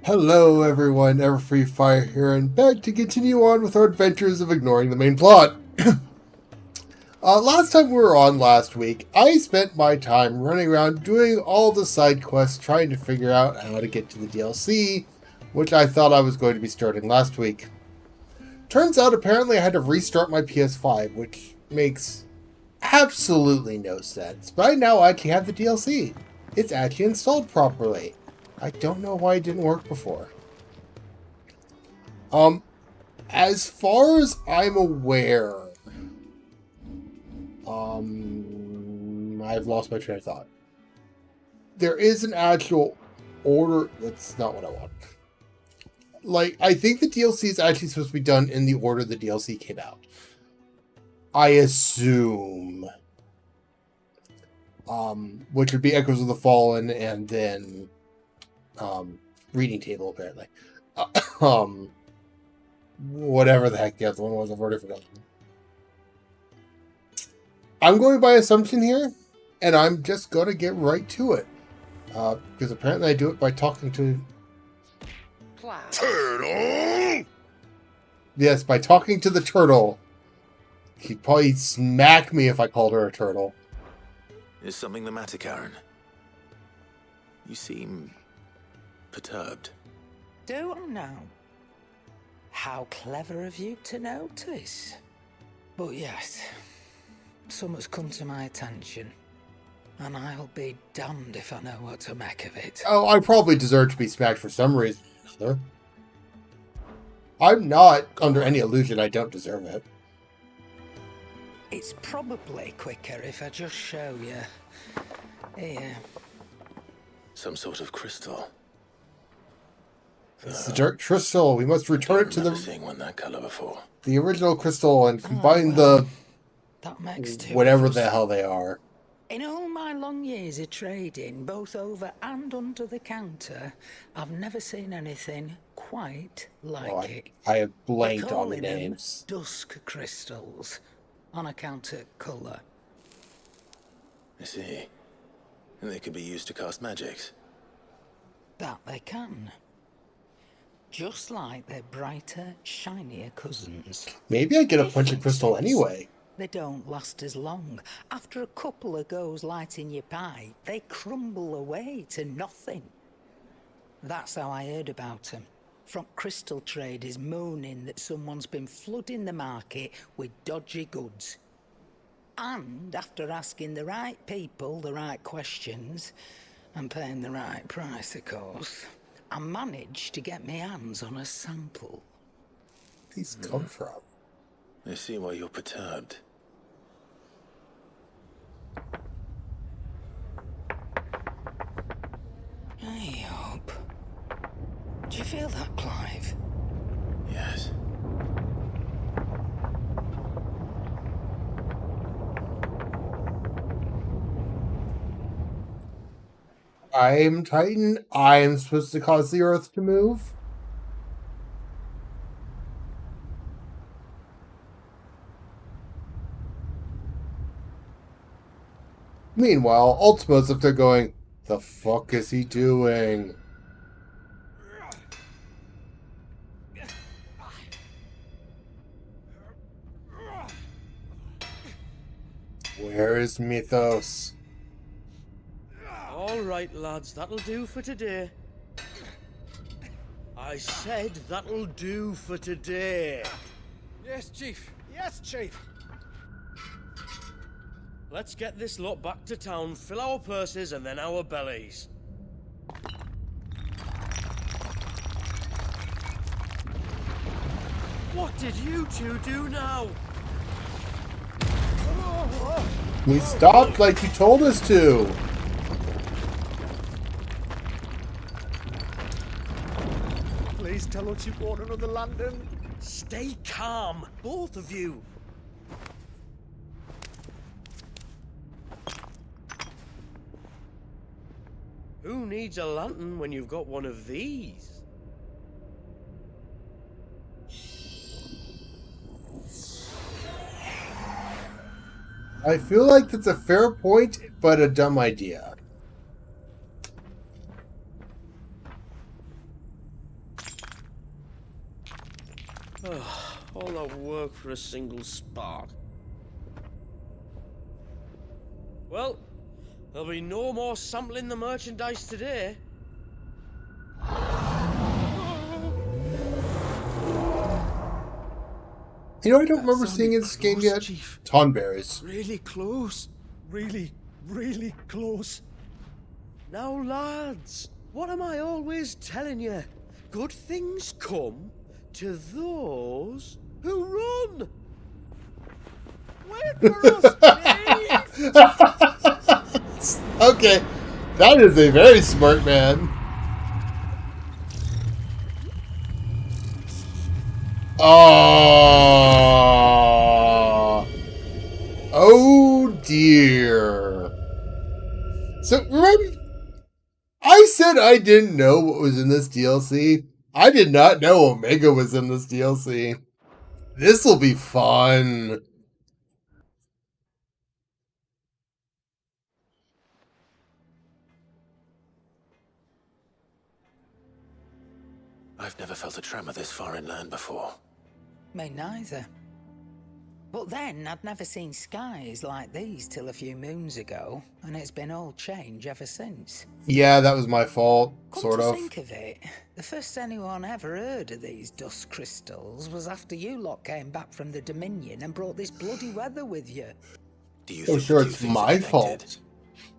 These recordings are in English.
Hello everyone, Everfree Fire here, and back to continue on with our adventures of ignoring the main plot. Last time we were on last week, I spent my time running around doing all the side quests trying to figure out how to get to the DLC, which I thought I was going to be starting last week. Turns out apparently I had to restart my PS5, which makes absolutely no sense, but I now actually have the DLC. It's actually installed properly. I don't know why it didn't work before. As far as I'm aware, I've lost my train of thought. There is an actual order. That's not what I want. Like, I think the DLC is actually supposed to be done in the order the DLC came out. I assume. Which would be Echoes of the Fallen and then Reading Table, apparently. Whatever the heck the other one was, I've already forgotten. I'm going by assumption here, and I'm just going to get right to it. Because apparently I do it by talking to... Clive. Turtle! Yes, by talking to the turtle. He'd probably smack me if I called her a turtle. Is something the matter, Karen? You seem perturbed. Do I know? How clever of you to notice. But yes, something's come to my attention, and I'll be damned if I know what to make of it. Oh, I probably deserve to be smacked for some reason or another. I'm not under any illusion I don't deserve it. It's probably quicker if I just show you. Here. Some sort of crystal. It's the dark crystal. We must return it to Never seeing one that color before. the original crystal and combine the That makes two whatever of us. the hell they are. In all my long years of trading, both over and under the counter, I've never seen anything quite like Oh, it. I have They're blanked on the calling them names. dusk crystals, on account of colour. I see. And they could be used to cast magics. That they can. Just like their brighter, shinier cousins. Maybe I get a punch of crystal anyway. They don't last as long. After a couple of goes lighting your pipe, they crumble away to nothing. That's how I heard about them. From crystal traders moaning that someone's been flooding the market with dodgy goods. And after asking the right people the right questions, and paying the right price, of course, I managed to get my hands on a sample. Where these come from? I see why you're perturbed. I hope. Do you feel that, Clive? Yes. I'm Titan. I am supposed to cause the Earth to move. Meanwhile, Ultima's up there going, the fuck is he doing? Where is Mythos? All right, lads, that'll do for today. I said that'll do for today. Yes, Chief. Yes, Chief. Let's get this lot back to town, fill our purses and then our bellies. What did you two do now? We stopped like you told us to. Please tell us you've got another London. Stay calm, both of you. Who needs a lantern when you've got one of these? I feel like that's a fair point, but a dumb idea. won't work for a single spark. Well, there'll be no more sampling the merchandise today. You know, I don't That remember sounded seeing this game close, yet. Chief. Tonberries. Really close. Really, really close. Now, lads, what am I always telling you? Good things come to those who run. Wait for us, Clive! Okay, that is a very smart man. Oh dear. So remember, I said I didn't know what was in this DLC. I did not know Omega was in this DLC. This will be fun. I've never felt a tremor this far inland before. Me neither. But then I'd never seen skies like these till a few moons ago, and it's been all change ever since. Yeah, that was my fault, Come sort to of. think of it, the first anyone ever heard of these dust crystals was after you lot came back from the Dominion and brought this bloody weather with you. Do you Oh, think sure, the two it's things are my connected? fault.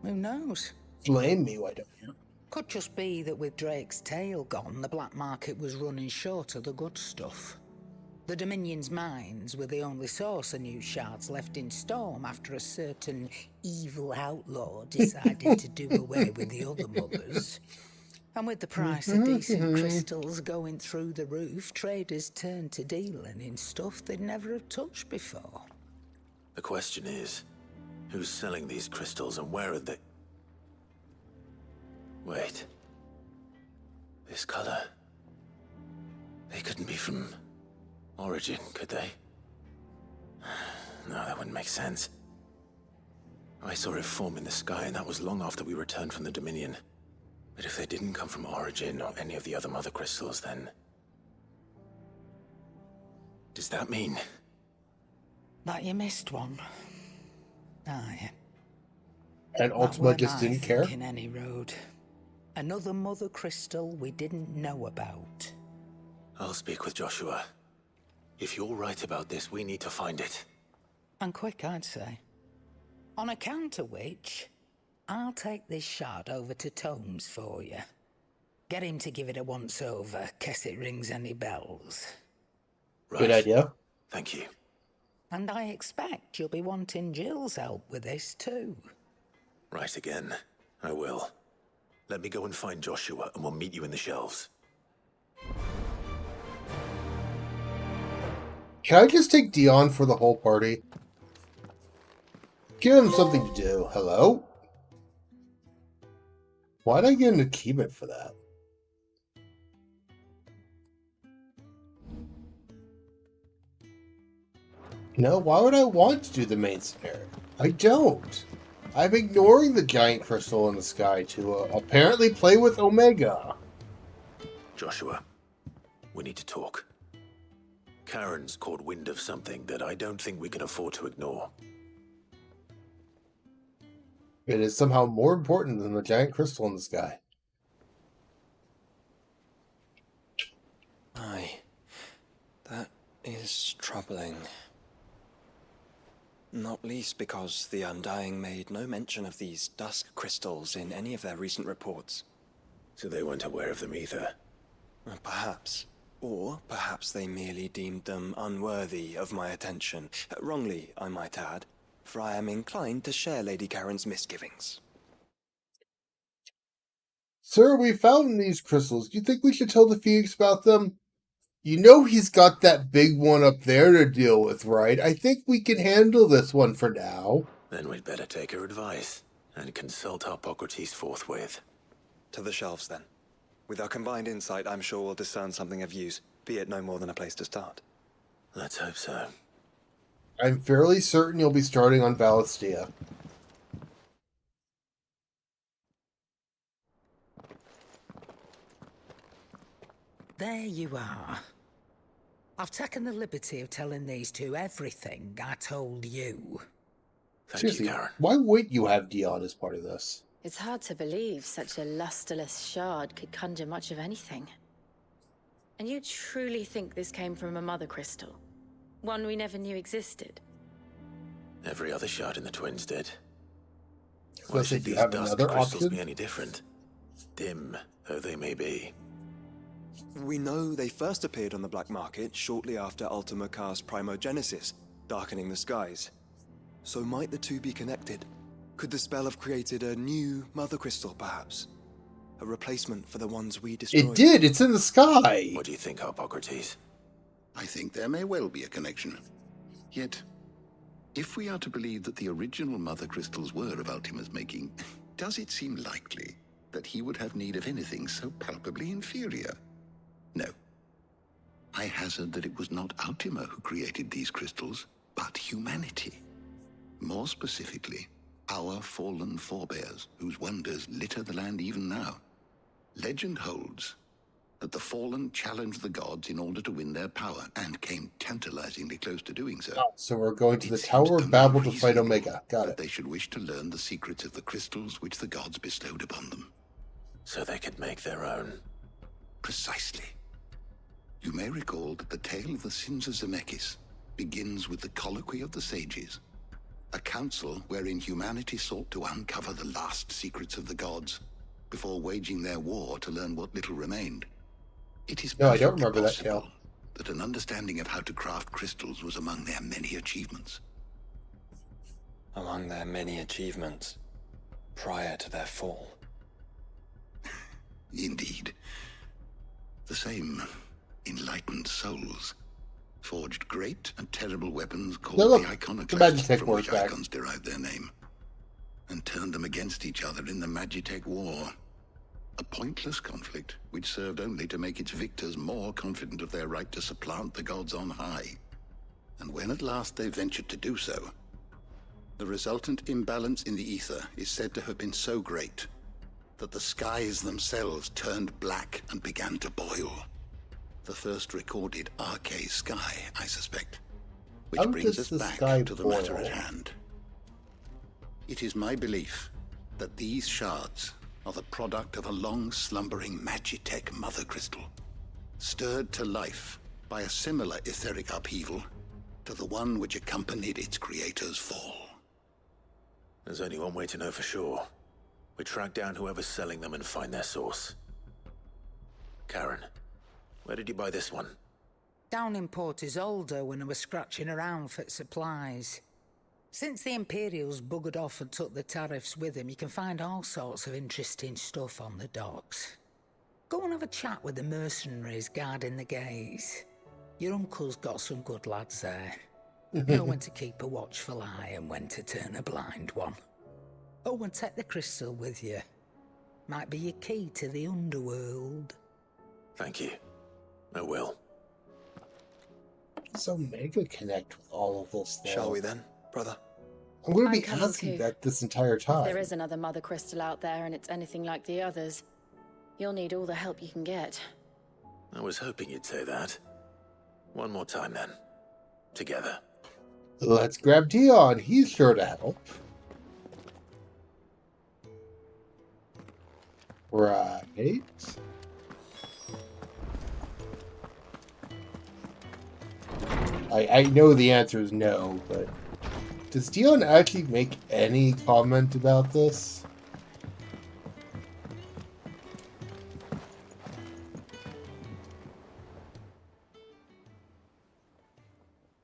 Who knows? Blame me, why don't you? Could just be that with Drake's tail gone, the black market was running short of the good stuff. The Dominion's mines were the only source of new shards left in Storm after a certain evil outlaw decided to do away with the other mothers. And with the price of decent crystals going through the roof, traders turned to dealing in stuff they'd never have touched before. The question is, who's selling these crystals and where are they? Wait. This color. They couldn't be from Origin, could they? No, that wouldn't make sense. I saw it form in the sky, and that was long after we returned from the Dominion. But if they didn't come from Origin or any of the other mother crystals, then... does that mean... That you missed one. Aye. And That Ultima weren't just my didn't care? thinking any road. Another mother crystal we didn't know about. I'll speak with Joshua. If you're right about this, we need to find it. And quick, I'd say. On account of which, I'll take this shard over to Tomes for you. Get him to give it a once-over, case it rings any bells. Right. Good idea. Thank you. And I expect you'll be wanting Jill's help with this too. Right again. I will. Let me go and find Joshua, and we'll meet you in the shelves. Can I just take Dion for the whole party? Give him something to do. Hello? Why'd I get an achievement for that? No, why would I want to do the main scenario? I don't. I'm ignoring the giant crystal in the sky to apparently play with Omega. Joshua, we need to talk. Karen's caught wind of something that I don't think we can afford to ignore. It is somehow more important than the giant crystal in the sky. Aye. That is troubling. Not least because the Undying made no mention of these dusk crystals in any of their recent reports. So they weren't aware of them either. Perhaps. Or perhaps they merely deemed them unworthy of my attention. Wrongly, I might add, for I am inclined to share Lady Karen's misgivings. Sir, we found these crystals. Do you think we should tell the Phoenix about them? You know he's got that big one up there to deal with, right? I think we can handle this one for now. Then we'd better take her advice and consult Hippocrates forthwith. To the shelves, then. With our combined insight, I'm sure we'll discern something of use, be it no more than a place to start. Let's hope so. I'm fairly certain you'll be starting on Valistia. There you are. I've taken the liberty of telling these two everything I told you. Thank Seriously, you, Karen. why wouldn't you have Dion as part of this? It's hard to believe such a lusterless shard could conjure much of anything. And you truly think this came from a mother crystal? One we never knew existed? Every other shard in the twins did. So Why I should think you these have dust another crystals option? be any different? Dim though they may be. We know they first appeared on the black market shortly after Ultima cast Primogenesis, darkening the skies. So might the two be connected? Could the spell have created a new mother crystal, perhaps? A replacement for the ones we destroyed? It did! It's in the sky! What do you think, Hippocrates? I think there may well be a connection. Yet, if we are to believe that the original mother crystals were of Ultima's making, does it seem likely that he would have need of anything so palpably inferior? No. I hazard that it was not Ultima who created these crystals, but humanity. More specifically, our fallen forebears, whose wonders litter the land even now. Legend holds that the fallen challenged the gods in order to win their power, and came tantalizingly close to doing so. Oh, so we're going to the It Tower seems of Babel to only fight reasonable Omega. Got that it. they should wish to learn the secrets of the crystals which the gods bestowed upon them. So they could make their own. Precisely. You may recall that the tale of the sins of Zemeckis begins with the colloquy of the sages, a council wherein humanity sought to uncover the last secrets of the gods before waging their war to learn what little remained. It is No, I don't perfectly remember that possible tale. that an understanding of how to craft crystals was among their many achievements. Among their many achievements, prior to their fall. Indeed. The same enlightened souls forged great and terrible weapons called No, look, the the iconoclasts, Magitech from War's which back. icons derived their name, and turned them against each other in the Magitech War. A pointless conflict which served only to make its victors more confident of their right to supplant the gods on high. And when at last they ventured to do so, the resultant imbalance in the ether is said to have been so great that the skies themselves turned black and began to boil. The first recorded Arcade sky, I suspect. Which How brings does us the back sky to the matter boil? at hand. It is my belief that these shards are the product of a long slumbering Magitech mother crystal, stirred to life by a similar etheric upheaval to the one which accompanied its creator's fall. There's only one way to know for sure. We track down whoever's selling them and find their source. Karen, where did you buy this one? Down in Port Isolde when I was scratching around for supplies. Since the Imperials buggered off and took the tariffs with them, you can find all sorts of interesting stuff on the docks. Go and have a chat with the mercenaries guarding the gates. Your uncle's got some good lads there. Know when to keep a watchful eye and when to turn a blind one. Oh, and take the crystal with you. Might be your key to the underworld. Thank you. I will. So Omega connect with all of this, though. Shall we then, brother? I'm going to I'm be coming asking too. that this entire time. There is another mother crystal out there and it's anything like the others. You'll need all the help you can get. I was hoping you'd say that. One more time then. Together. Let's grab Dion. He's sure to help. Right. I know the answer is no, but does Dion actually make any comment about this?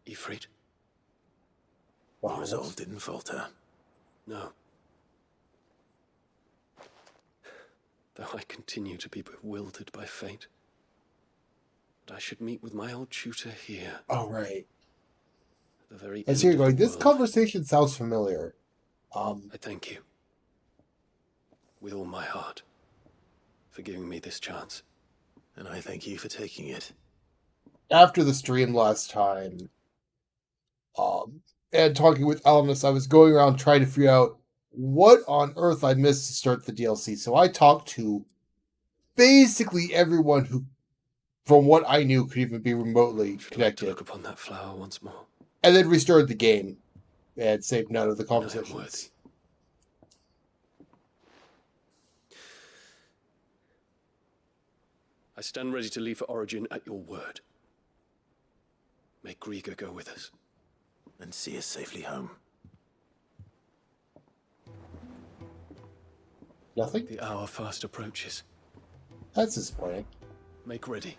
Ifrit? The Wow. resolve didn't falter. No. Though I continue to be bewildered by fate. But I should meet with my old tutor here, Oh, right. at the very As end you're of the going, this world. conversation sounds familiar. I thank you, with all my heart, for giving me this chance. And I thank you for taking it. After the stream last time, and talking with Alanis, I was going around trying to figure out what on earth I missed to start the DLC. So I talked to basically everyone who from what I knew, could even be remotely Should like to connected. look upon that flower once more. And then restored the game and saved none of the And I am conversations. worthy. I stand ready to leave for Origin at your word. Make Griga go with us. And see us safely home. Nothing? The hour fast approaches. That's disappointing. Make ready.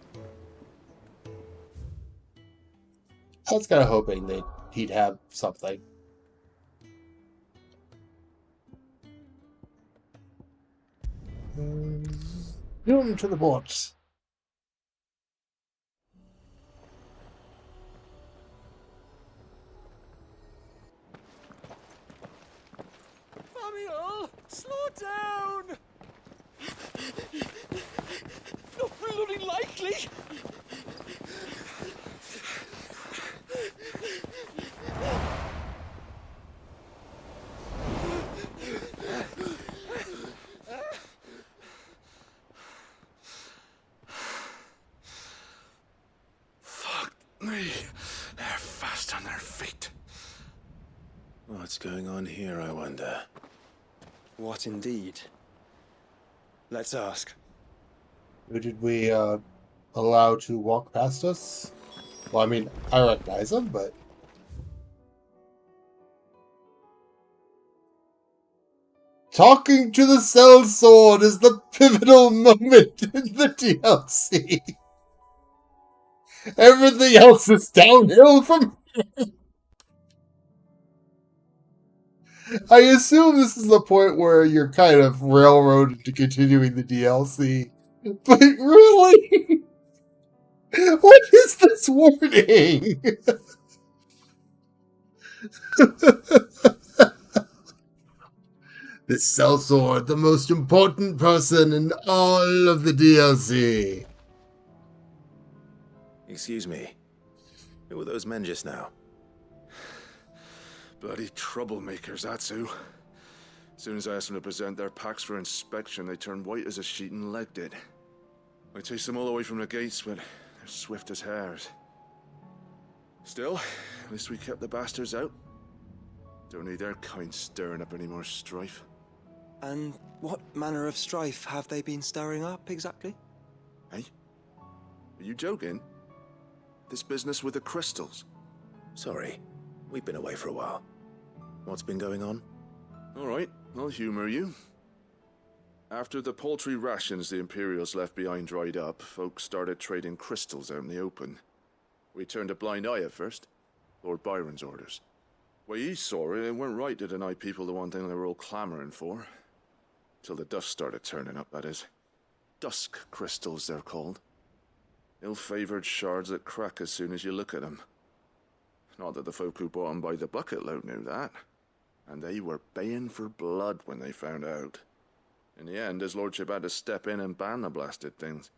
I was kind of hoping that he'd have something. Doom to the boats. Samuel, slow down! Not bloody likely! Fuck me. They're fast on their feet. What's going on here, I wonder? What indeed? Let's ask. Who did we allow to walk past us? Well, I mean, I recognize him, but... Talking to the sellsword is the pivotal moment in the DLC. Everything else is downhill from here. I assume this is the point where you're kind of railroaded to continuing the DLC. But really? What is this warning? The sellsword, the most important person in all of the DLC. Excuse me. Who were those men just now? Bloody troublemakers, that's who. As soon as I asked them to present their packs for inspection, they turned white as a sheet and legged it. I chased them all the way from the gates, but they're swift as hares. Still, at least we kept the bastards out. Don't need their kind stirring up any more strife. And what manner of strife have they been stirring up exactly? Hey? Are you joking? This business with the crystals? Sorry. We've been away for a while. What's been going on? Alright, I'll humor you. After the paltry rations the Imperials left behind dried up, folks started trading crystals out in the open. We turned a blind eye at first. Lord Byron's orders. Way he saw it, it weren't right to deny people the one thing they were all clamoring for. Till the dust started turning up, that is. Dusk crystals, they're called. Ill-favored shards that crack as soon as you look at them. Not that the folk who bought them by the bucket load knew that. And they were baying for blood when they found out. In the end, his lordship had to step in and ban the blasted things.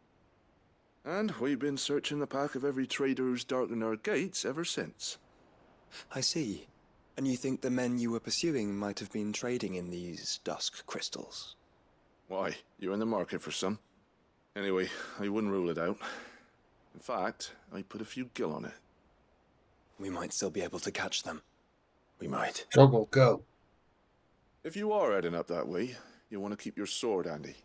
And we've been searching the pack of every trader who's darkened our gates ever since. I see. And you think the men you were pursuing might have been trading in these dusk crystals? Why, you're in the market for some. Anyway, I wouldn't rule it out. In fact, I put a few gil on it. We might still be able to catch them. We might. Go. If you are heading up that way, you want to keep your sword handy.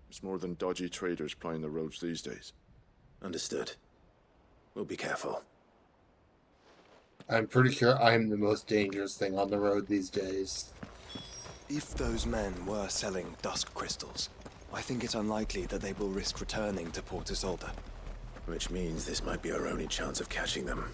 There's more than dodgy traders plying the roads these days. Understood. We'll be careful. I'm pretty sure I'm the most dangerous thing on the road these days. If those men were selling dusk crystals, I think it unlikely that they will risk returning to Port Isolde. Which means this might be our only chance of catching them.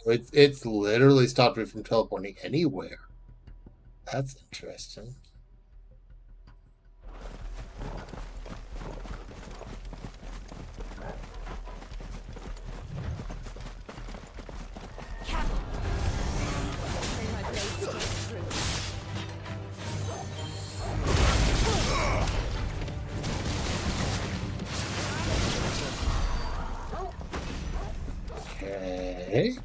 It's literally stopped me from teleporting anywhere. That's interesting. Okay.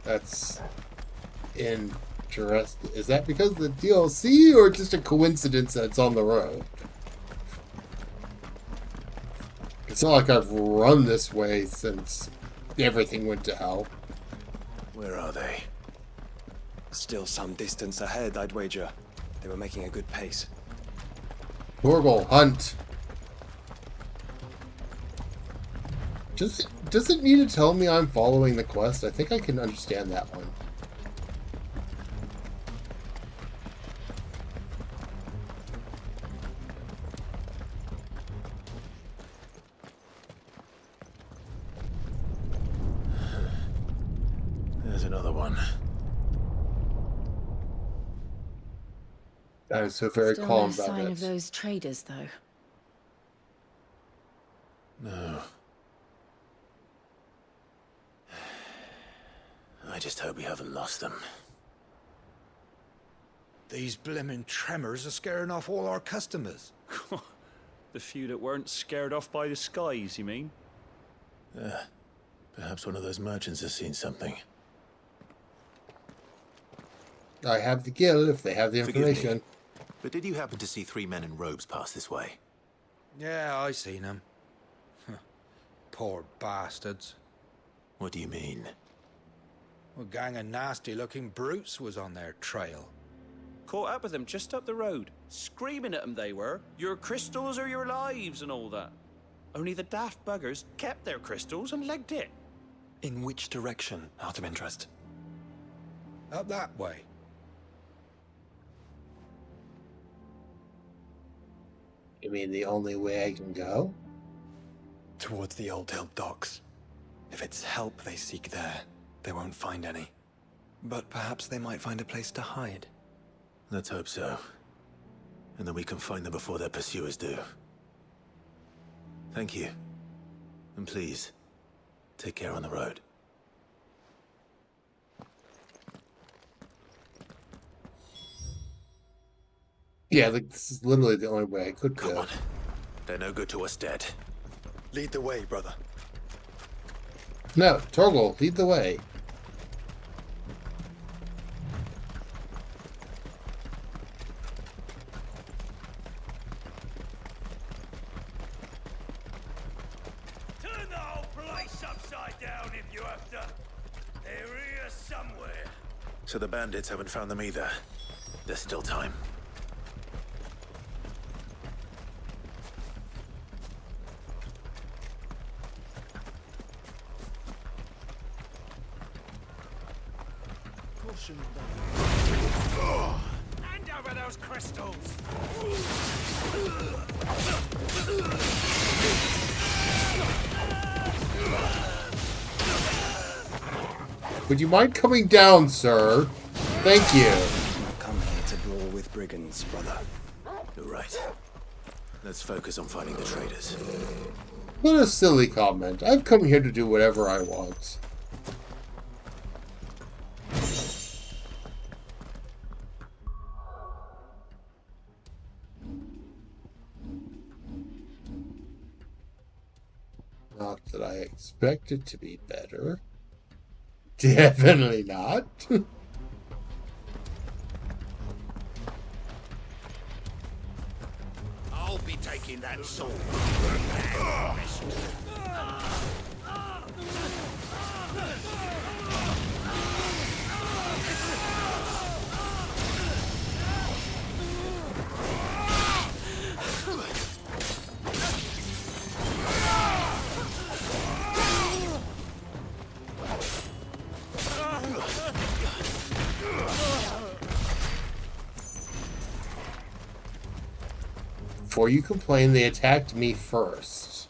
That's interesting. Is that because of the DLC or just a coincidence that it's on the road? It's not like I've run this way since everything went to hell. Where are they? Still some distance ahead, I'd wager. They were making a good pace. Torgal, hunt. Does it need to tell me I'm following the quest? I think I can understand that one. There's another one. I'm so very Still calm no about sign it. of those traders, though. No. I just hope we haven't lost them. These blimmin' tremors are scaring off all our customers. The few that weren't scared off by the skies, you mean? Perhaps one of those merchants has seen something. I have the guild if they have the Forgive me, information. but did you happen to see 3 men in robes pass this way? Yeah, I seen them. Poor bastards. What do you mean? A gang of nasty-looking brutes was on their trail. Caught up with them just up the road. Screaming at them they were. Your crystals or your lives and all that. Only the daft buggers kept their crystals and legged it. In which direction, out of interest? Up that way. You mean the only way I can go? Towards the Old Hill docks. If it's help they seek there, they won't find any. But perhaps they might find a place to hide. Let's hope so. And then we can find them before their pursuers do. Thank you. And please, take care on the road. Yeah, like, this is literally the only way I could Come go. on. They're no good to us dead. Lead the way, brother. No, Torgal, lead the way. Turn the whole place upside down if you have to. They're here somewhere. So the bandits haven't found them either. There's still time. Hand over those crystals. Would you mind coming down, sir? Thank you. Not come here to brawl with brigands, brother. You're right. Let's focus on finding the traders. What a silly comment. I've come here to do whatever I want. Not that I expect it to be better. Definitely not. I'll be taking that sword. Before you complain, they attacked me first.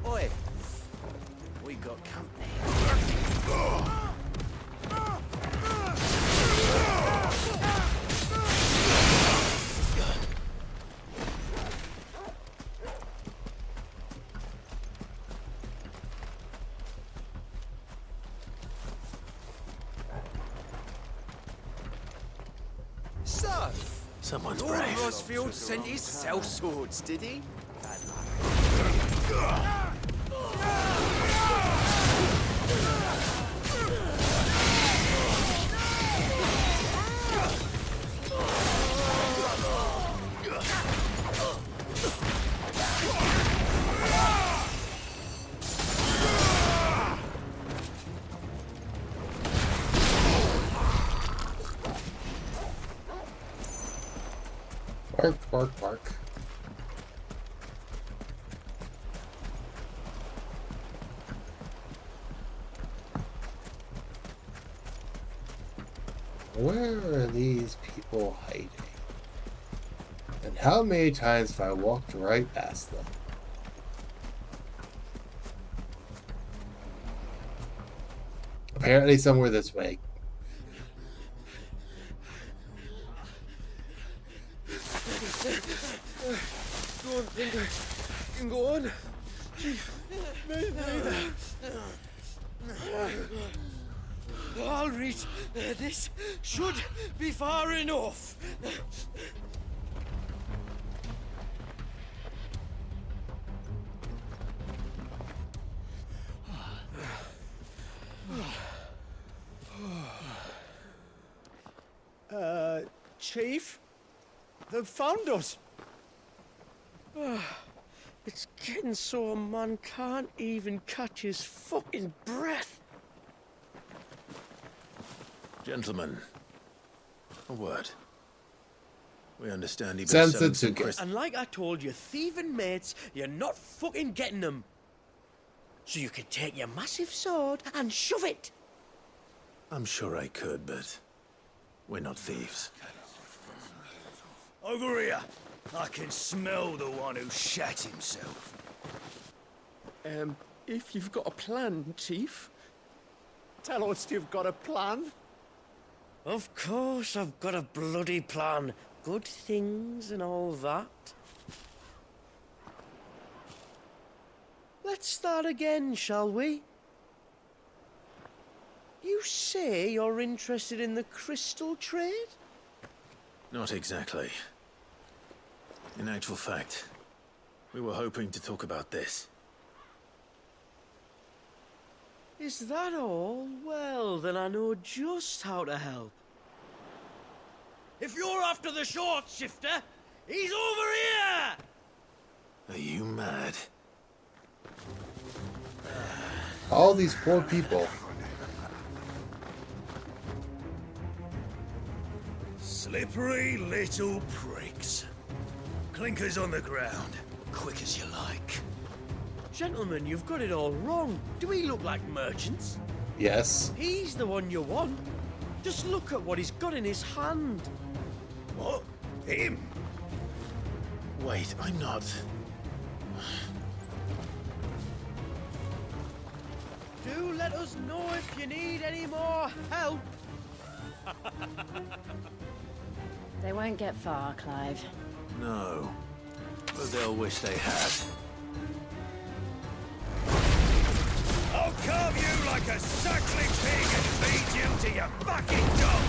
Oi! We got company. So, Someone's Lord brave. Rosfield sent his cell swords, did he? Bark, bark, bark. Where are these people hiding? And how many times have I walked right past them? Apparently somewhere this way. Don't think I can go on. Chief, neither. I'll read. This should be far enough. Chief? They've found us. It's getting so a man can't even catch his fucking breath. Gentlemen, a word. We understand you've Sense been selling it some to get. crystals. And like I told you, thieving mates, you're not fucking getting them. So you can take your massive sword and shove it. I'm sure I could, but we're not thieves. Over here. I can smell the one who shat himself. If you've got a plan, Chief. Tell us you've got a plan. Of course I've got a bloody plan. Good things and all that. Let's start again, shall we? You say you're interested in the crystal trade? Not exactly. In actual fact, we were hoping to talk about this. Is that all? Well, then I know just how to help. If you're after the short shifter, he's over here! Are you mad? All these poor people. Slippery little pricks. Clinkers on the ground, quick as you like. Gentlemen, you've got it all wrong. Do we look like merchants? Yes. He's the one you want. Just look at what he's got in his hand. What? Him? Wait, I'm not. Do let us know if you need any more help. They won't get far, Clive. No. But they'll wish they had. I'll carve you like a suckling pig and feed you to your fucking dog!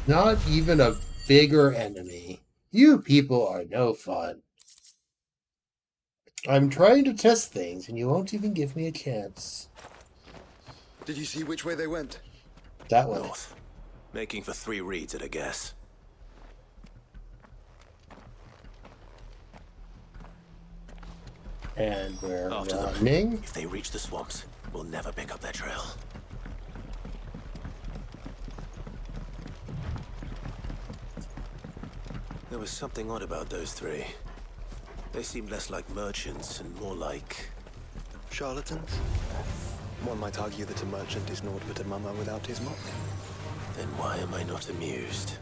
Not even a bigger enemy. You people are no fun. I'm trying to test things, and you won't even give me a chance. Did you see which way they went? That way. North. Making for 3 reads at a guess. And we're After them. running. If they reach the swamps, we'll never pick up their trail. There was something odd about those 3. They seemed less like merchants and more like... Charlatans? One might argue that a merchant is naught but a mummer without his mock. Then why am I not amused?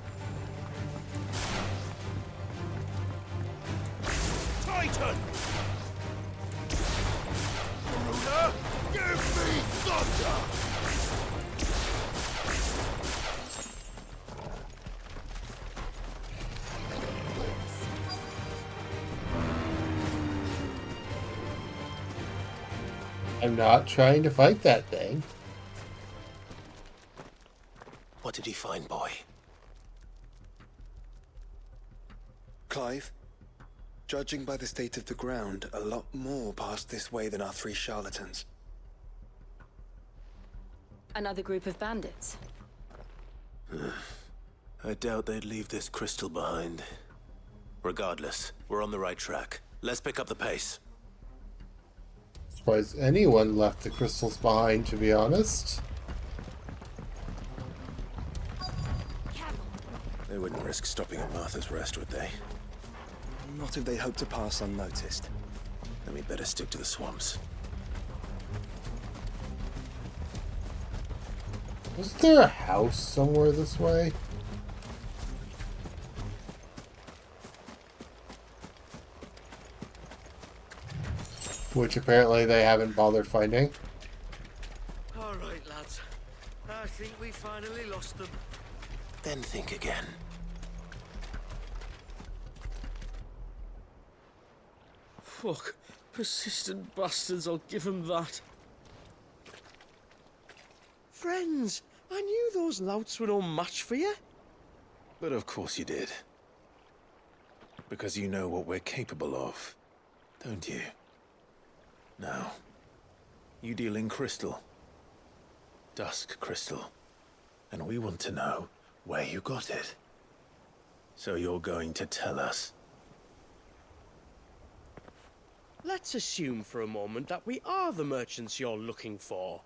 Titan! Ruler, give me thunder! I'm not trying to fight that thing. What did you find, boy? Clive, judging by the state of the ground, a lot more passed this way than our 3 charlatans. Another group of bandits. I doubt they'd leave this crystal behind. Regardless, we're on the right track. Let's pick up the pace. Surprised anyone left the crystals behind, to be honest. They wouldn't risk stopping at Martha's Rest, would they? Not if they hope to pass unnoticed. Then we'd better stick to the swamps. Was there a house somewhere this way? Which apparently they haven't bothered finding. All right, lads. I think we finally lost them. Then think again. Fuck. Persistent bastards, I'll give them that. Friends, I knew those louts were no match for you. But of course you did. Because you know what we're capable of, don't you? Now, you deal in crystal. Dusk crystal. And we want to know where you got it. So you're going to tell us? Let's assume for a moment that we are the merchants you're looking for.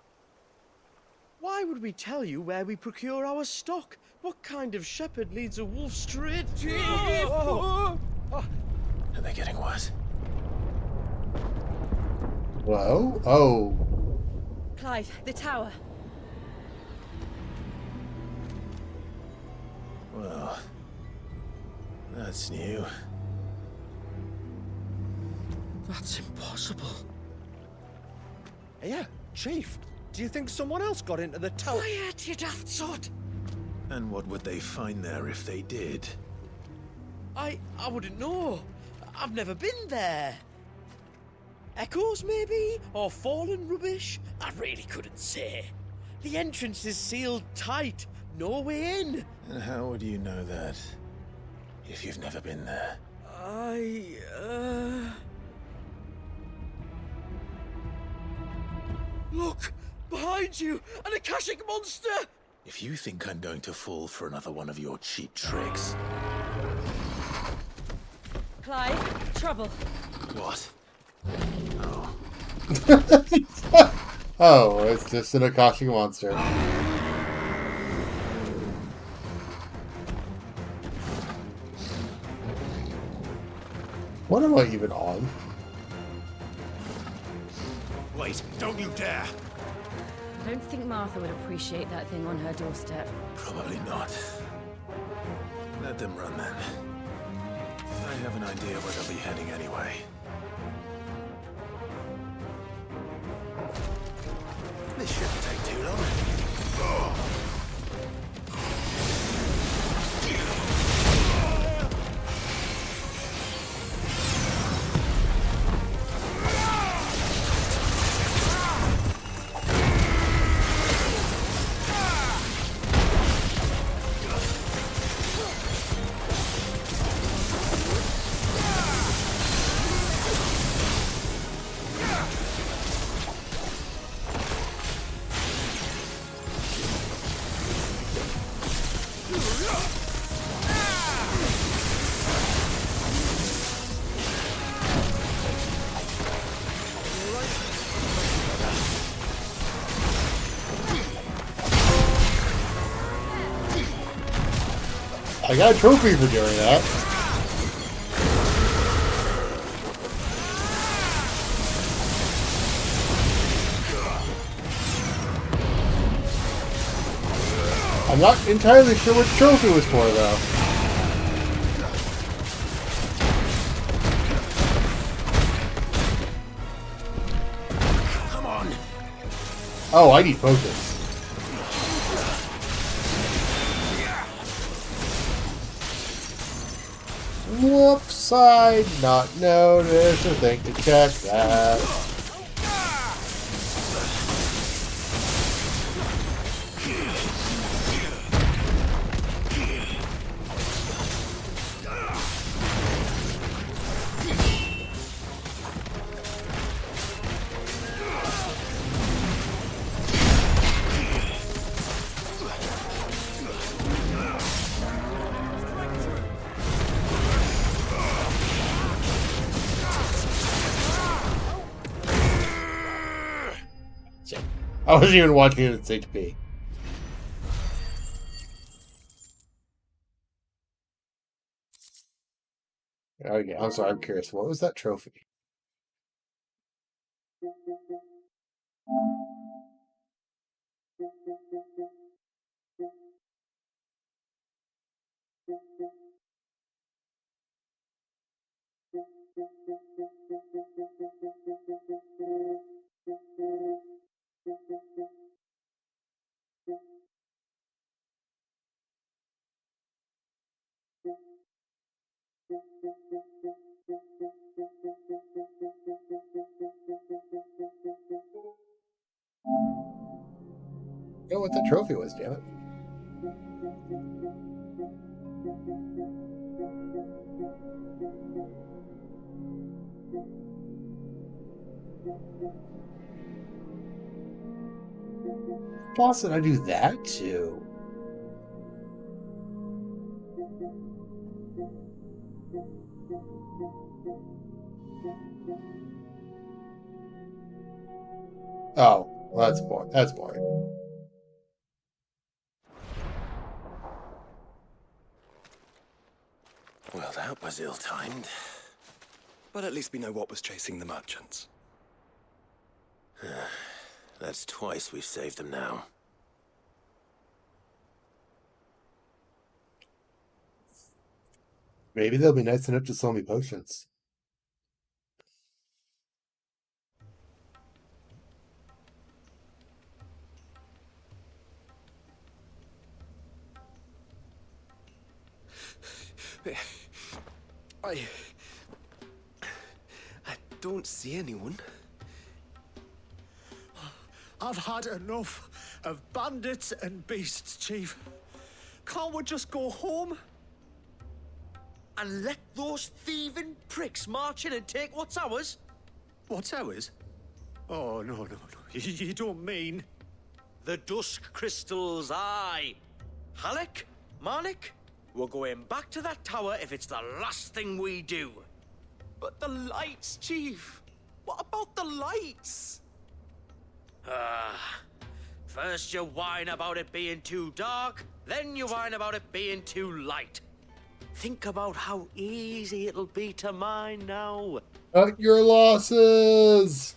Why would we tell you where we procure our stock? What kind of shepherd leads a wolf straight to... Are they getting worse? Whoa. Oh. Clive, the tower. Well, that's new. That's impossible. Yeah, Chief. Do you think someone else got into the tower? Quiet, you daft sod! And what would they find there if they did? I wouldn't know. I've never been there. Echoes, maybe? Or fallen rubbish? I really couldn't say. The entrance is sealed tight. No way in. And how would you know that? If you've never been there? Look! Behind you! An Akashic monster! If you think I'm going to fall for another one of your cheap tricks... Clive, trouble. What? Oh. Oh, it's just an Akashic monster. What am I even on? Wait, don't you dare! I don't think Martha would appreciate that thing on her doorstep. Probably not. Let them run then. I have an idea where they'll be heading anyway. This shouldn't take too long. I got a trophy for doing that. I'm not entirely sure what the trophy was for, though. Come on. Oh, I need focus. Whoops, I not noticed a thing to check that. I wasn't even watching it at HP. Okay, I'm sorry, I'm curious. What was that trophy? I know what that trophy was, damn it. What boss did I do that to? Oh, well, that's boring. That's boring. Well, that was ill-timed. But at least we know what was chasing the merchants. That's twice we've saved them now. Maybe they'll be nice enough to sell me potions. I don't see anyone. I've had enough of bandits and beasts, Chief. Can't we just go home? And let those thieving pricks march in and take what's ours? What's ours? Oh, no. You don't mean... The dusk crystals, aye. Halleck, Marnik, we're going back to that tower if it's the last thing we do. But the lights, Chief. What about the lights? First you whine about it being too dark, then you whine about it being too light. Think about how easy it'll be to mine now. Cut your losses!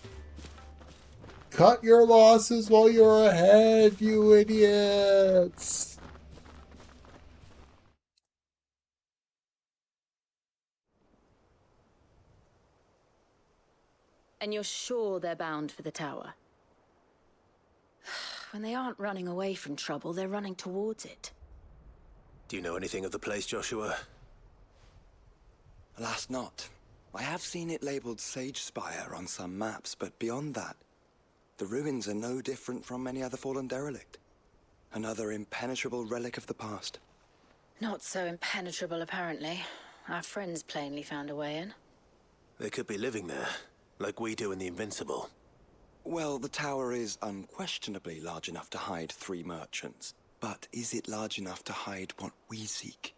Cut your losses while you're ahead, you idiots! And you're sure they're bound for the tower? When they aren't running away from trouble, they're running towards it. Do you know anything of the place, Joshua? Alas, not. I have seen it labeled Sage Spire on some maps, but beyond that, the ruins are no different from any other fallen derelict. Another impenetrable relic of the past. Not so impenetrable, apparently. Our friends plainly found a way in. They could be living there, like we do in the Invincible. Well, the tower is unquestionably large enough to hide 3 merchants. But is it large enough to hide what we seek?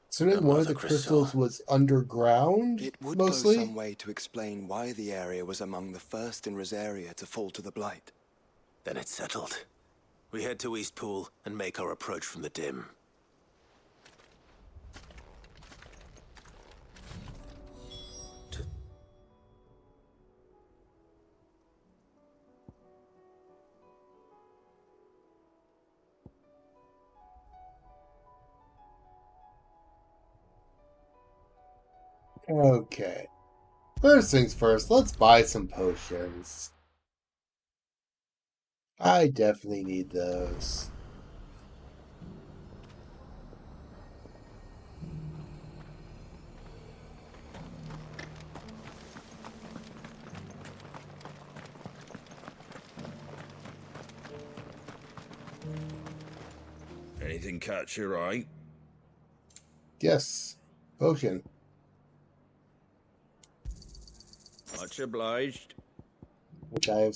So then one of the crystals was underground, It would mostly? go some way to explain why the area was among the first in Rosaria to fall to the Blight. Then it's settled. We head to Eastpool and make our approach from the dim. Okay. First things first, let's buy some potions. I definitely need those. Anything catch your eye? Yes. Potion. Much obliged. Which I have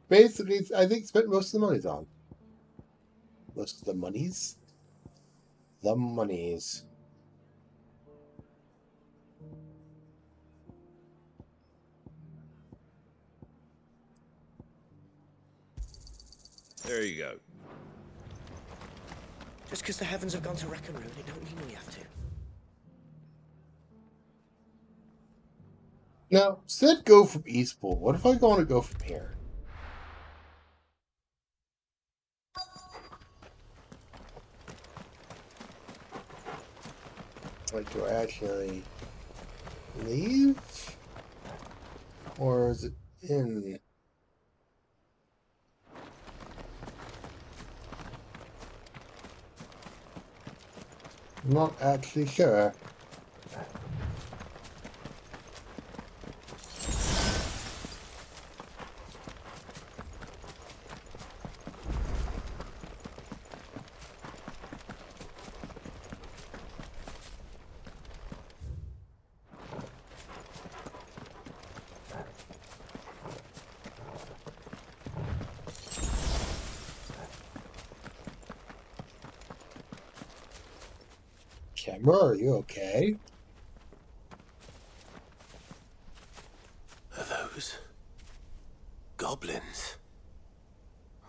basically, I think, spent most of the monies on. Most of the monies? The monies. There you go. Just because the heavens have gone to wreck and ruin, it don't mean we have to. Now, said go from Eastpool. What if I want to go from here? Like, do I actually leave? Or is it in? I'm not actually sure. Camera, are you okay? Are those goblins?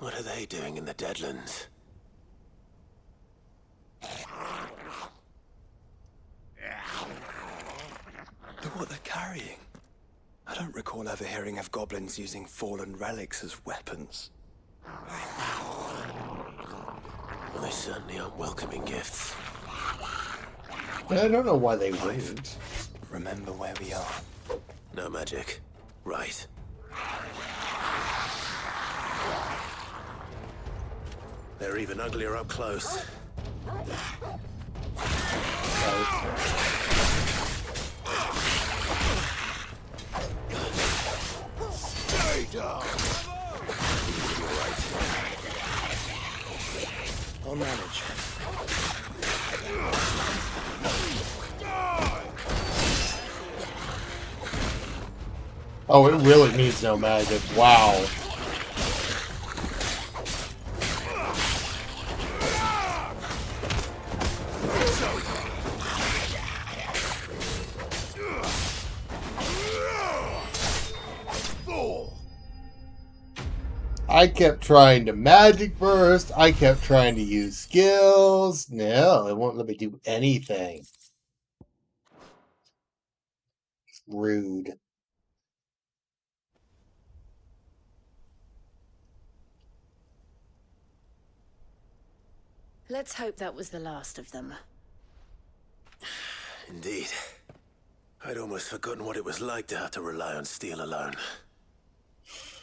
What are they doing in the Deadlands? Look what they're carrying. I don't recall ever hearing of goblins using fallen relics as weapons. Well, they certainly aren't welcoming gifts. I don't know why they wouldn't. Remember where we are. No magic. Right. They're even uglier up close. Stay down! You're right. I'll manage. Oh, it really needs no magic. Wow. I kept trying to magic burst. I kept trying to use skills. No, it won't let me do anything. Rude. Let's hope that was the last of them. Indeed. I'd almost forgotten what it was like to have to rely on steel alone.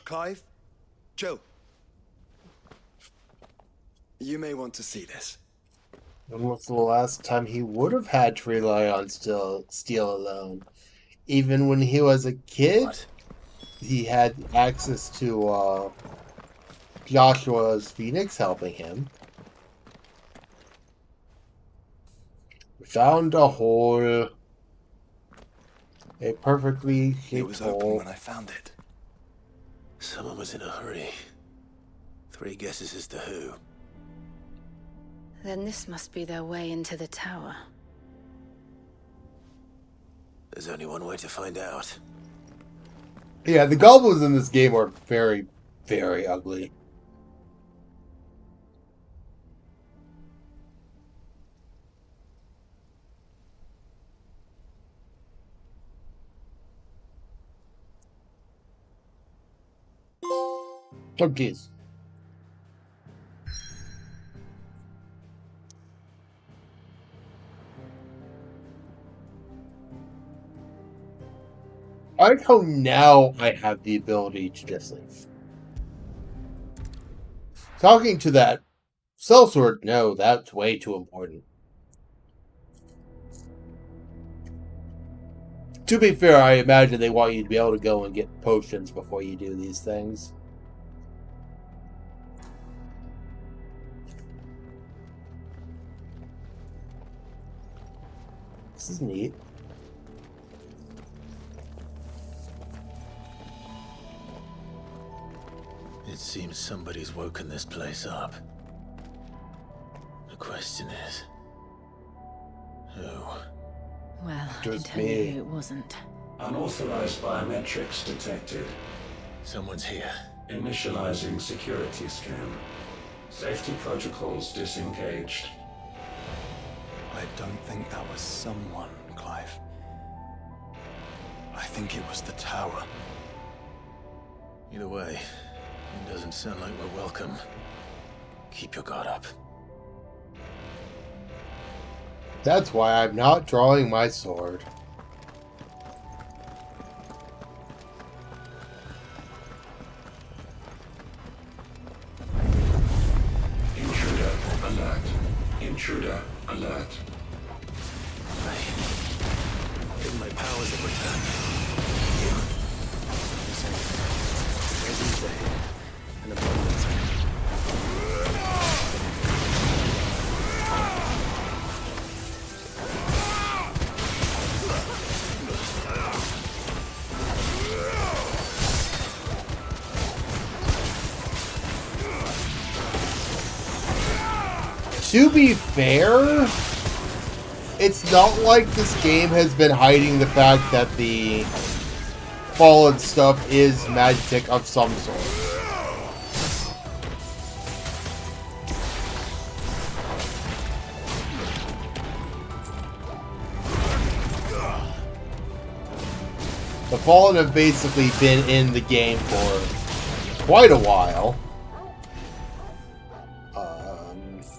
Clive? Joe? You may want to see this. When was the last time he would have had to rely on steel alone? Even when he was a kid, What? he had access to Joshua's Phoenix helping him. We found a hole. A perfectly shaped It was open hole. when I found it. Someone was in a hurry. 3 guesses as to who. Then this must be their way into the tower. There's only one way to find out. Yeah, the goblins in this game are very, very ugly. Oh, jeez. I like how now I have the ability to just leave. Talking to that sellsword, no, that's way too important. To be fair, I imagine they want you to be able to go and get potions before you do these things. This is neat. It seems somebody's woken this place up. The question is, who? Well, I can Just tell me. you who it wasn't. Unauthorized biometrics detected. Someone's here. Initializing security scan. Safety protocols disengaged. I don't think that was someone, Clive. I think it was the tower. Either way, it doesn't sound like we're welcome. Keep your guard up. That's why I'm not drawing my sword. Intruder alert. Intruder alert. I think my powers have returned. An abundance. To be fair, it's not like this game has been hiding the fact that the fallen stuff is magic of some sort. The fallen have basically been in the game for quite a while.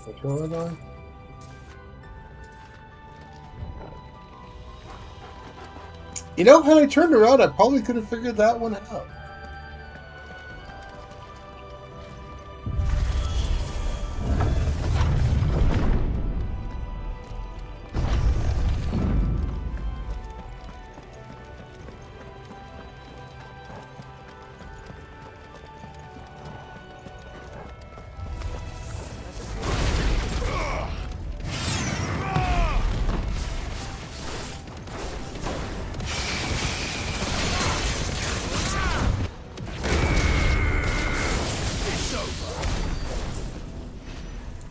What's going on? You know, had I turned around, I probably could have figured that one out.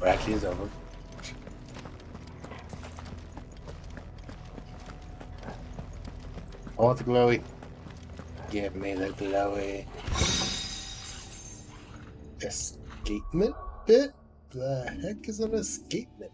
Actually, is over. I want the glowy. Give me the glowy. Escapement bit? The heck is an escapement?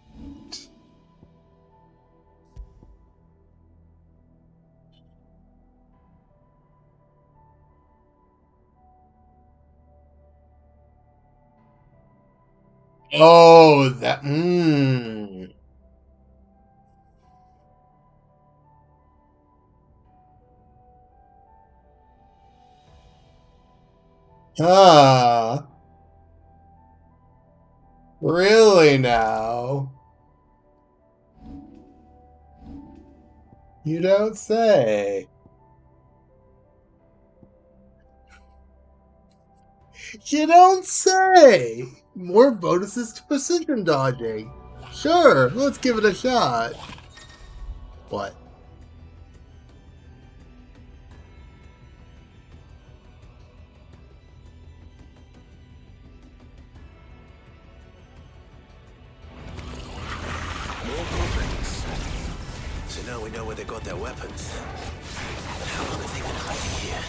Oh, that. Ah. Really now? You don't say. You don't say. More bonuses to precision dodging. Sure, let's give it a shot. What? More goblins. So now we know where they got their weapons. How long have they been hiding here?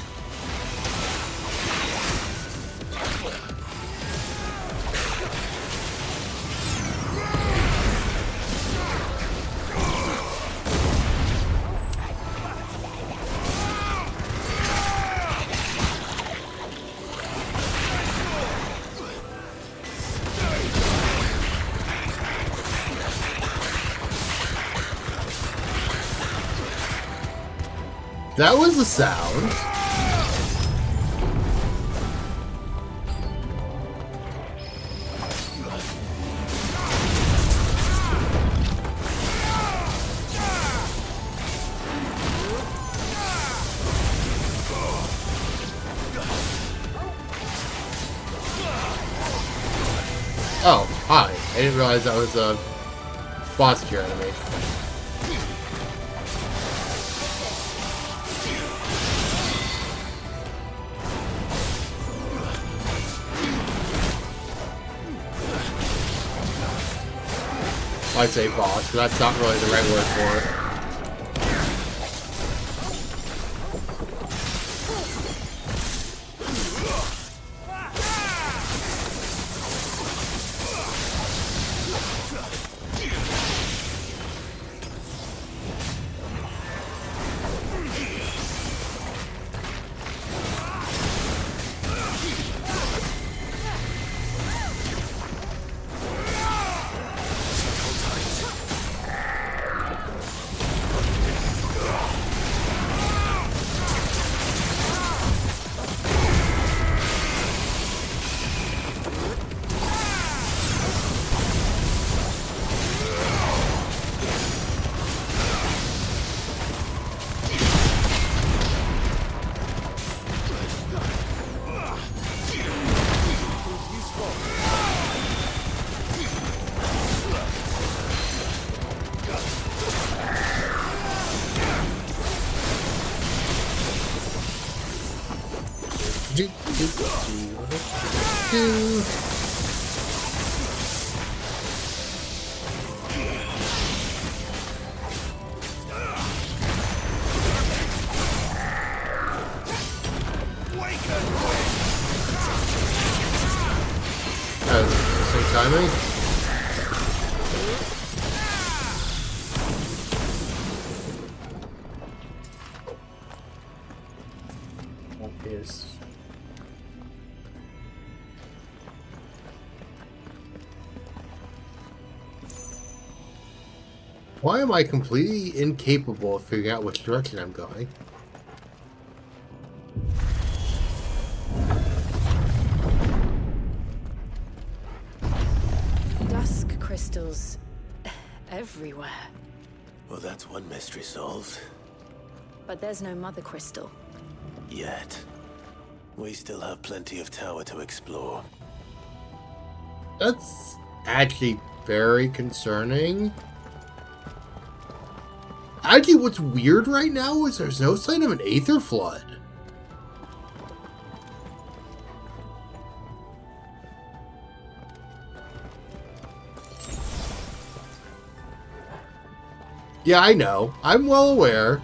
That was the sound. Oh, hi. I didn't realize that was a boss tier enemy. I say boss, but that's not really the right word for it. Interesting timing. Why am I completely incapable of figuring out which direction I'm going? Dusk crystals everywhere. Well, that's one mystery solved. But there's no mother crystal. Yet. We still have plenty of tower to explore. That's actually very concerning. Actually, what's weird right now is there's no sign of an Aether Flood. Yeah, I know. I'm well aware.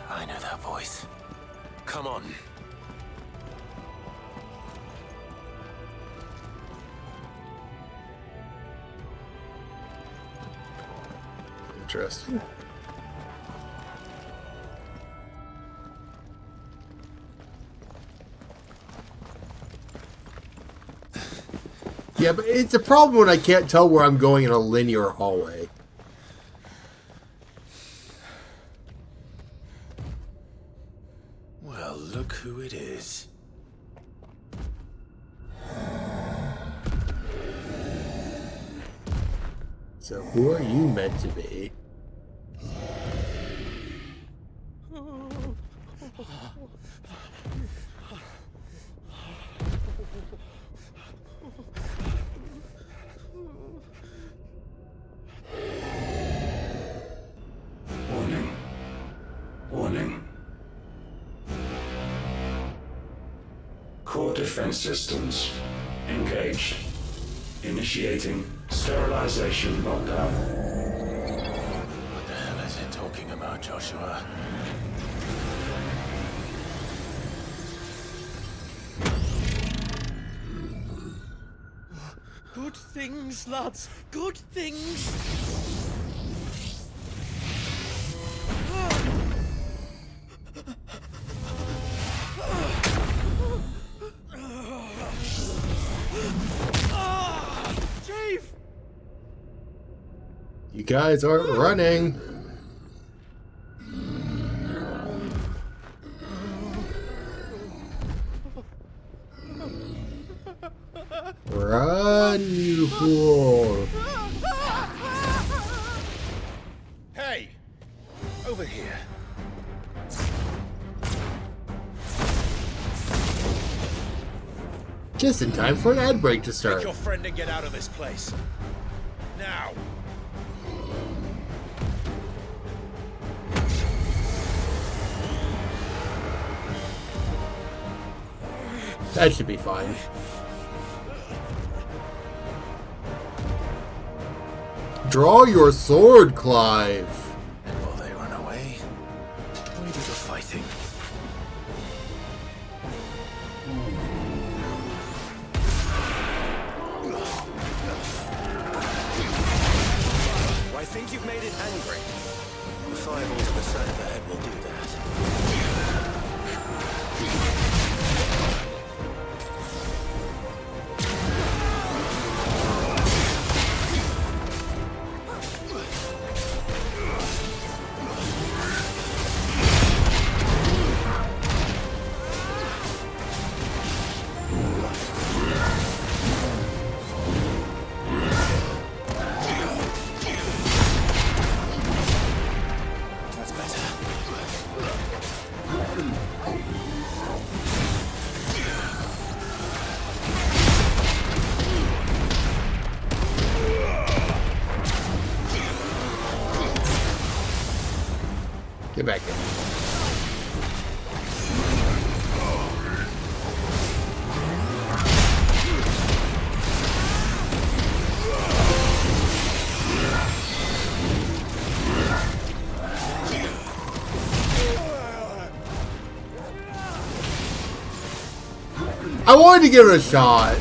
I know that voice. Come on. Interesting. Yeah, but it's a problem when I can't tell where I'm going in a linear hallway. Well, look who it is. So who are you meant to be? Warning. Warning. Core defense systems engaged. Initiating sterilization lockdown. What the hell is it talking about, Joshua? Good things, lads. Good things. Chief! You guys aren't running. Run, you fool. Hey! Over here. Just in time for an ad break to start. Take your friend and get out of this place. Now! That should be fine. Draw your sword, Clive. And while they run away, we do the fighting. I think you've made it angry. The fireballs to the side of the head will do that. That's better. Get back in. I wanted to give it a shot.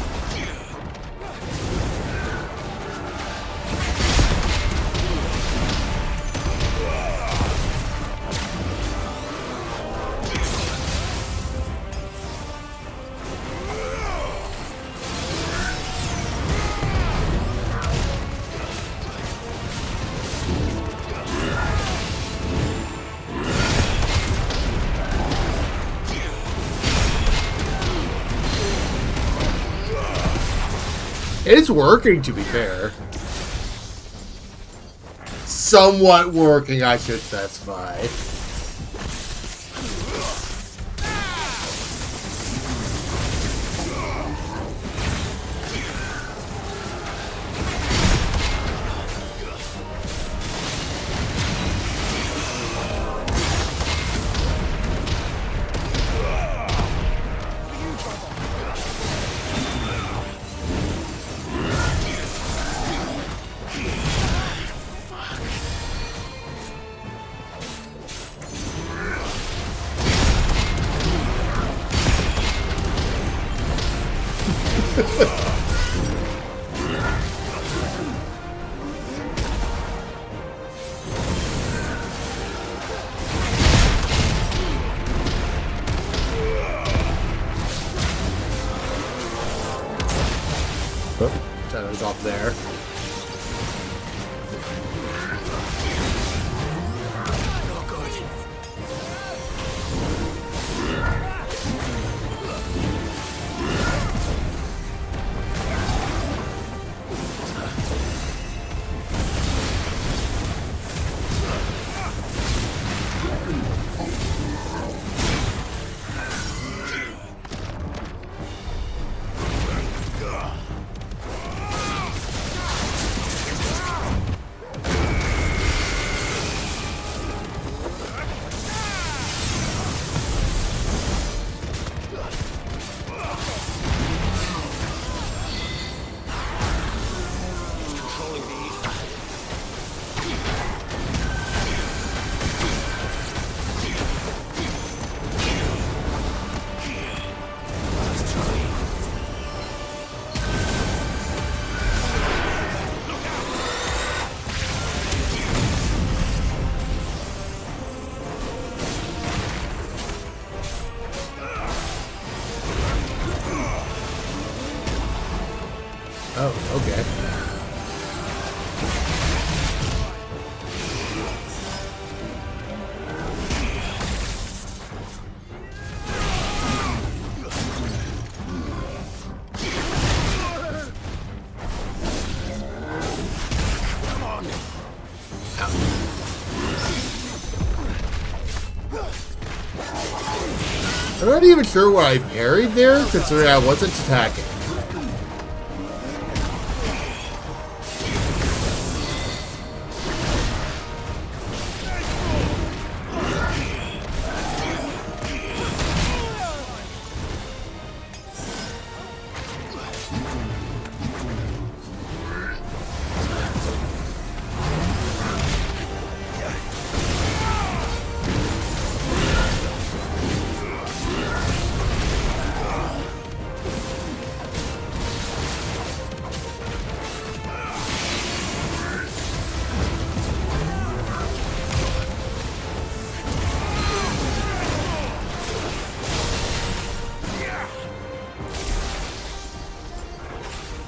It's working, to be fair. Somewhat working, I should specify. That was off there. Oh, okay. I'm not even sure what I parried there, considering I wasn't attacking.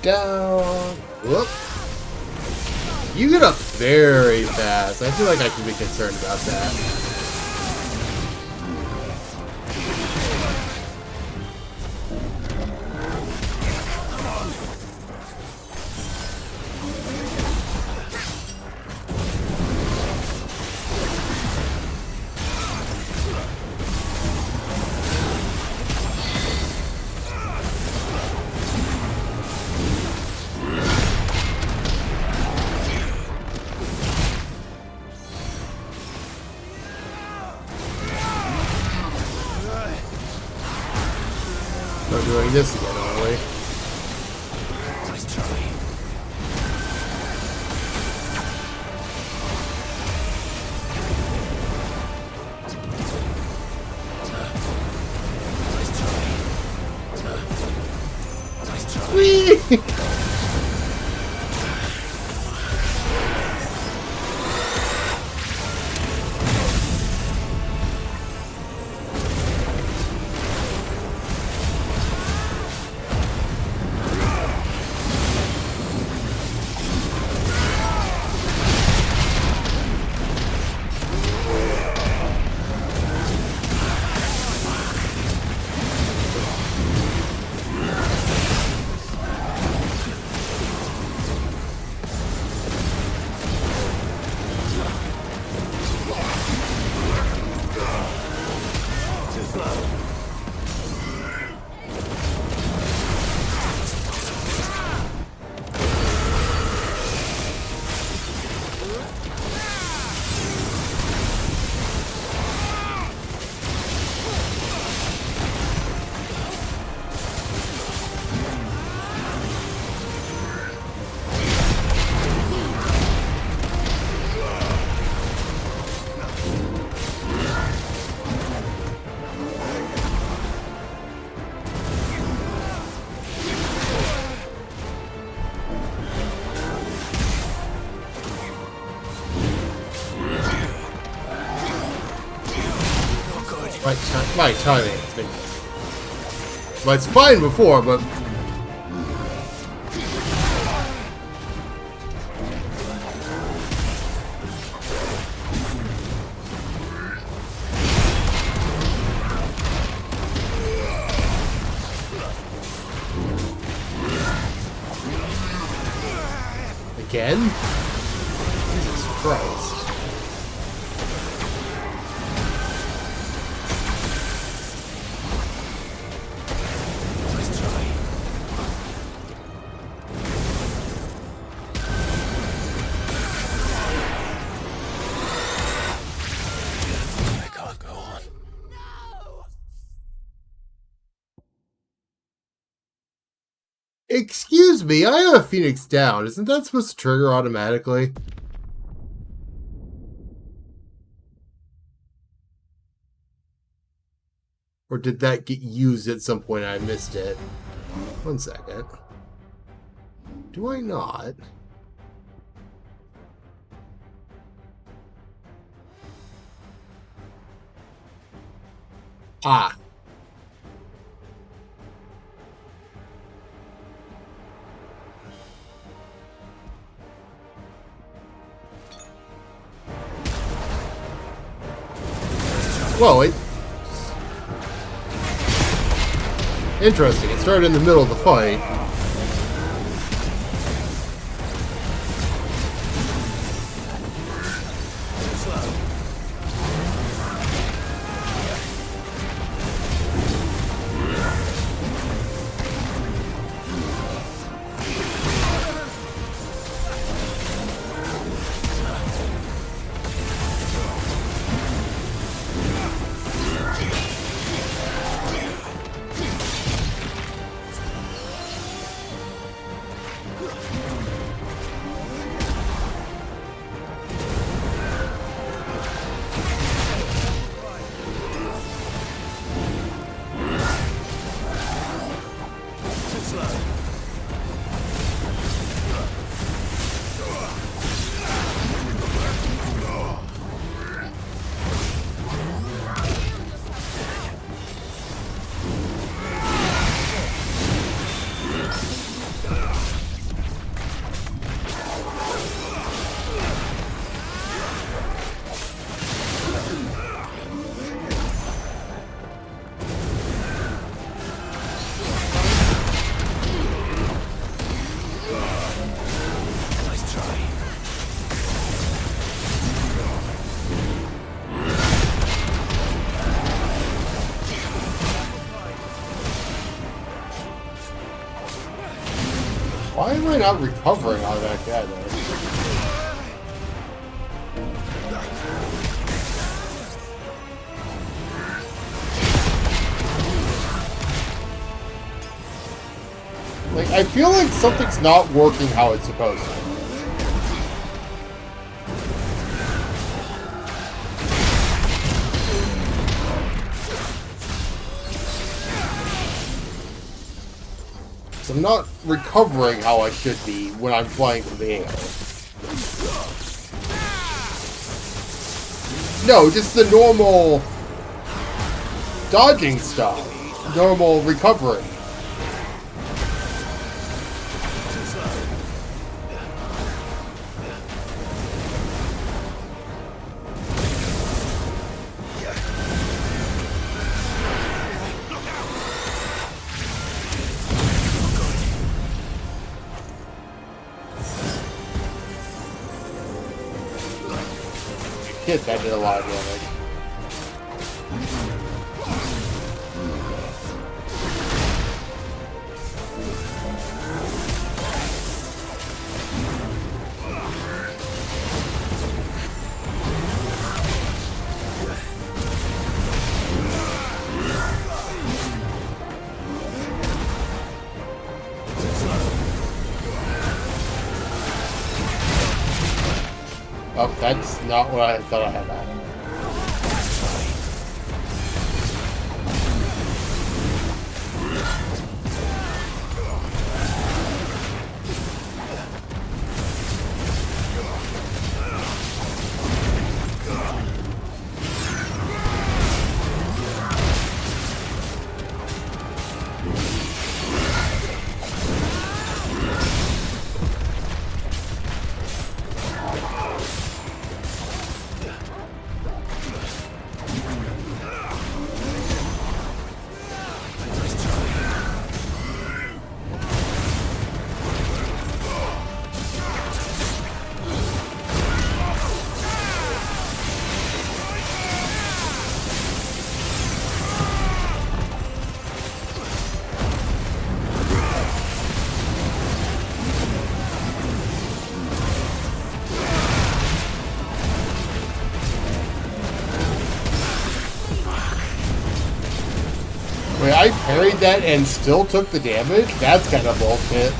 Down. Whoop. You get up very fast. I feel like I should be concerned about that. We're doing this again, aren't we? Whee! My timing has been... Well, it's fine before, but... Again? Jesus Christ. Excuse me, I have a Phoenix down. Isn't that supposed to trigger automatically? Or did that get used at some point and I missed it? 1 second. Do I not? Ah. Well, interesting. It started in the middle of the fight. am I not recovering automatically either? Like, I feel like something's not working how it's supposed to. So I'm not recovering how I should be when I'm flying through the air. No, just the normal dodging stuff. Normal recovery. Hit that did a lot of damage. Oh, that's not what I thought I had on. Wait, I parried that and still took the damage? That's kind of bullshit.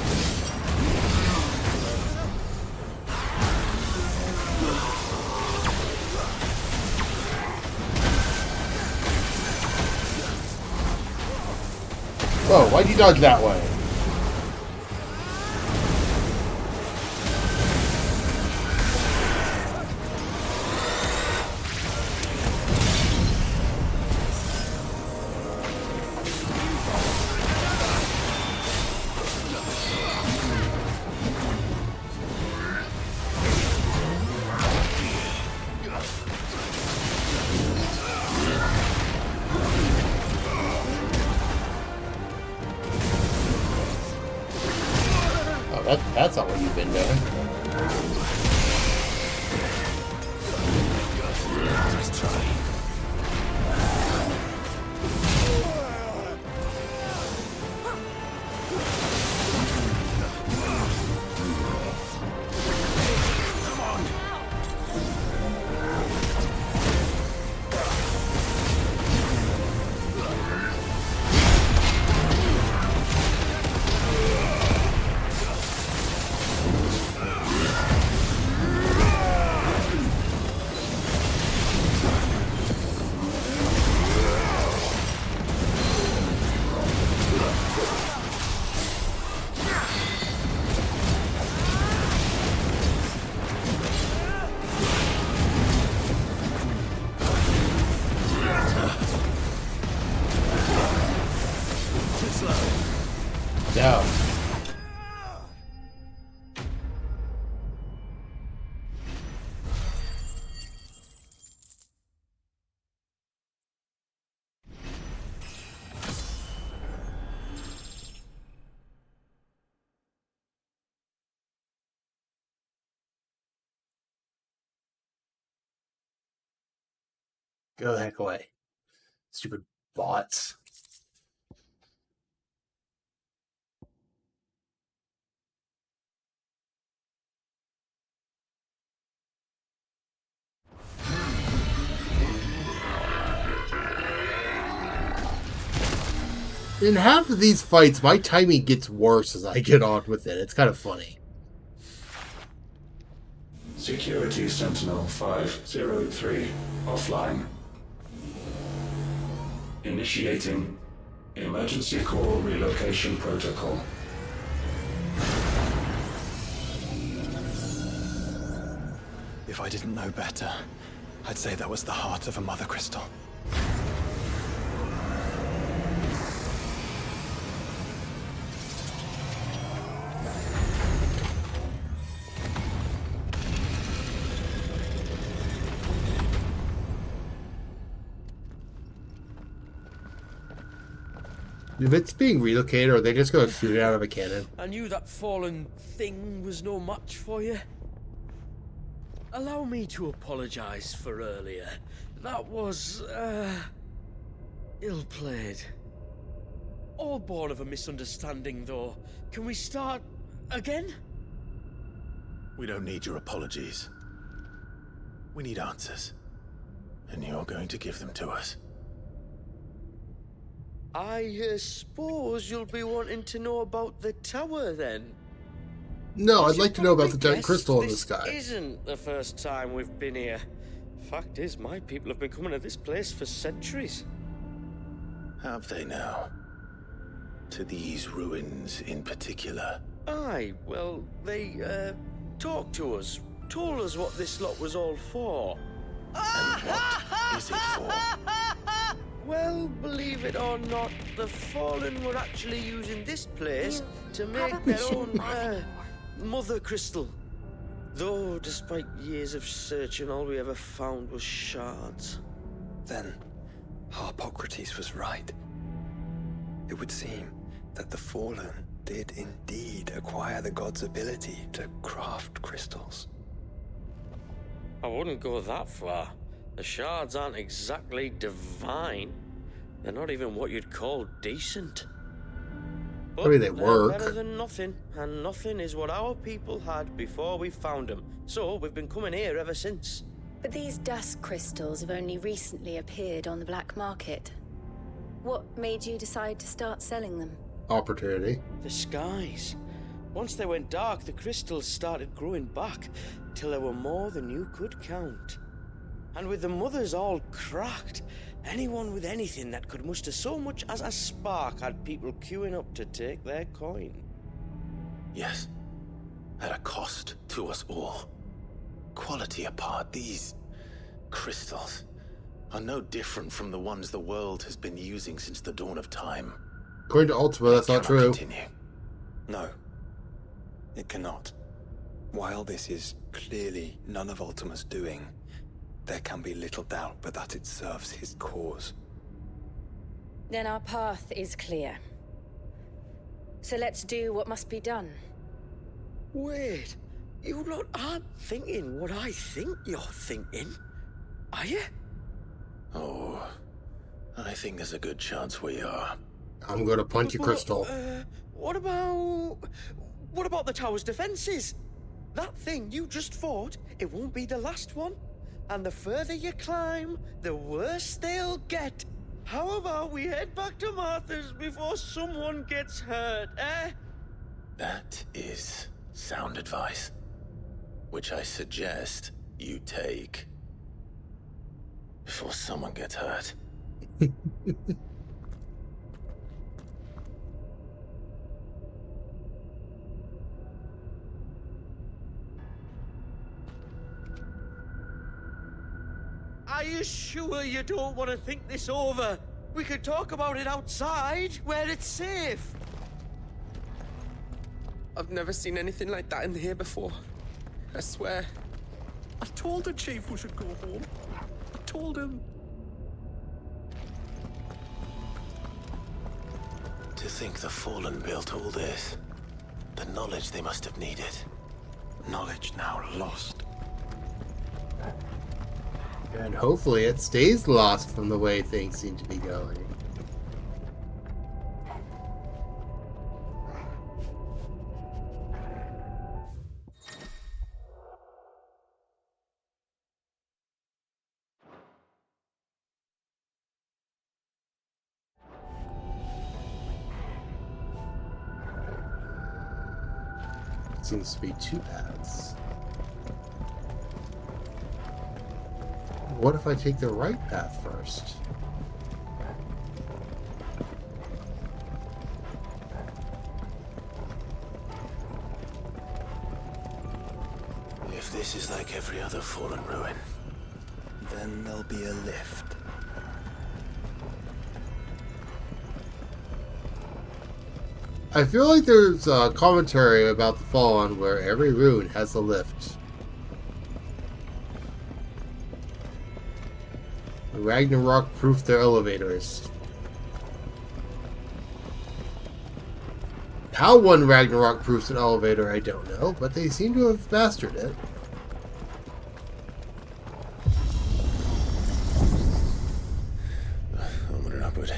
Whoa, why'd you dodge that way? That's not what you've been doing. Let's try. Down. Go the heck away. Stupid bots. In half of these fights, my timing gets worse as I get on with it. It's kind of funny. Security Sentinel 503 offline. Initiating emergency core relocation protocol. If I didn't know better, I'd say that was the heart of a mother crystal. If it's being relocated, are they just going to shoot it out of a cannon? I knew that fallen thing was no match for you. Allow me to apologize for earlier. That was, ill-played. All born of a misunderstanding, though. Can we start again? We don't need your apologies. We need answers. And you're going to give them to us. I suppose you'll be wanting to know about the tower, then? No, I'd like to know about the giant Yes, crystal in the this sky. Isn't the first time we've been here. Fact is, my people have been coming to this place for centuries. Have they now? To these ruins in particular? Aye, well, they, talked to us. Told us what this lot was all for. And what is it for? Well, believe it or not, the Fallen were actually using this place to make their own, mother crystal. Though, despite years of searching, all we ever found was shards. Then, Harpocrates was right. It would seem that the Fallen did indeed acquire the god's ability to craft crystals. I wouldn't go that far. The shards aren't exactly divine. They're not even what you'd call decent. But I mean, they they're work. better than nothing, and nothing is what our people had before we found them. So we've been coming here ever since. But these dust crystals have only recently appeared on the black market. What made you decide to start selling them? Opportunity. The skies. Once they went dark, the crystals started growing back, till there were more than you could count. And with the mothers all cracked, anyone with anything that could muster so much as a spark had people queuing up to take their coin. Yes. At a cost to us all. Quality apart, these crystals are no different from the ones the world has been using since the dawn of time. According to Ultima, that's not true. Continue. No, it cannot. While this is clearly none of Ultima's doing, there can be little doubt but that it serves his cause. Then our path is clear. So let's do what must be done. Wait, you lot aren't thinking what I think you're thinking, are you? Oh, I think there's a good chance we are. I'm going to punch you, Crystal. What about the tower's defenses? That thing you just fought, it won't be the last one. And the further you climb, the worse they'll get. How about we head back to Martha's before someone gets hurt, eh? That is sound advice, which I suggest you take before someone gets hurt. Are you sure you don't want to think this over? We could talk about it outside, where it's safe. I've never seen anything like that in here before. I swear. I told the chief we should go home. I told him. To think the Fallen built all this. The knowledge they must have needed. Knowledge now lost. And hopefully it stays lost from the way things seem to be going. seems to be two paths. What if I take the right path first? If this is like every other fallen ruin, then there'll be a lift. I feel like there's a commentary about the Fallen where every ruin has a lift. Ragnarok proofed their elevators. How one Ragnarok proofs an elevator, I don't know, but they seem to have mastered it. Onward and upward.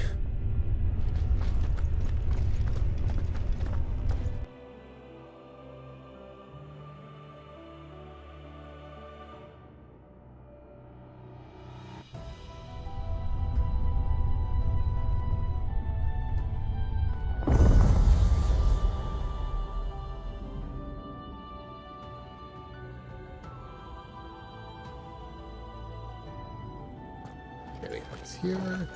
Anything's here.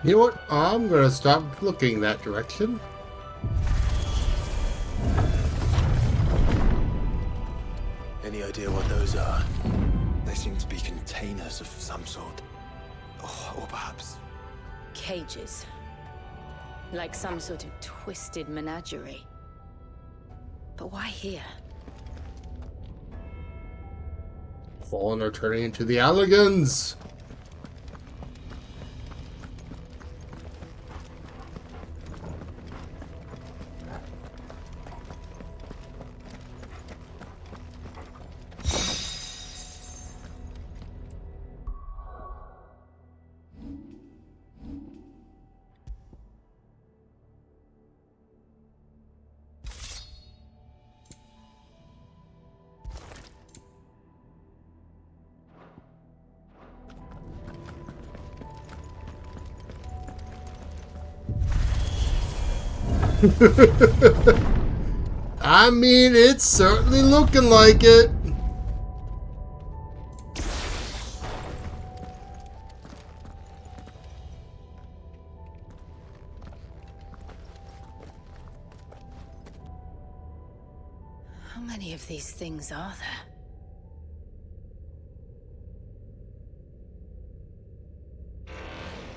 You know what? I'm gonna stop looking that direction. Any idea what those are? They seem to be containers of some sort. Or perhaps... Cages. Like some sort of twisted menagerie. But why here? Fallen are turning into the Alligans. I mean, it's certainly looking like it. How many of these things are there?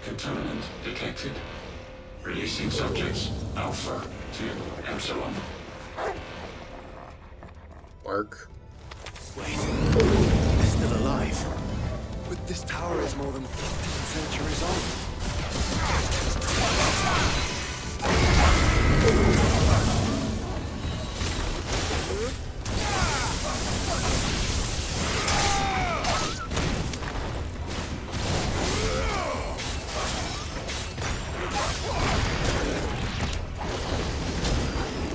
Contaminant detected. Releasing subjects Alpha to Epsilon. Mark. Wait, they're still alive. But this tower is more than 15 centuries old.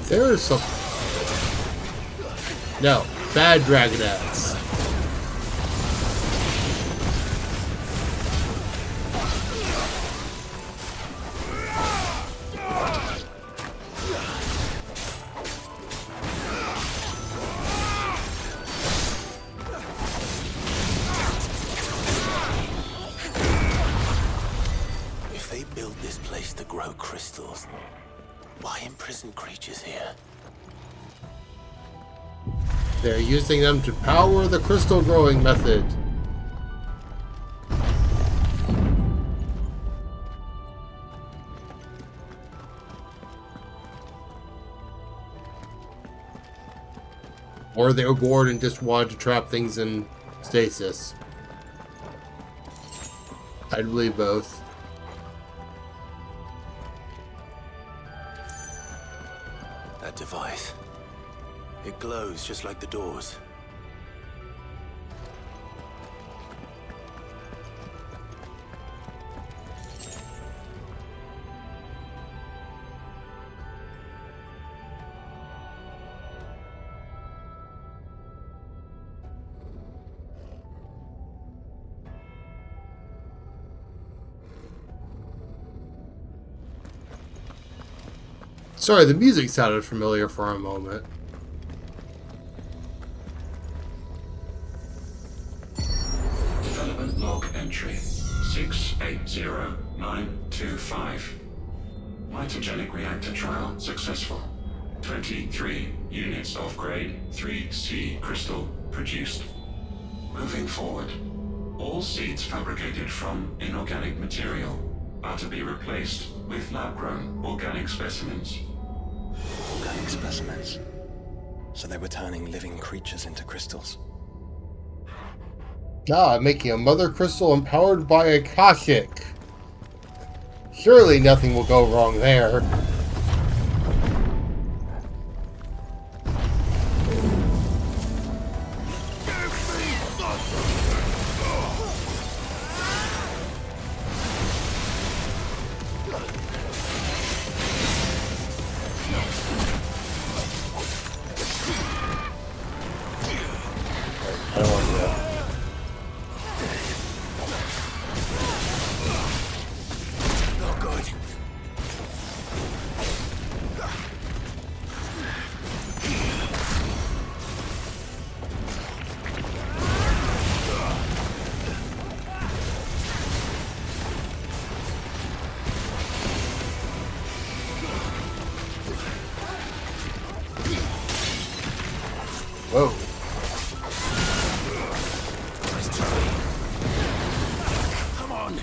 There is some... No, bad dragonets. If they built this place to grow crystals, why imprison creatures here? They're using them to power the crystal growing method. Or they were bored and just wanted to trap things in stasis. I'd believe both. That device. It glows just like the doors. Sorry, the music sounded familiar for a moment. Development log entry 680925. Mitogenic reactor trial successful. 23 units of grade 3C crystal produced. Moving forward, all seeds fabricated from inorganic material are to be replaced with lab-grown organic specimens. Organic specimens? So they were turning living creatures into crystals. Ah, making a mother crystal empowered by a Akashic. Surely nothing will go wrong there. I don't want to do that. Not good. Whoa. Come on.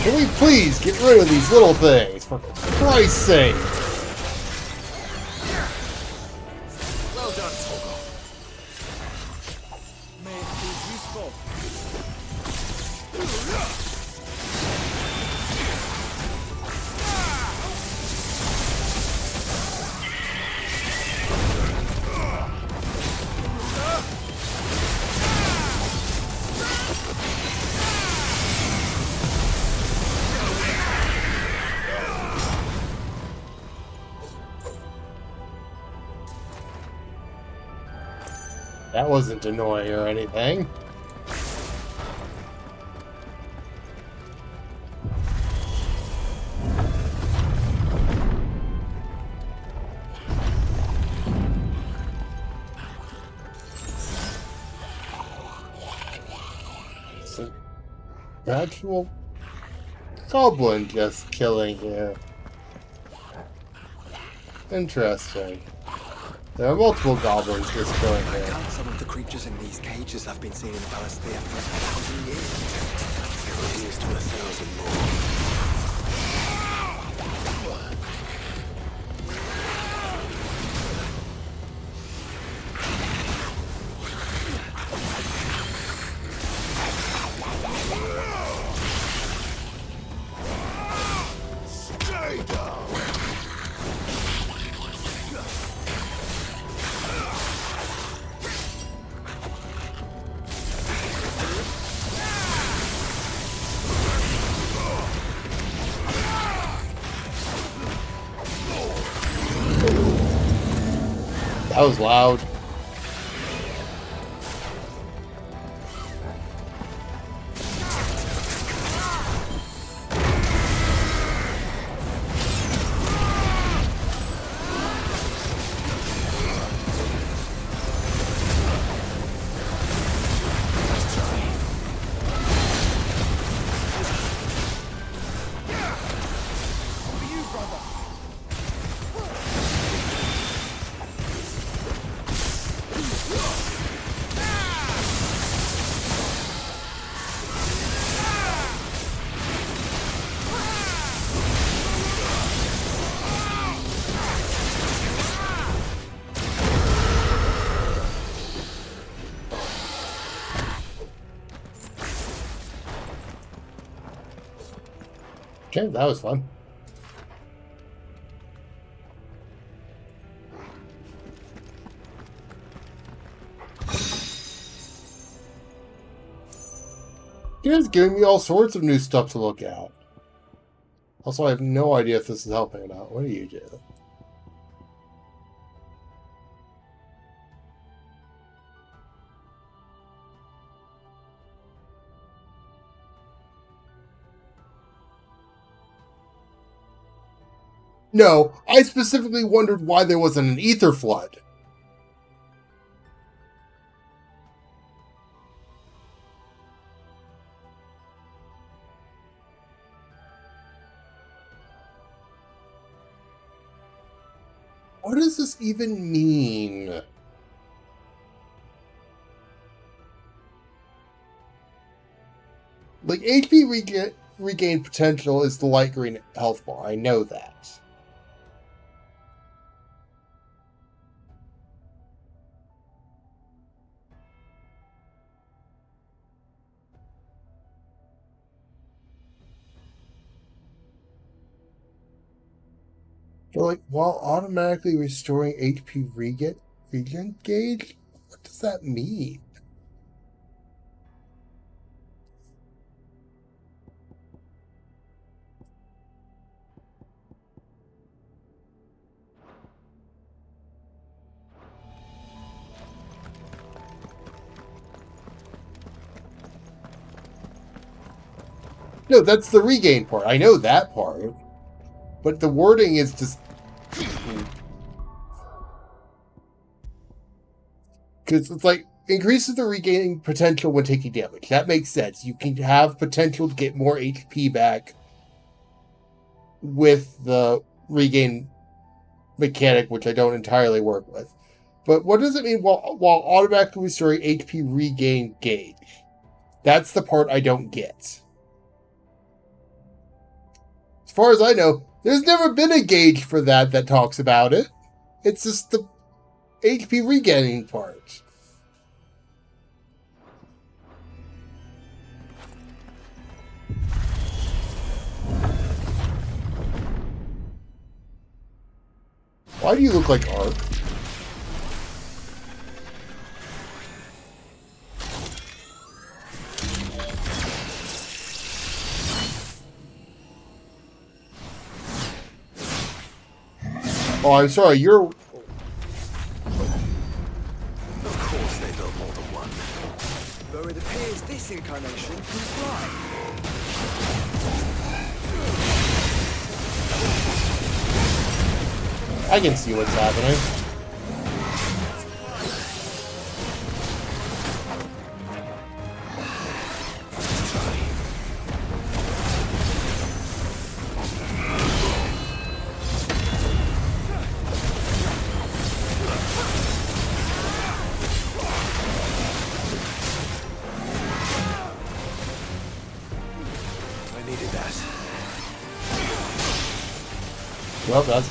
Can we please get rid of these little things, for Christ's sake? Well done, Togo. May it prove useful. That wasn't annoying or anything. It's an actual goblin just killing here. Interesting. There are multiple goblins just killing here. Some of the creatures in these cages have been seen in Palestina for 1,000 years. Here's to 1,000 more. Stay down. That was loud. Okay, that was fun. You guys giving me all sorts of new stuff to look at. Also, I have no idea if this is helping or not. What do you do? No, I specifically wondered why there wasn't an ether flood. What does this even mean? Like, HP regain potential is the light green health bar. I know that. But, like, while automatically restoring HP regen gauge? What does that mean? No, that's the regain part. I know that part. But the wording is just... Because it's like, increases the regaining potential when taking damage. That makes sense. You can have potential to get more HP back with the regain mechanic, which I don't entirely work with. But what does it mean while automatically restoring HP regain gauge? That's the part I don't get. As far as I know, there's never been a gauge for that talks about it. It's just the HP regaining part. Why do you look like Ark? Oh, I'm sorry, you're... Of course they built more than one. Though it appears this incarnation can fly. I can see what's happening. Well, that's...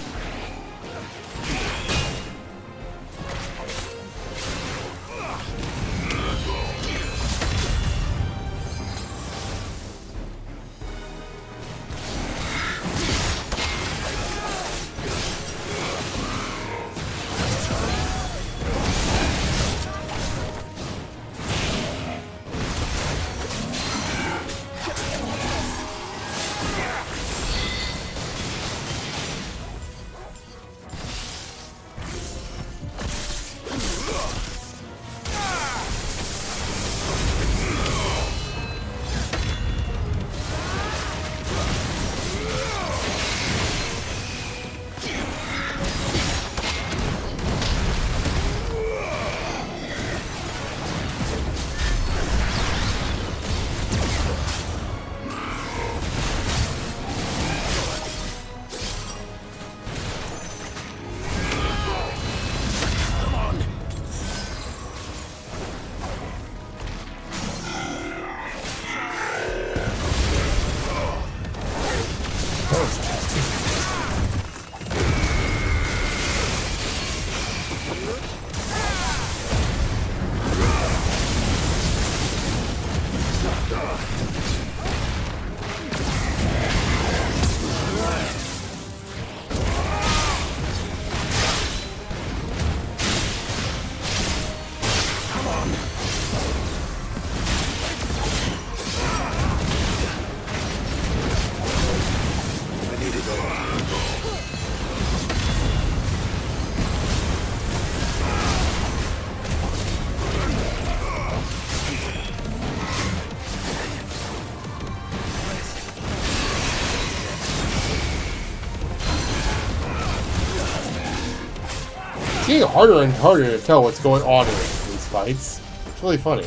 getting harder and harder to tell what's going on in these fights. It's really funny.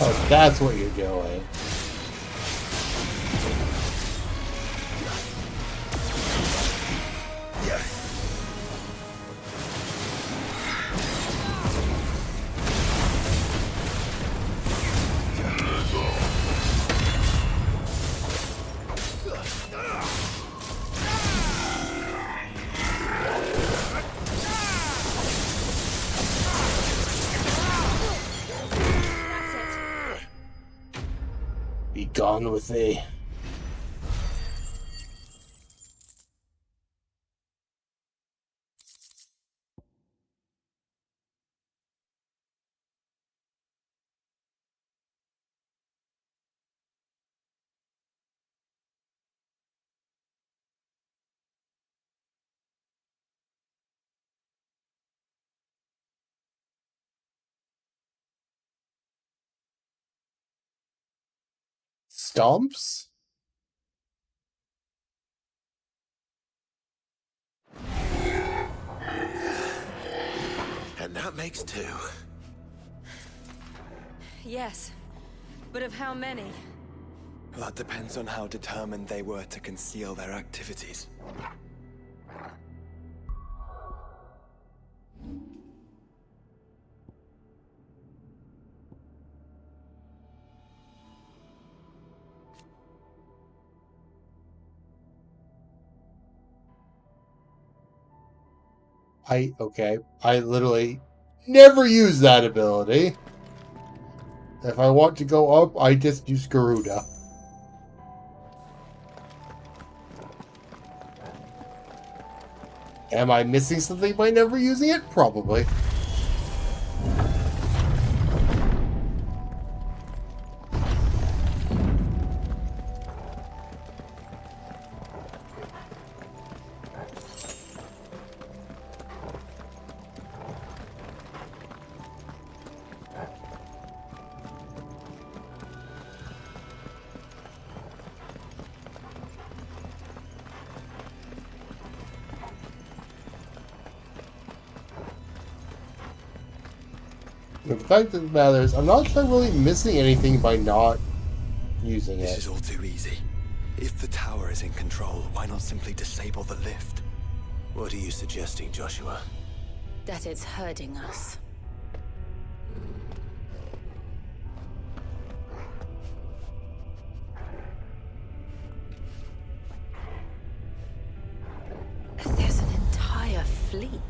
Oh, that's what you're doing. Be gone with thee. Stomps? And that makes 2. Yes, but of how many? That depends on how determined they were to conceal their activities. I literally never use that ability. If I want to go up, I just use Garuda. Am I missing something by never using it? Probably. The fact of the matter is, I'm not sure I'm really missing anything by not using it. This is all too easy. If the tower is in control, why not simply disable the lift? What are you suggesting, Joshua? That it's hurting us. There's an entire fleet.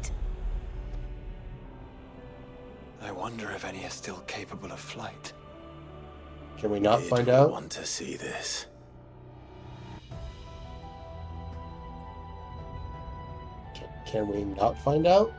I wonder if any are still capable of flight. Can we not find out? I want to see this. Can we not find out?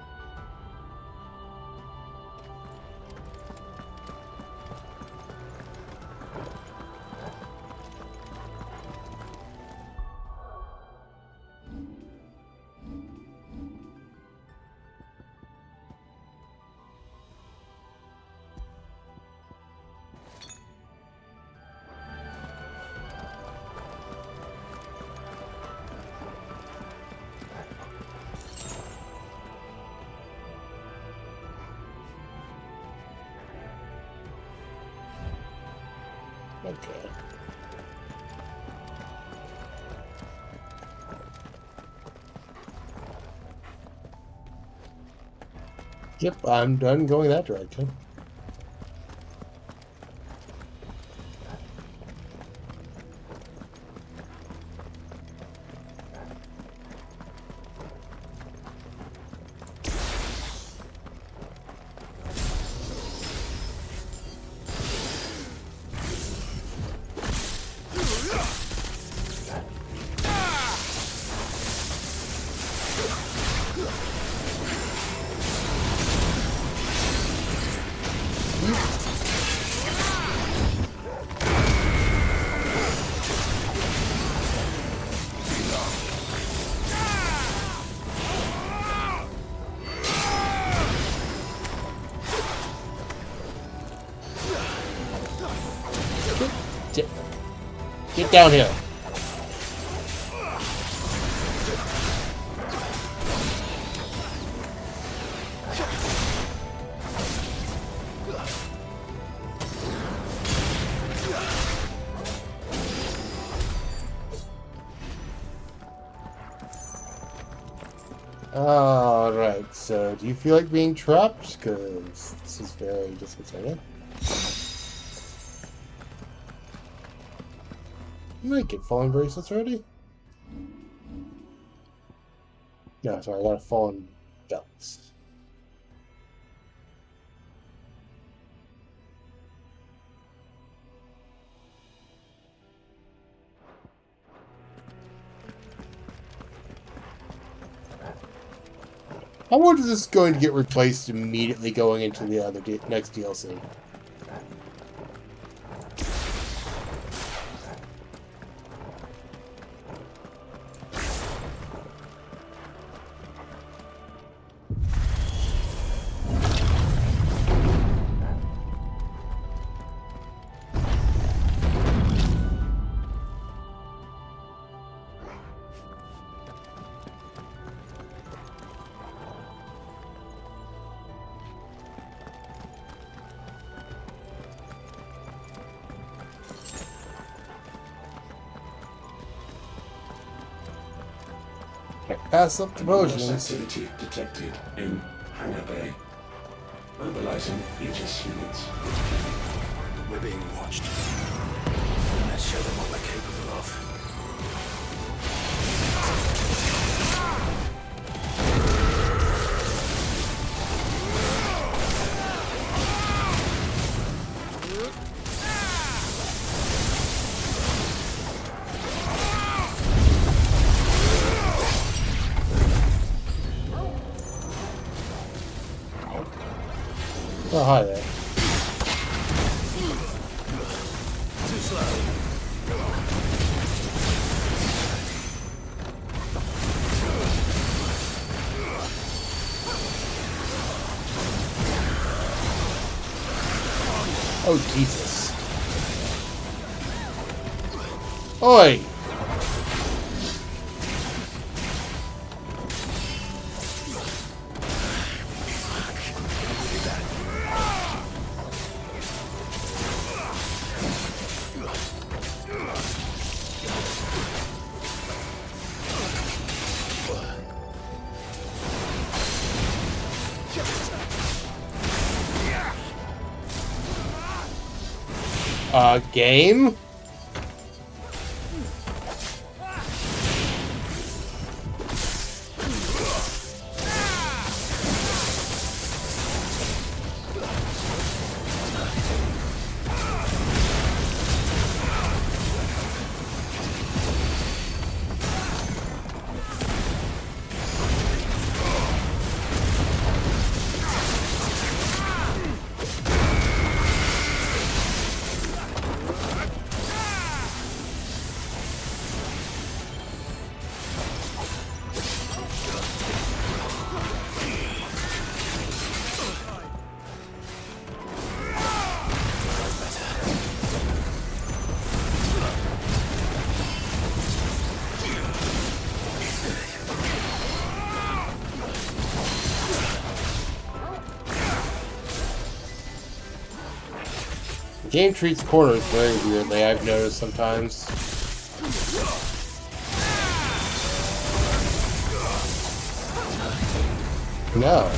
Okay. Yep, I'm done going that direction. Get down here. Alright, so do you feel like being trapped? Because this is very disconcerting. You might get fallen bracelets already? No, sorry, I got a fallen belts. How much is this going to get replaced immediately going into the other next DLC? Pass up to Anomalous motions. activity detected in Hangar Bay. Mobilizing Aegis units. We're being watched. Let's show them what we're capable of. Oh, hi there. Too slow. Oh, Jesus. Oi! Game? The game treats corners very weirdly, I've noticed sometimes. No.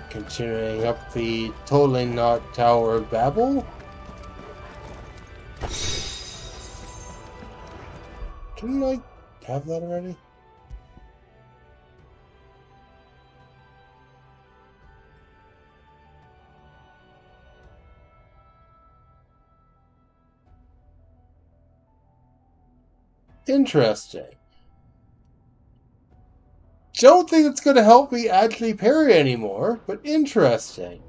Continuing up the Totally Not Tower of Babel. Didn't I have that already? Interesting. Don't think it's going to help me actually parry anymore, but interesting.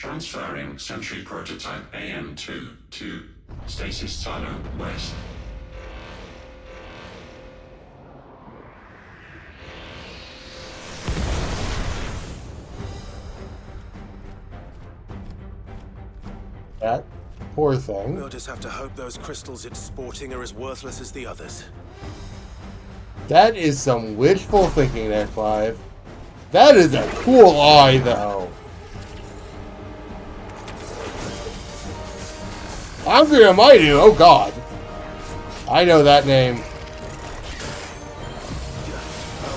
Transferring Sentry Prototype AM2 to Stasis Silo West. That poor thing. We'll just have to hope those crystals it's sporting are as worthless as the others. That is some wishful thinking there, Clive. That is a cool eye, though. Angria Maidu, oh god. I know that name. How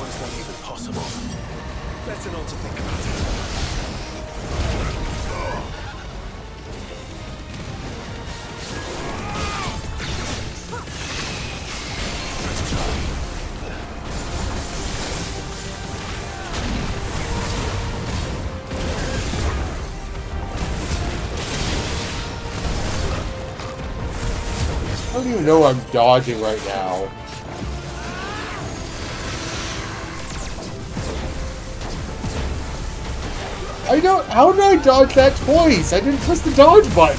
is that even possible? Better not to think about it. I don't even know where I'm dodging right now. I don't. How did I dodge that twice? I didn't press the dodge button.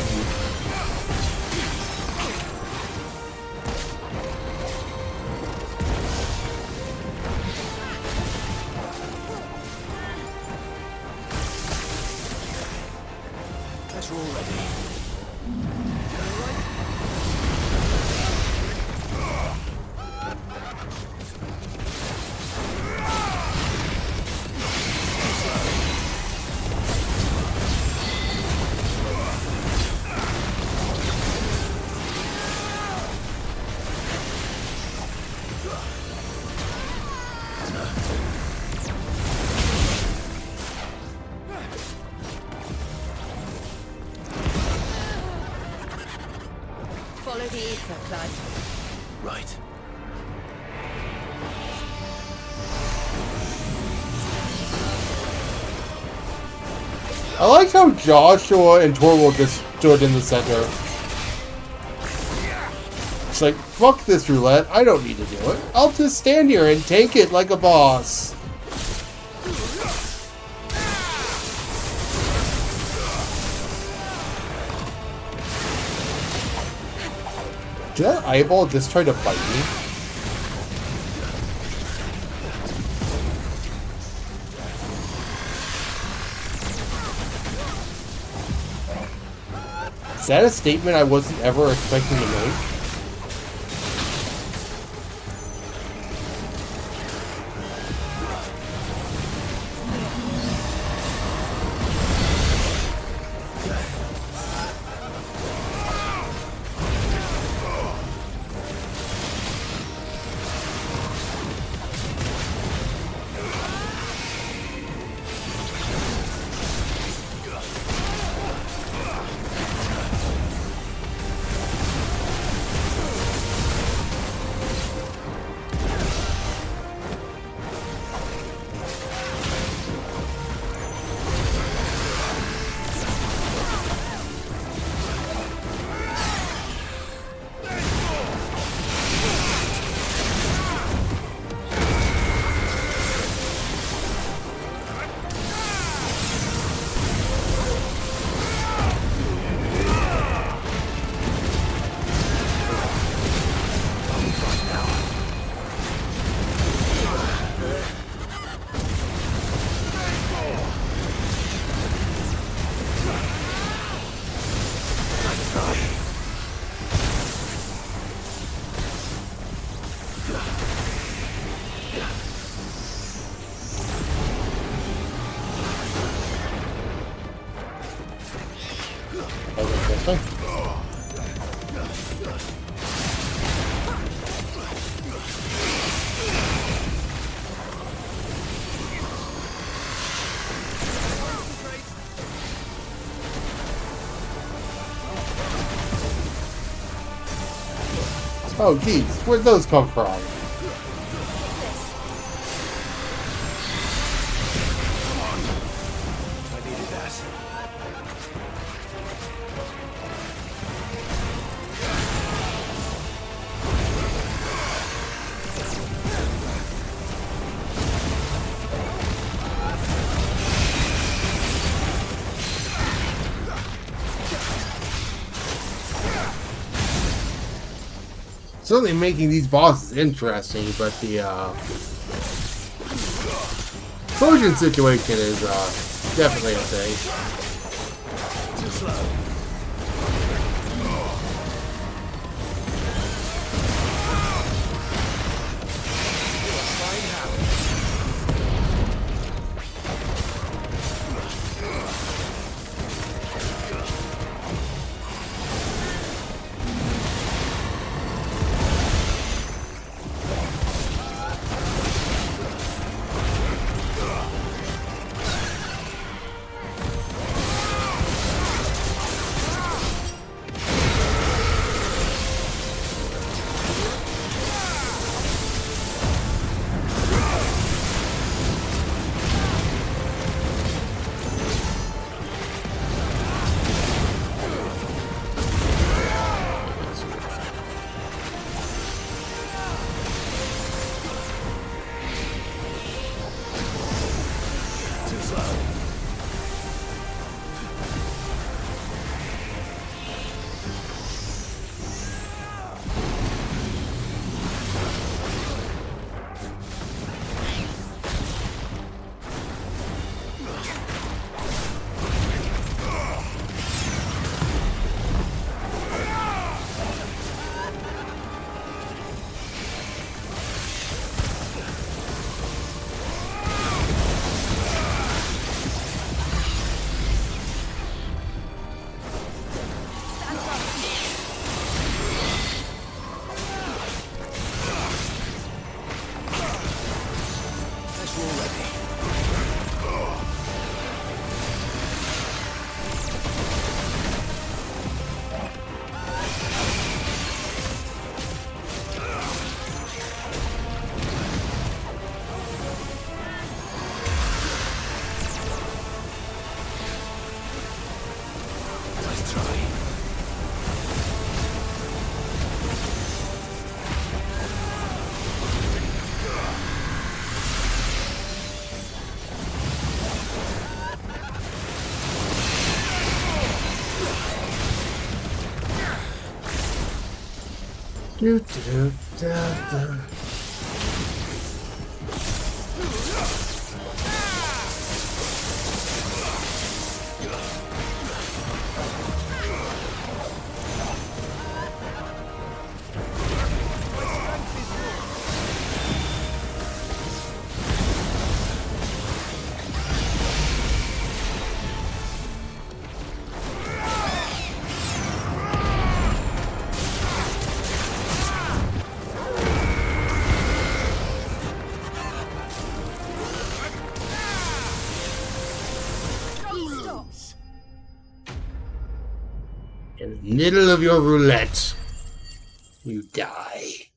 Guess we're all ready. Follow the ether, Clive. Right. I like how Joshua and Torvald just stood in the center. It's like, fuck this roulette. I don't need to do it. I'll just stand here and tank it like a boss. Did that eyeball just try to bite me? Is that a statement I wasn't ever expecting to make? Oh, geez, where'd those come from? I needed that. certainly making these bosses interesting, but the potion situation is definitely a thing. Too slow. In the middle of your roulette, you die.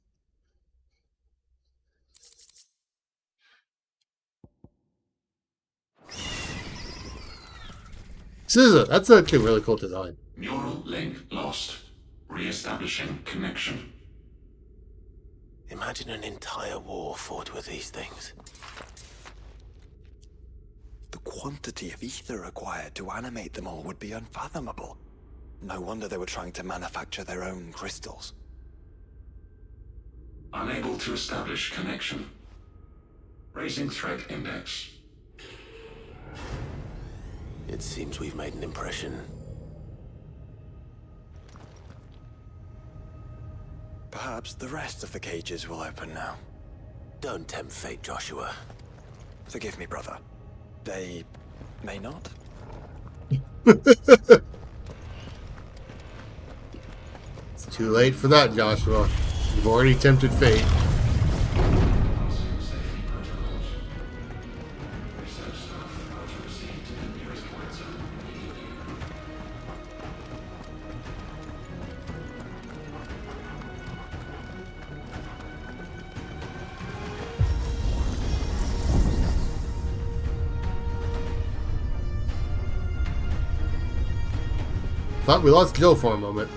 Scissor, that's actually a really cool design. Neural link lost. Re-establishing connection. Imagine an entire war fought with these things. The quantity of ether required to animate them all would be unfathomable. No wonder they were trying to manufacture their own crystals. Unable to establish connection. Raising threat index. It seems we've made an impression. Perhaps the rest of the cages will open now. Don't tempt fate, Joshua. Forgive me, brother. They may not. It's too late for that, Joshua. You've already tempted fate. Thought we lost Jill for a moment.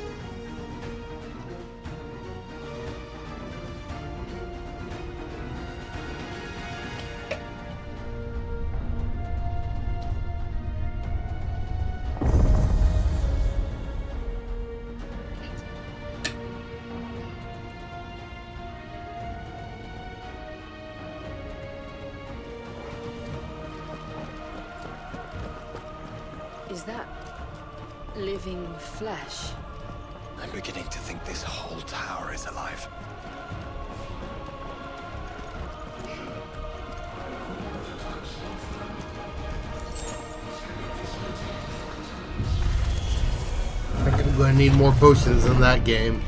Is that living flesh? I'm beginning to think this whole tower is alive. I think I'm going to need more potions in that game.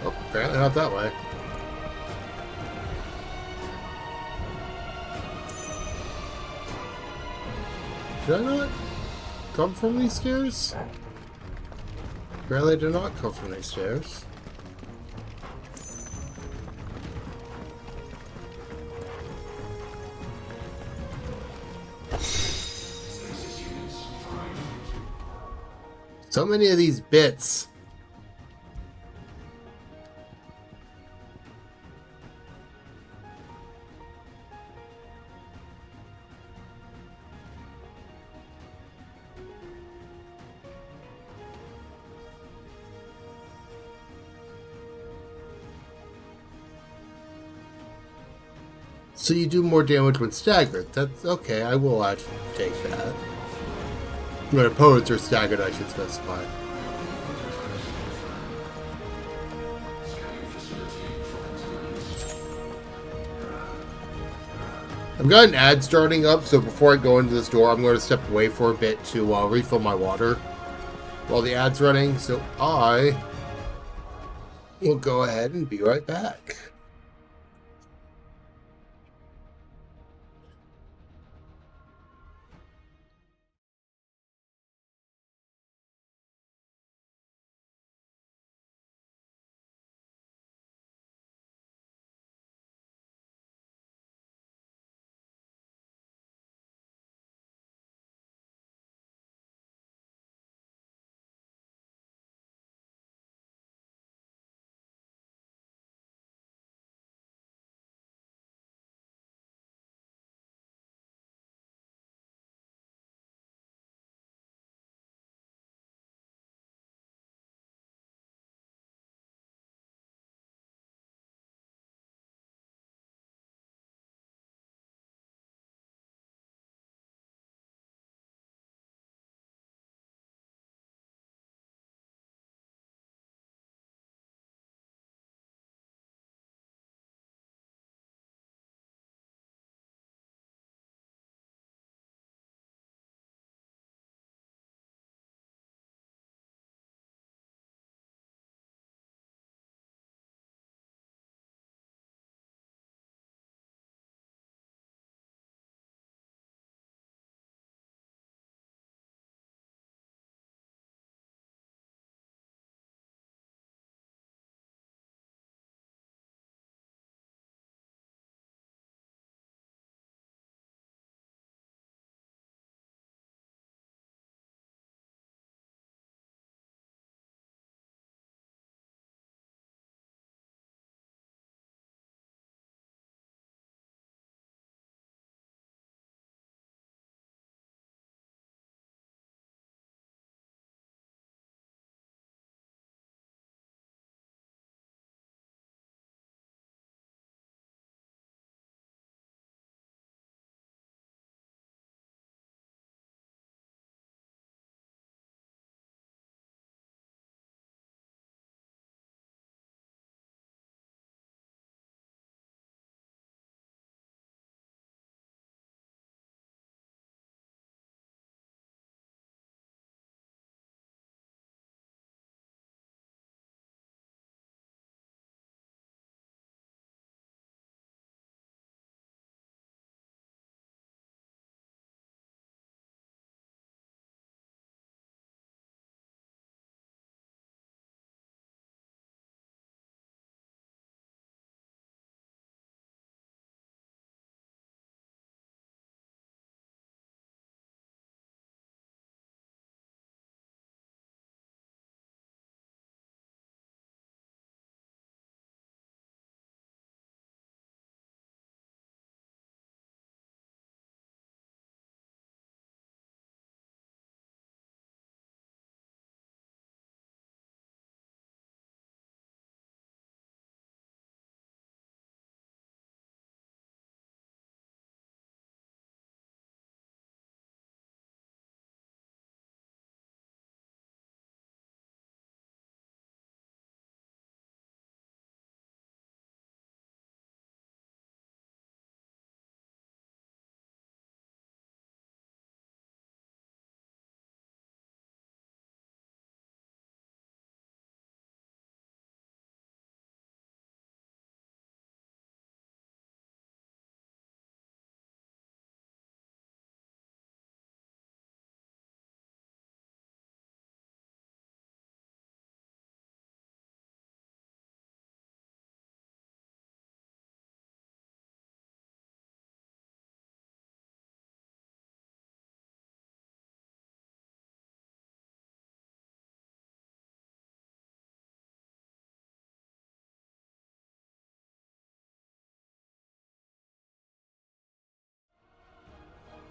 Oh, apparently not that way. Did I not come from these stairs? Apparently I did not come from these stairs. So many of these bits. So you do more damage when staggered. That's okay, I will actually take that. When opponents are staggered, I should specify. I've got an ad starting up, so before I go into this door, I'm going to step away for a bit to refill my water while the ad's running, so I will go ahead and be right back.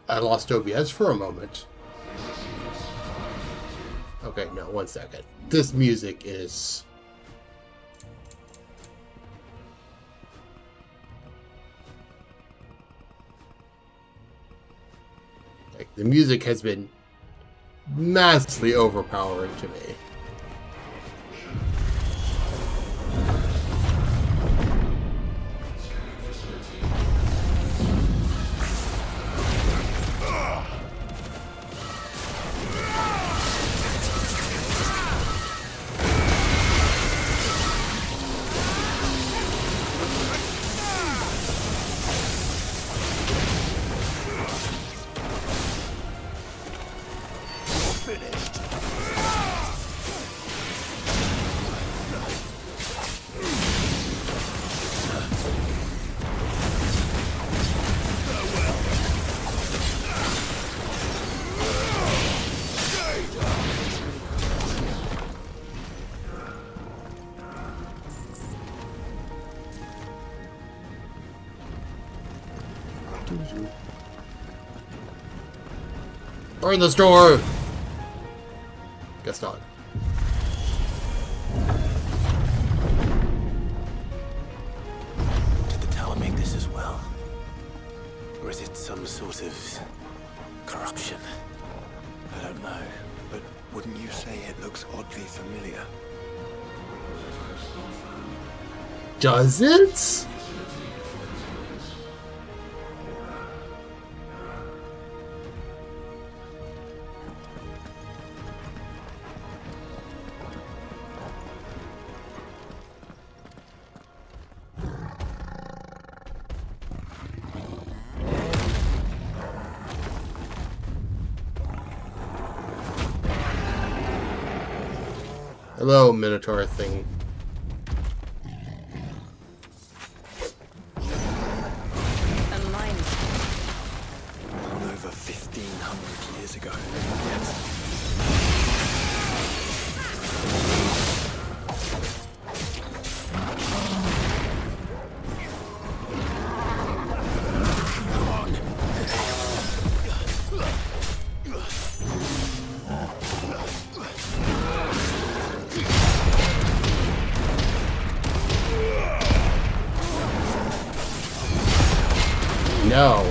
I lost OBS for a moment. Okay, no, 1 second. This music is... like, the music has been massively overpowering to me. Burn the store! Guess not. Did the tower make this as well? Or is it some sort of corruption? I don't know, but wouldn't you say it looks oddly familiar? Does it? Hello, Minotaur thing. A mine born over 1,500 years ago. No.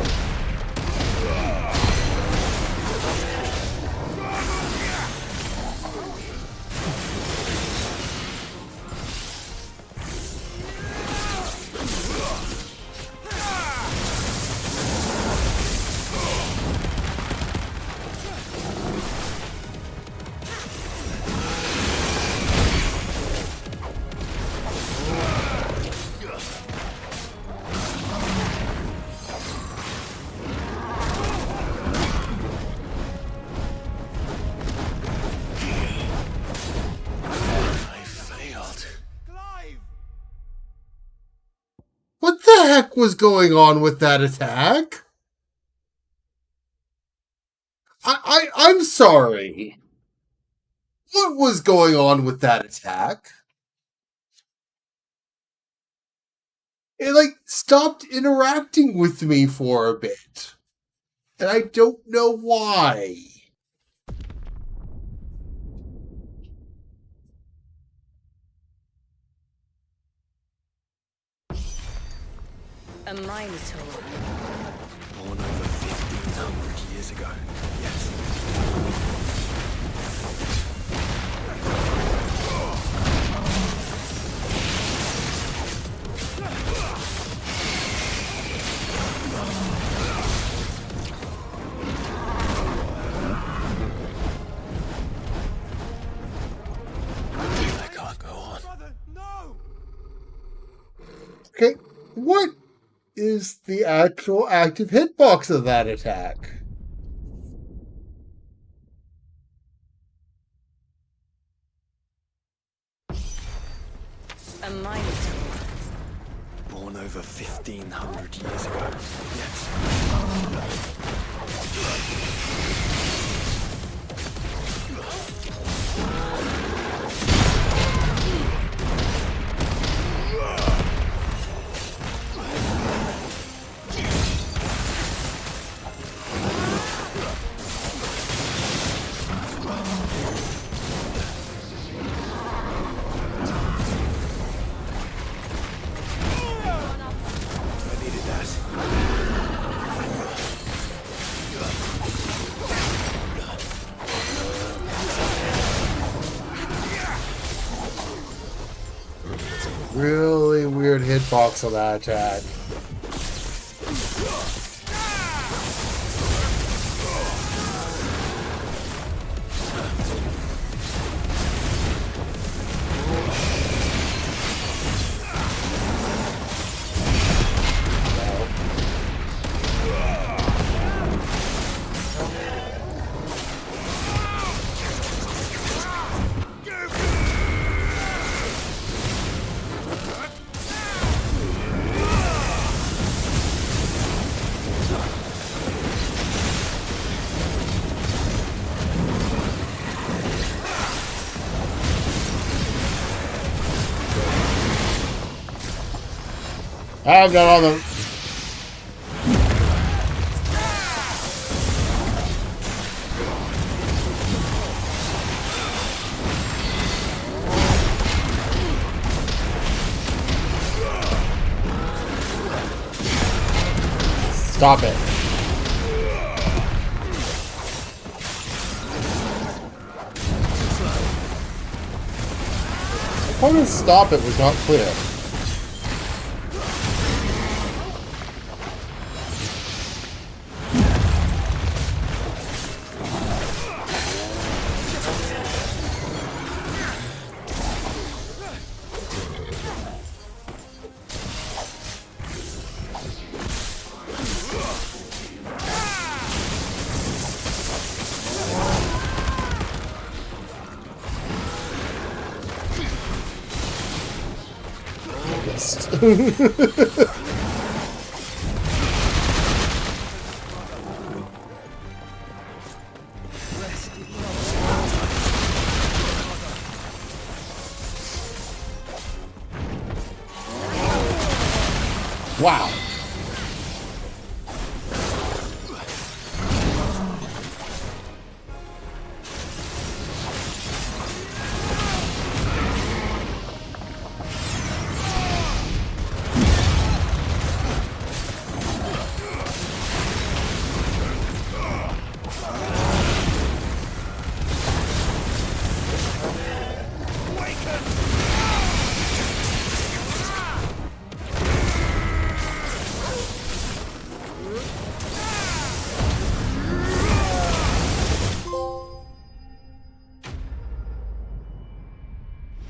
What the heck was going on with that attack? I'm sorry. What was going on with that attack? It, like, stopped interacting with me for a bit. And I don't know why. A Minotaur. Born over 1,500 years ago. Yes. I can't go on. Okay, what is the actual active hitbox of that attack? A Minotaur. Born over 1,500 years ago. Yes. hitbox on that attack. I'm not on them. Stop it. The point of stop it was not clear. Wow.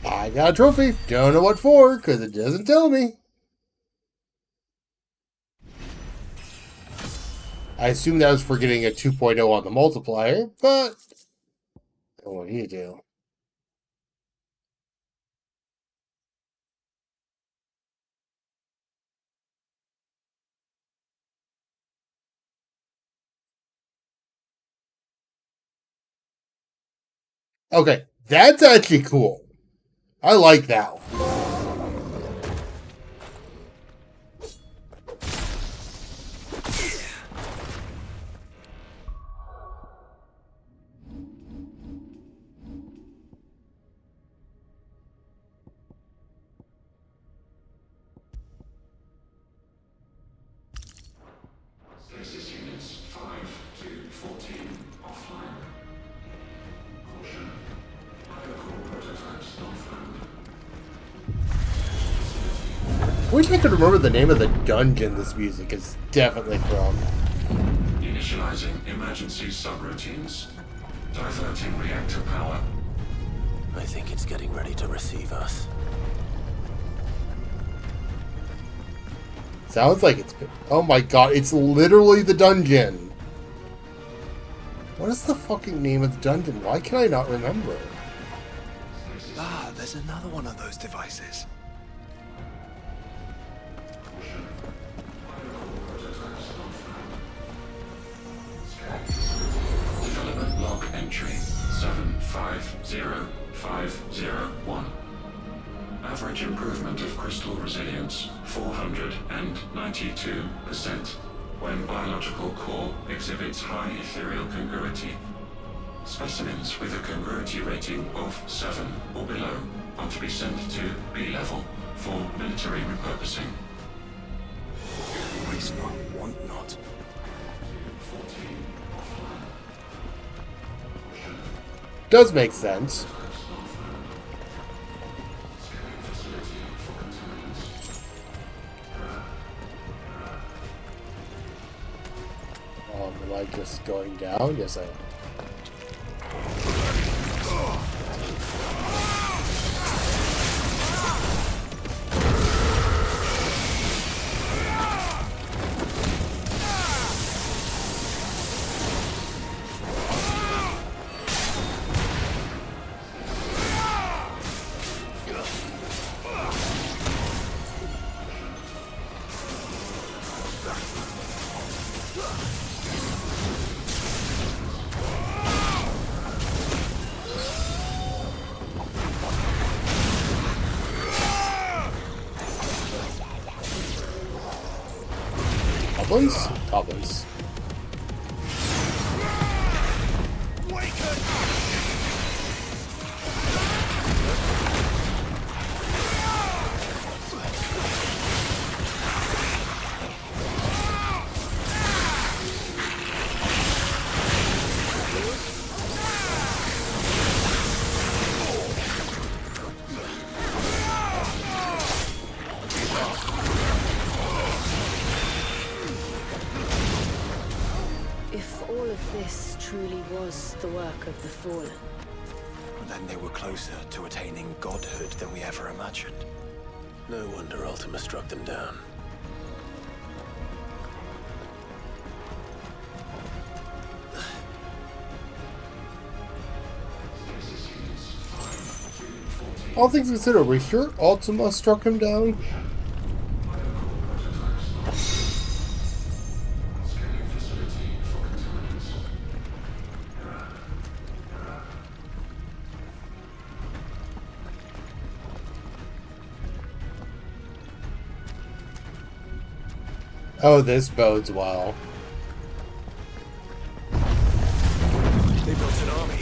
I got a trophy. Don't know what for, because it doesn't tell me. I assume that was for getting a 2.0 on the multiplier, but what do you do? Okay, that's actually cool. I like that one. Stasis units 5 to 14 offline. Caution. Higher-core prototypes not found. Wish I could remember the name of the dungeon this music is definitely from. Initializing emergency subroutines. Diverting reactor power. I think it's getting ready to receive us. Sounds like it's... Oh my god, it's literally the dungeon. What is the fucking name of the dungeon? Why can I not remember? Ah, there's another one of those devices. Development log entry 750501. Average improvement of crystal resilience 492% when biological core exhibits high ethereal congruity. Specimens with a congruity rating of 7 or below are to be sent to B level for military repurposing. Waste not, want not. Does make sense. Am I just going down? Yes, I am. Goblins? Goblins. If all of this truly was the work of the Fallen, Then they were closer to attaining godhood than we ever imagined. No wonder Ultima struck them down. All things considered, are we sure Ultima struck him down? Oh, this bodes well. They built an army.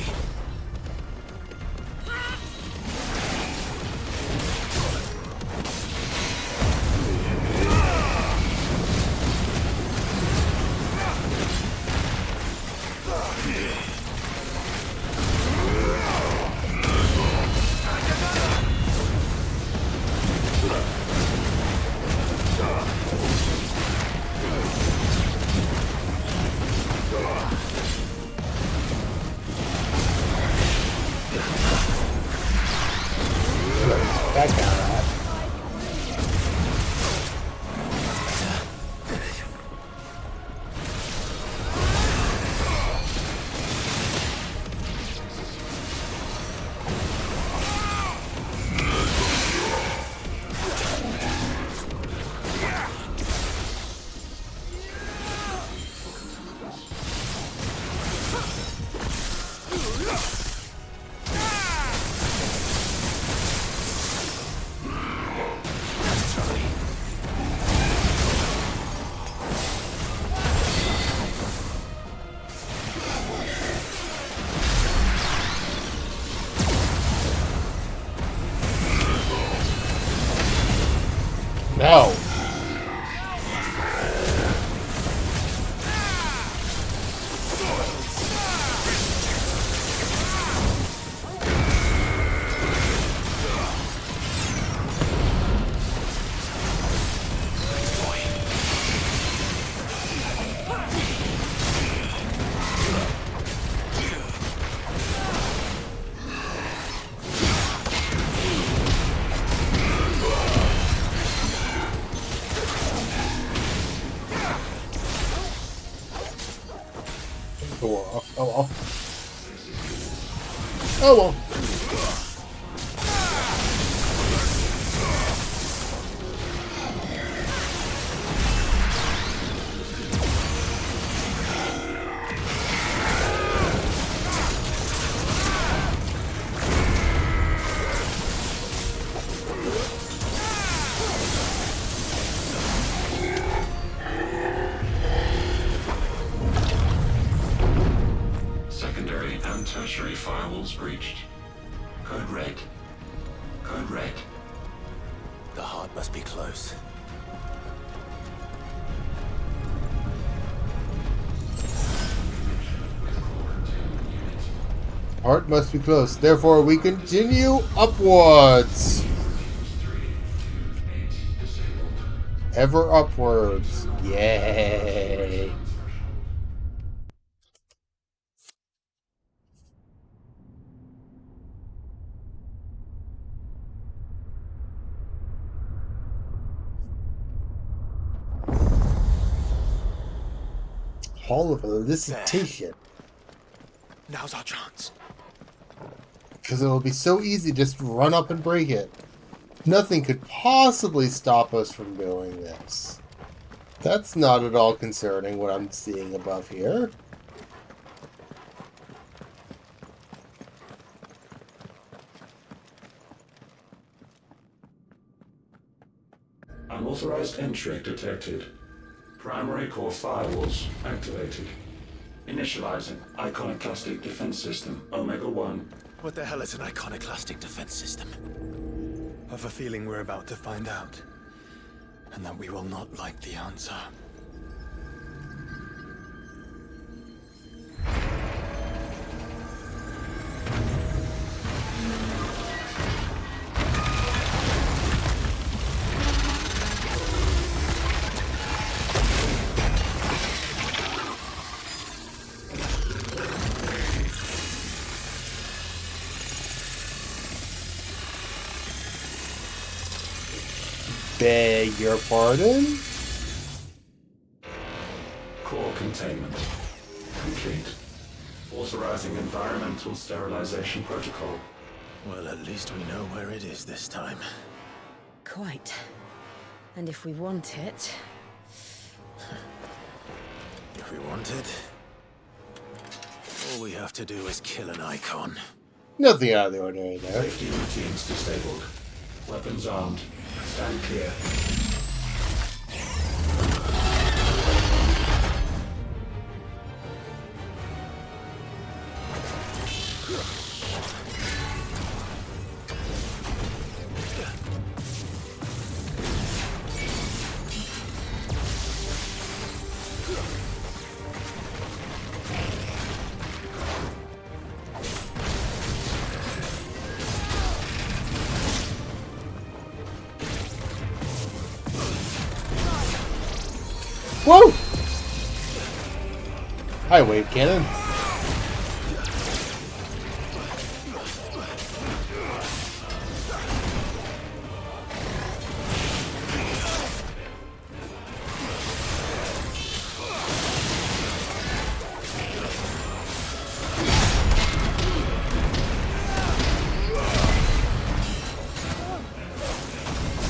That got that. No. Oh well. Oh well. Secondary and tertiary firewalls breached. Code red. Code red. The heart must be close. Heart must be close. Therefore, we continue upwards. Ever upwards. Yay. Hall of Elicitation. Now's our chance. Because it'll be so easy to just run up and break it. Nothing could possibly stop us from doing this. That's not at all concerning what I'm seeing above here. Unauthorized entry detected. Primary core firewalls activated. Initializing iconoclastic defense system Omega-1. What the hell is an iconoclastic defense system? I have a feeling we're about to find out. And that we will not like the answer. Beg your pardon? Core containment complete. Authorizing environmental sterilization protocol. Well, at least we know where it is this time. Quite. And if we want it... If we want it, all we have to do is kill an icon. Nothing out of the ordinary there. Safety routines disabled. Weapons armed. Stand clear. Whoa! Hi, wave cannon.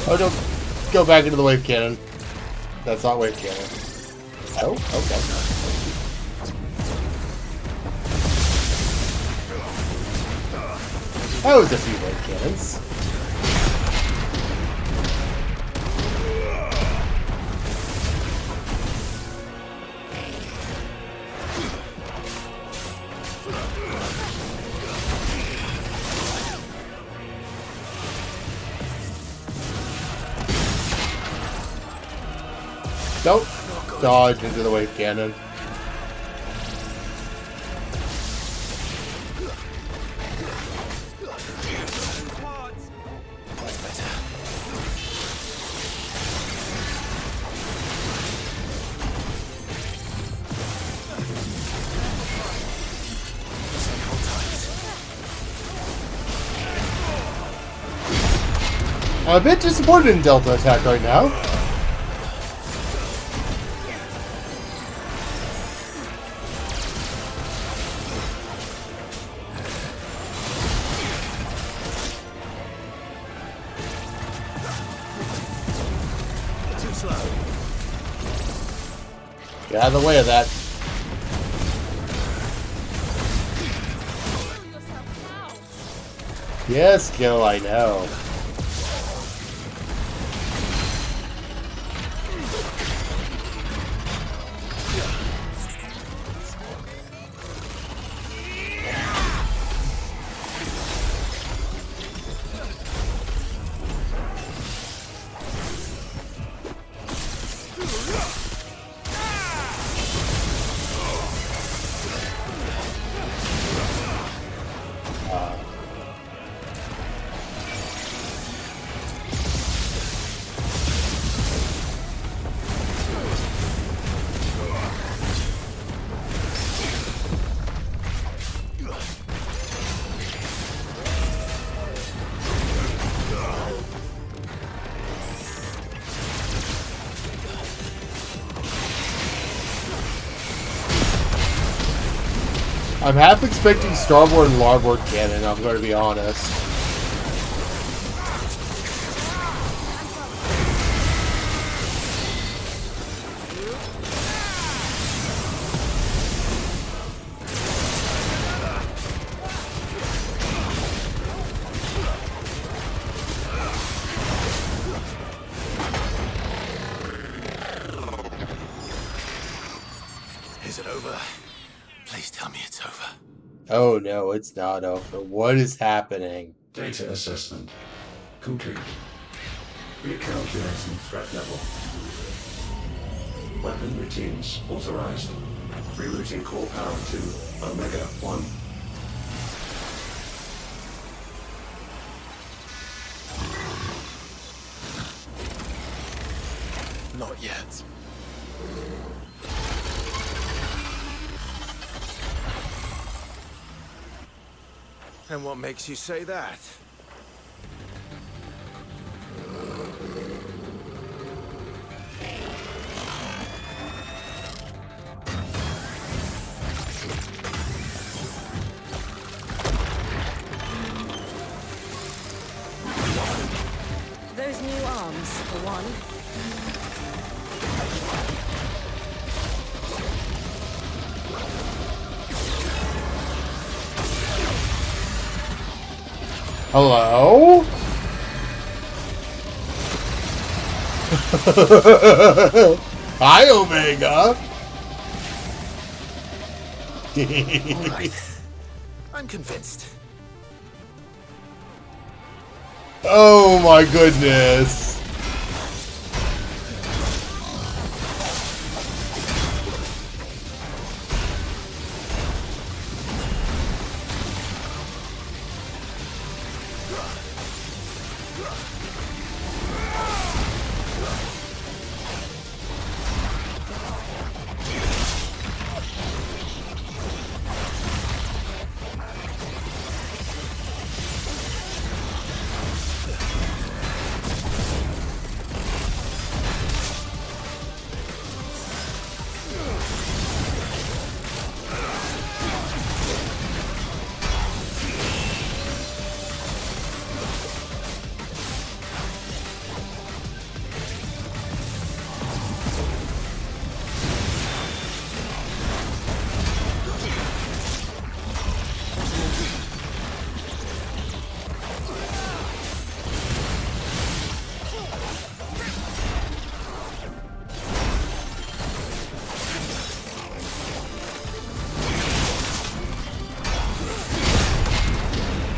Oh, don't go back into the wave cannon. That's not wave cannon. Oh, okay. That was a few wave cannons. Don't dodge into the wave cannon. I'm a bit disappointed in Delta attack right now. Get out of the way of that. Yes, Gil, I know. I'm half expecting starboard and larboard cannon, I'm going to be honest. Is it over? Please tell me it's over. Oh no, it's not over. What is happening? Data assessment complete. Recalculating threat level. Weapon routines authorized. Rerouting core power to Omega 1. Not yet. And what makes you say that? Those new arms, for one. Hello? Hi, Omega! All right. I'm convinced. Oh my goodness!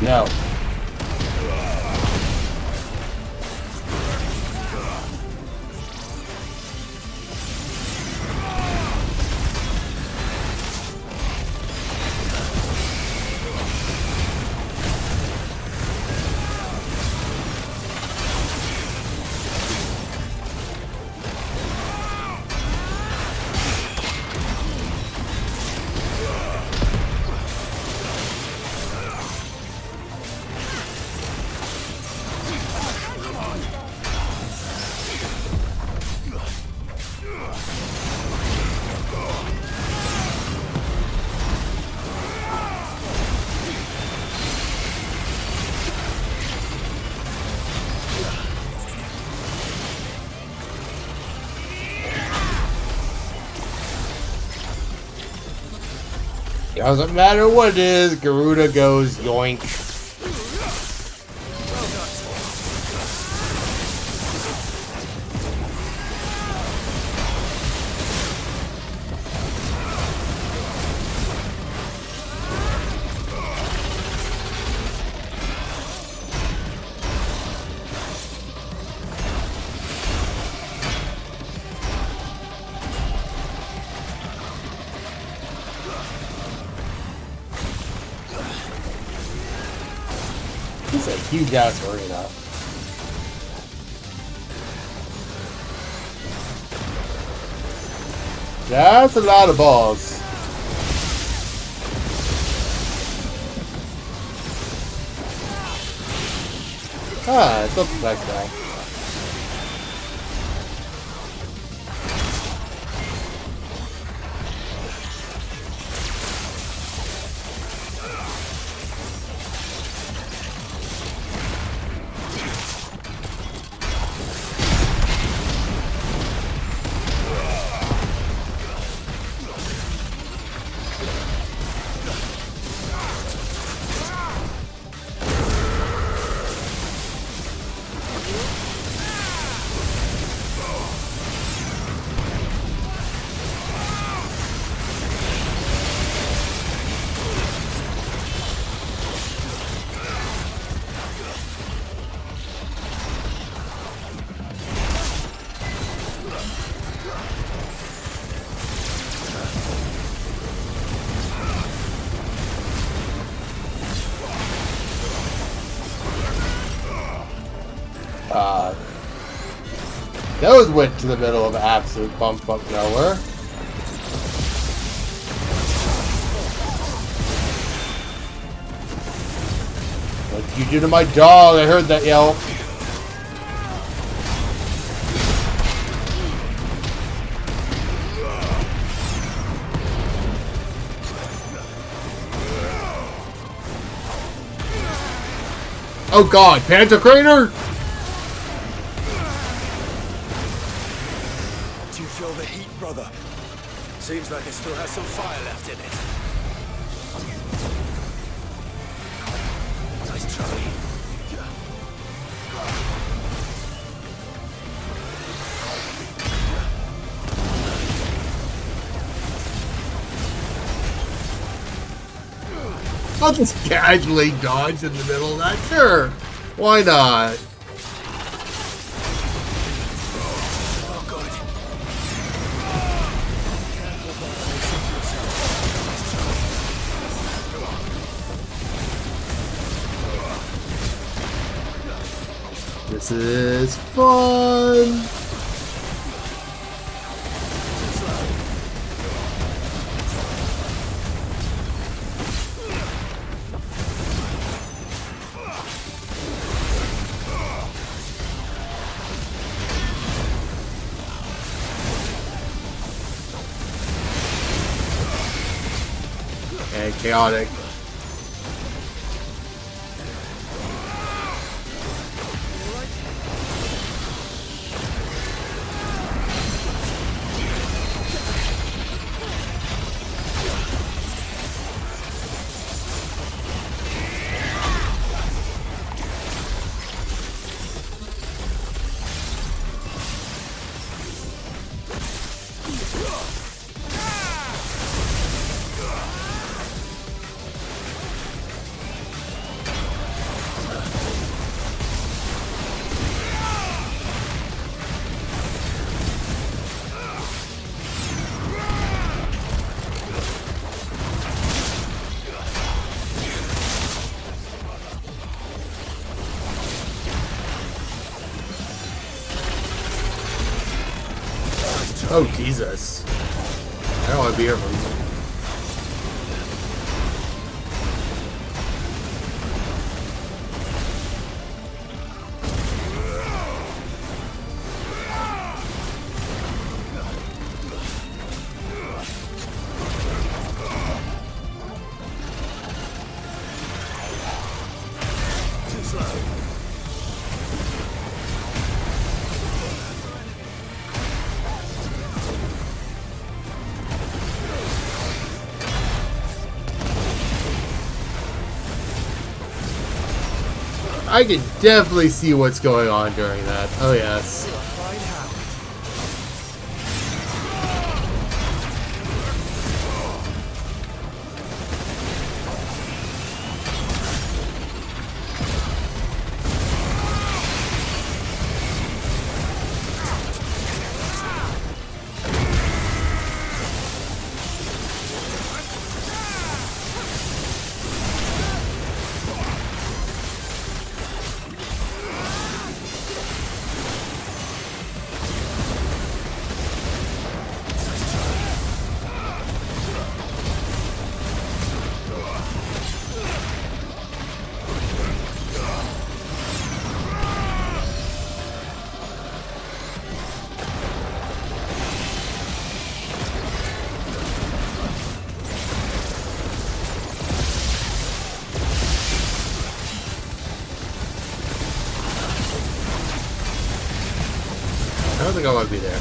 No. Doesn't matter what it is, Garuda goes yoink. It's a huge ass arena. That's a lot of balls. Ah, it's up to that guy. Those went to the middle of absolute bumfuck nowhere. What did you do to my dog? I heard that yelp. Oh god, Pantocrator! Do you feel the heat, brother? Seems like it still has some fire left in it. Nice try. I'll just casually dodge in the middle of that. Sure. Why not? This is fun. And chaotic. Oh, Jesus. I don't want to be here for I can definitely see what's going on during that. Oh, yes. I don't think I want to be there.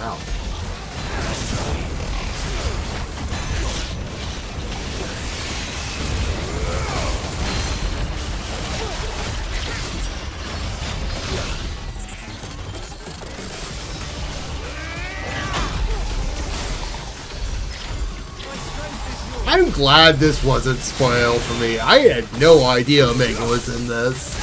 Ow. I'm glad this wasn't spoiled for me. I had no idea Omega was in this.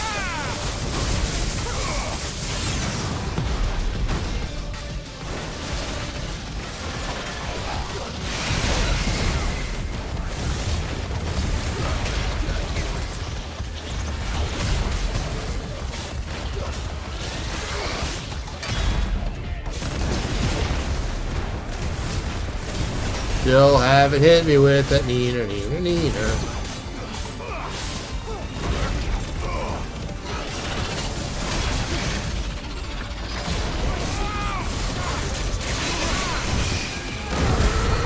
still haven't hit me with that neener, neener, neener.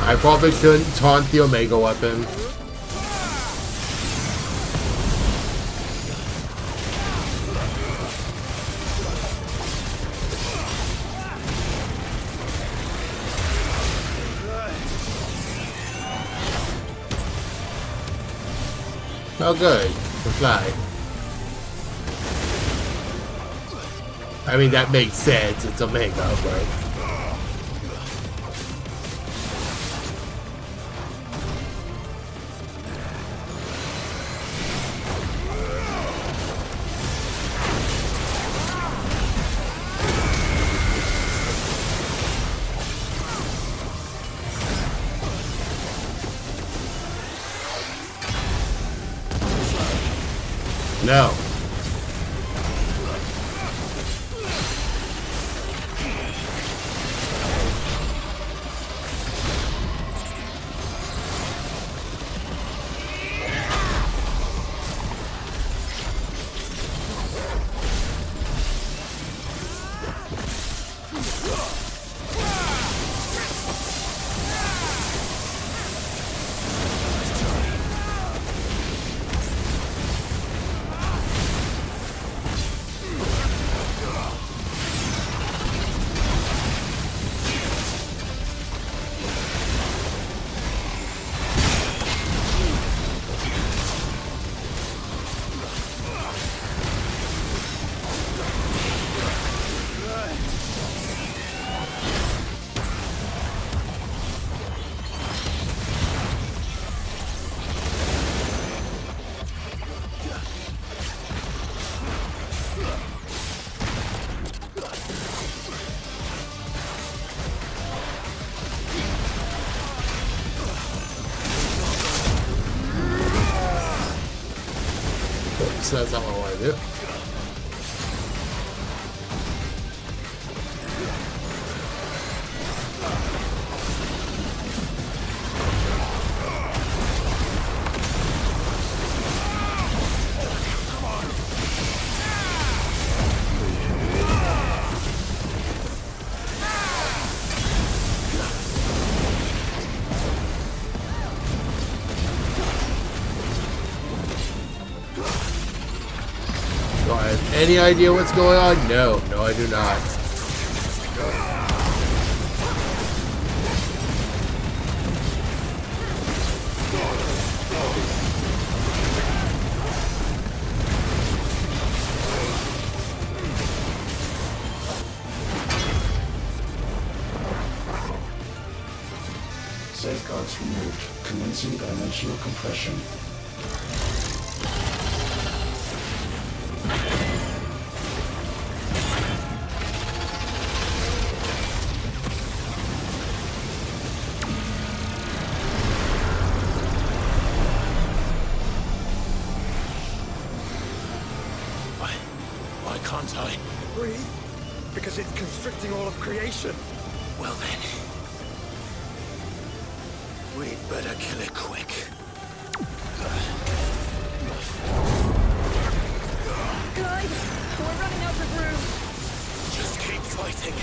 I probably shouldn't taunt the Omega weapon. Oh good, the fly. I mean that makes sense, it's Omega, but... No. So that's not what I want to do. Do I have any idea what's going on? No, I do not. Safeguards removed. Commencing dimensional compression. Why can't I? Breathe, because it's constricting all of creation. Well then, we'd better kill it quick. Clive, we're running out of room. Just keep fighting.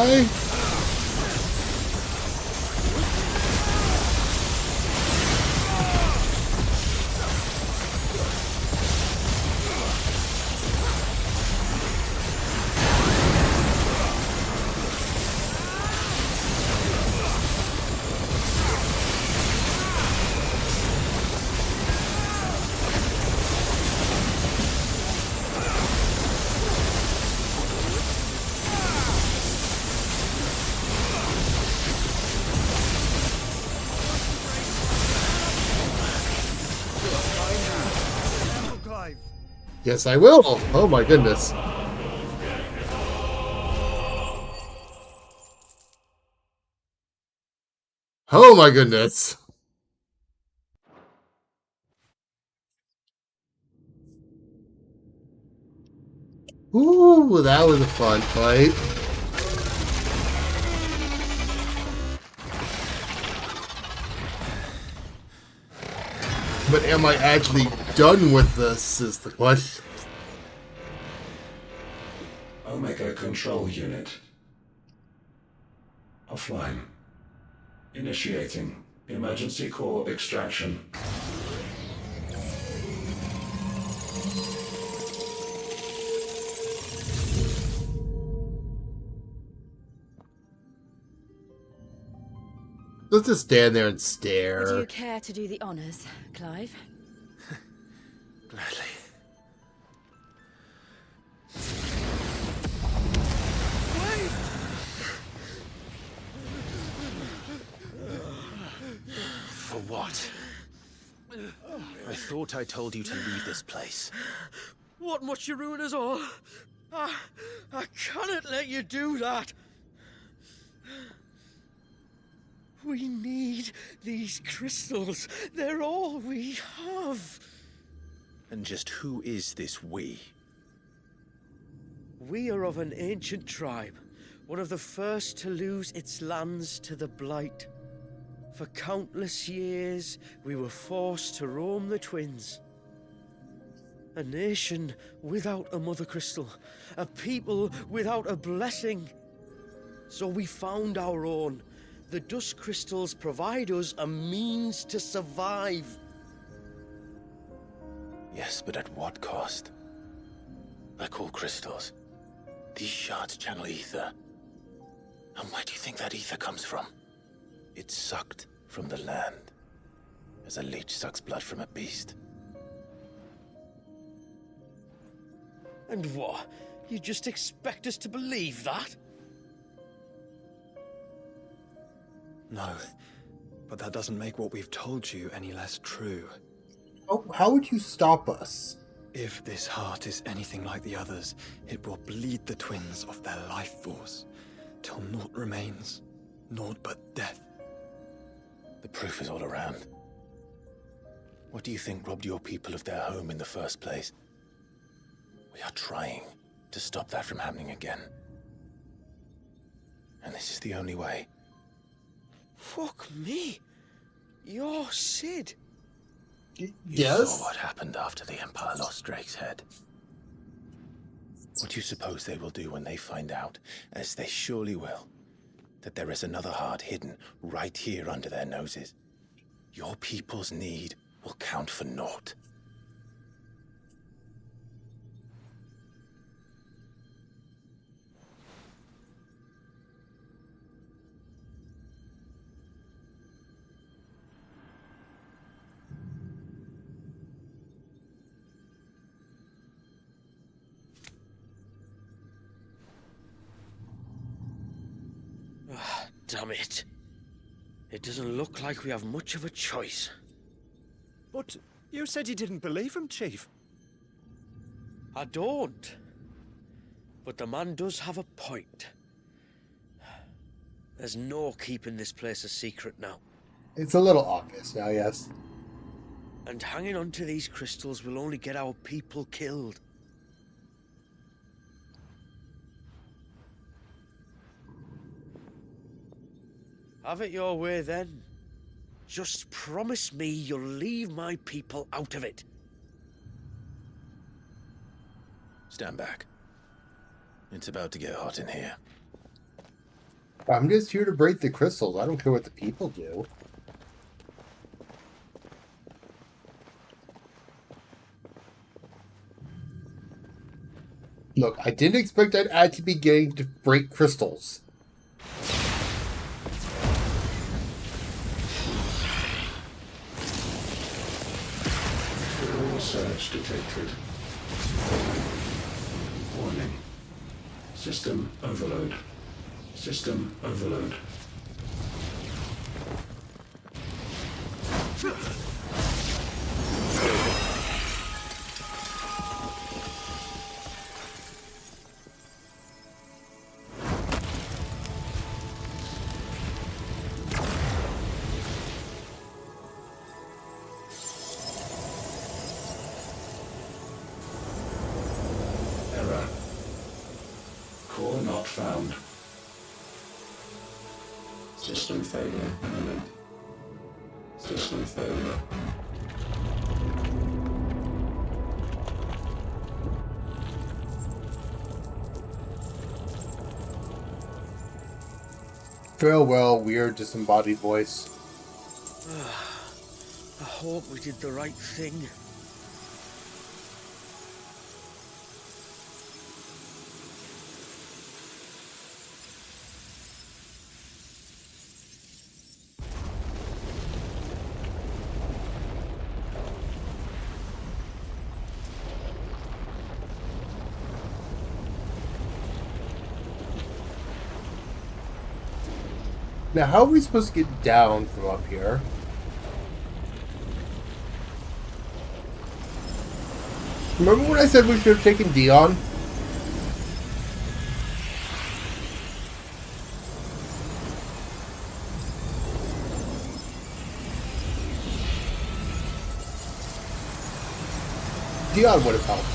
die? Clive. Yes, I will. Oh my goodness. Oh my goodness. Ooh, that was a fun fight. But am I actually done with this is the question. Omega Control Unit. Offline. Initiating emergency core extraction. Let's just stand there and Would stare. you care to do the honors, Clive? Gladly. For what? I thought I told you to leave this place. What must you ruin us all? I cannot let you do that. We need these crystals. They're all we have. And just who is this we? We are of an ancient tribe, one of the first to lose its lands to the Blight. For countless years, we were forced to roam the Twins. A nation without a Mother Crystal, a people without a blessing. So we found our own. The Dusk Crystals provide us a means to survive. Yes, but at what cost? Like all crystals, these shards channel ether. And where do you think that ether comes from? It's sucked from the land, as a leech sucks blood from a beast. And what? You just expect us to believe that? No, but that doesn't make what we've told you any less true. Oh, how would you stop us? If this heart is anything like the others, it will bleed the twins of their life force, till naught remains, naught but death. The proof is all around. What do you think robbed your people of their home in the first place? We are trying to stop that from happening again. And this is the only way. Fuck me. You're Sid. You Yes? saw what happened after the Empire lost Drake's head. What do you suppose they will do when they find out, as they surely will, that there is another heart hidden right here under their noses? Your people's need will count for naught. Damn it. It doesn't look like we have much of a choice. But you said you didn't believe him, Chief. I don't. But the man does have a point. There's no keeping this place a secret now. It's a little obvious now, yes. And hanging on to these crystals will only get our people killed. Have it your way then. Just promise me you'll leave my people out of it. Stand back. It's about to get hot in here. I'm just here to break the crystals. I don't care what the people do. Look, I didn't expect I'd actually be getting to break crystals. Fuel surge detected. Warning. System overload. System overload. Error. Core not found. System failure imminent. System failure. Farewell, weird disembodied voice. I hope we did the right thing. Now, how are we supposed to get down from up here? Remember when I said we should have taken Dion? Dion would have helped.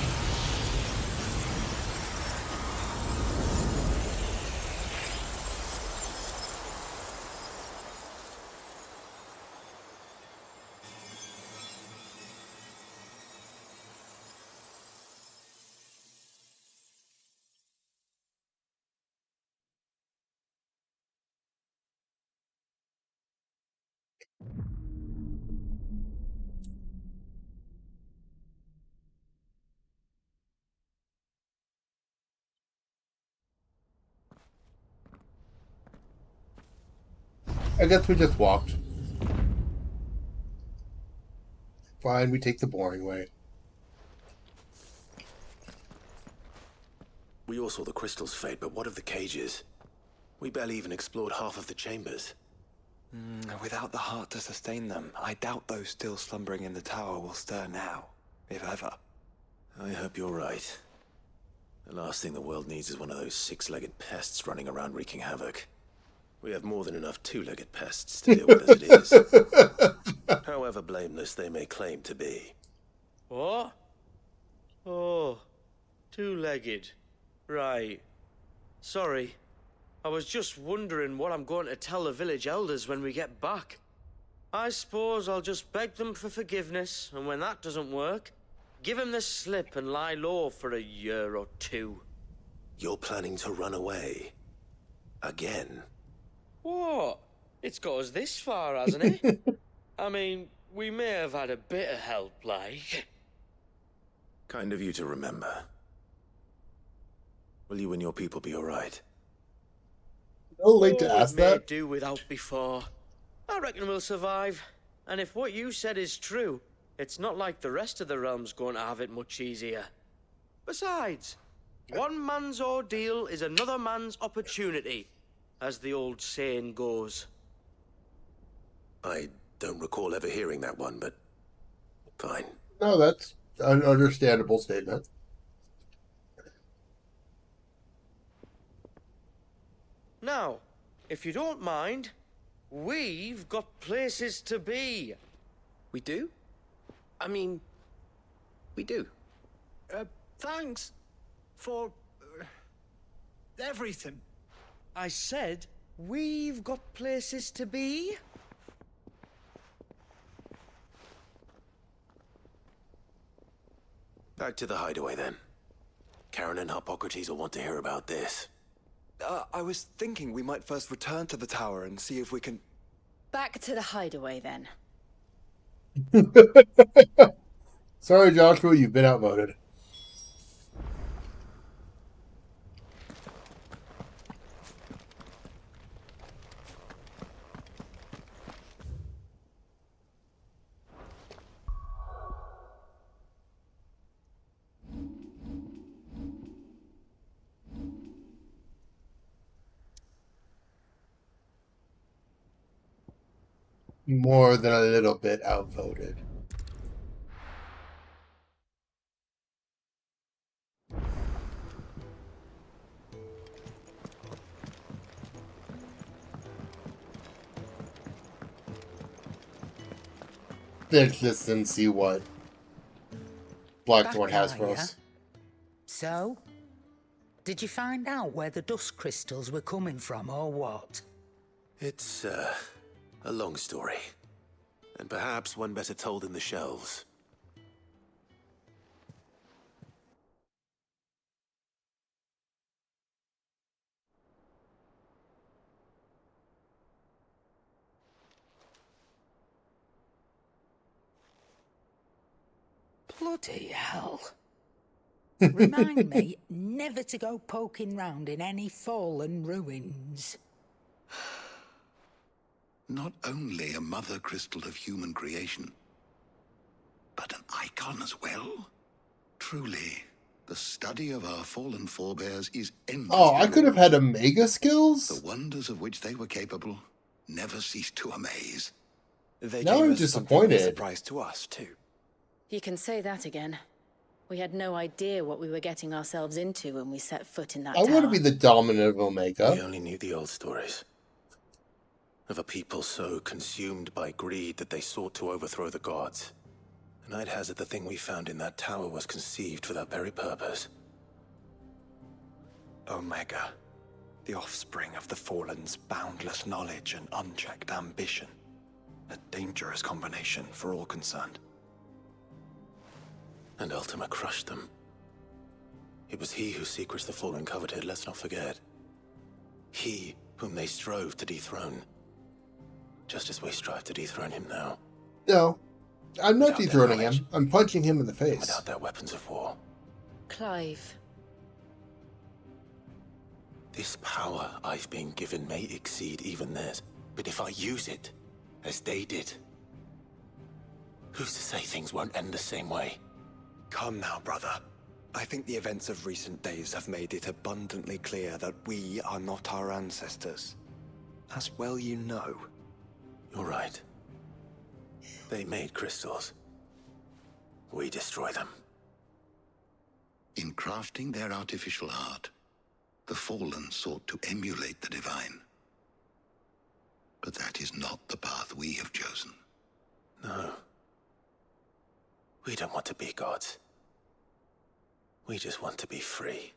I guess we just walked. Fine, we take the boring way. We all saw the crystal's fate, but what of the cages? We barely even explored half of the chambers. Without the heart to sustain them, I doubt those still slumbering in the tower will stir now, if ever. I hope you're right. The last thing the world needs is one of those six-legged pests running around wreaking havoc. We have more than enough two-legged pests to deal with as it is. However blameless they may claim to be. What? Oh, two-legged. Right. Sorry. I was just wondering what I'm going to tell the village elders when we get back. I suppose I'll just beg them for forgiveness, and when that doesn't work, give them the slip and lie low for a year or two. You're planning to run away? Again? What? It's got us this far, hasn't it? I mean, we may have had a bit of help, like. Kind of you to remember. Will you and your people be alright? No late to ask we may that. do without before. I reckon we'll survive. And if what you said is true, it's not like the rest of the realm's going to have it much easier. Besides, one man's ordeal is another man's opportunity, as the old saying goes. I don't recall ever hearing that one, but fine. No, that's an understandable statement. Now, if you don't mind, we've got places to be. We do? I mean, we do. Thanks for everything. I said, we've got places to be. Back to the hideaway then. Karen and Hippocrates will want to hear about this. I was thinking we might first return to the tower and see if we can... Back to the hideaway, then. Sorry, Joshua, you've been outvoted. More than a little bit outvoted. Let's listen, see what Blackthorn has for us. So, did you find out where the dust crystals were coming from, or what? It's, a long story. And perhaps one better told in the shelves. Bloody hell. Remind me never to go poking round in any fallen ruins. Not only a mother crystal of human creation, but an icon as well. Truly, the study of our fallen forebears is endless. Oh, I could have had Omega skills? The wonders of which they were capable never ceased to amaze. They now gave I'm us disappointed. something of a surprise to us, too. You can say that again. We had no idea what we were getting ourselves into when we set foot in that I tower. want to be the dominant of Omega. We only knew the old stories. Of a people so consumed by greed that they sought to overthrow the gods. And I'd hazard the thing we found in that tower was conceived for that very purpose. Omega. The offspring of the Fallen's boundless knowledge and unchecked ambition. A dangerous combination for all concerned. And Ultima crushed them. It was he whose secrets the Fallen coveted, let's not forget. He whom they strove to dethrone. Just as we strive to dethrone him now. No, I'm not Without dethroning their knowledge, him. I'm punching him in the face. Without their weapons of war. Clive. This power I've been given may exceed even theirs, but if I use it, as they did, who's to say things won't end the same way? Come now, brother. I think the events of recent days have made it abundantly clear that we are not our ancestors. As well you know. You're right. They made crystals. We destroy them. In crafting their artificial art, the Fallen sought to emulate the divine. But that is not the path we have chosen. No. We don't want to be gods. We just want to be free.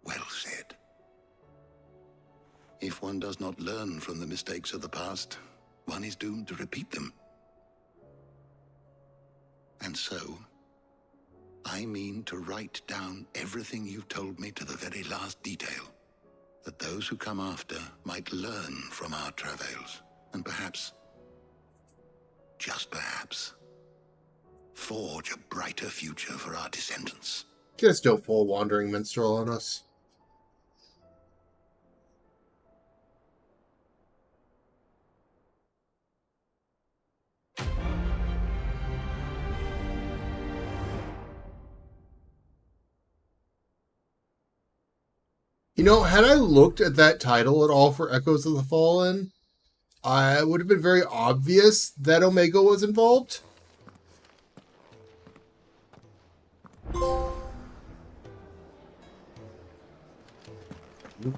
Well said. If one does not learn from the mistakes of the past, one is doomed to repeat them. And so, I mean to write down everything you've told me to the very last detail, that those who come after might learn from our travails, and perhaps, just perhaps, forge a brighter future for our descendants. Just don't pull Wandering Minstrel on us. You know, had I looked at that title at all for Echoes of the Fallen, it would have been very obvious that Omega was involved. New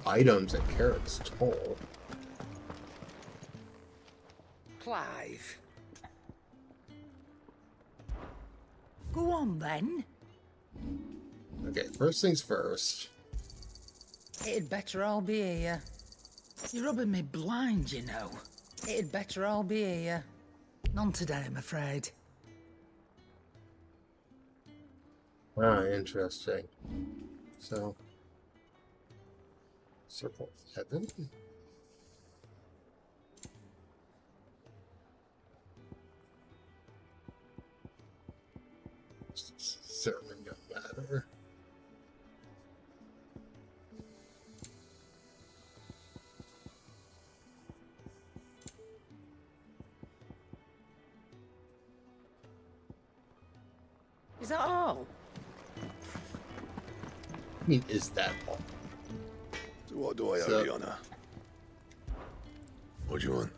items at Carrot's Toll. Clive. Go on, then. Okay, first things first. It'd better all be here. You're rubbing me blind, you know. It'd better all be here. None today, I'm afraid. Ah, interesting. So, Circle of Heaven. Certainly don't matter. Is that all? I mean, is that all? So what do I owe you, Honor? What do you want?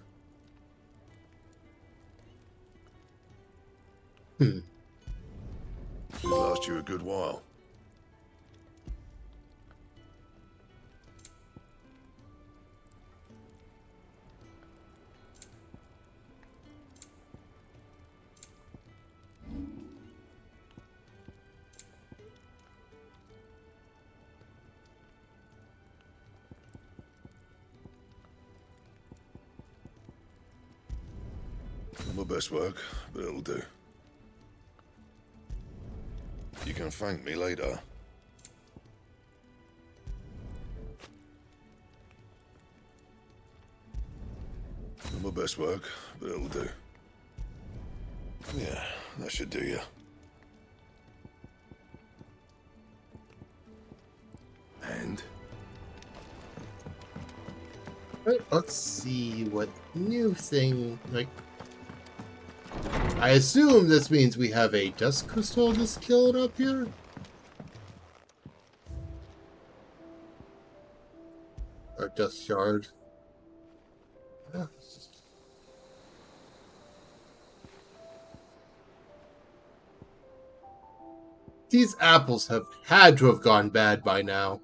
Should last you a good while. Not my best work, but it'll do. You can thank me later. Not my best work, but it'll do. Yeah, that should do you. And? Right, let's see what new thing, like... I assume this means we have a dust crystal to kill up here? Or dust shard. Yeah. These apples have had to have gone bad by now.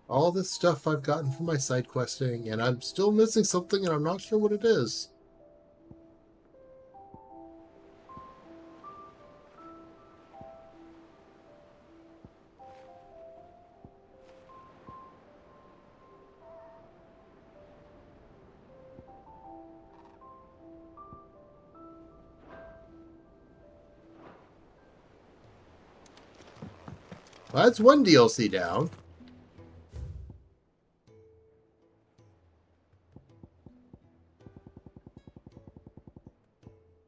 All this stuff I've gotten from my side questing, and I'm still missing something, and I'm not sure what it is. Well, that's one DLC down.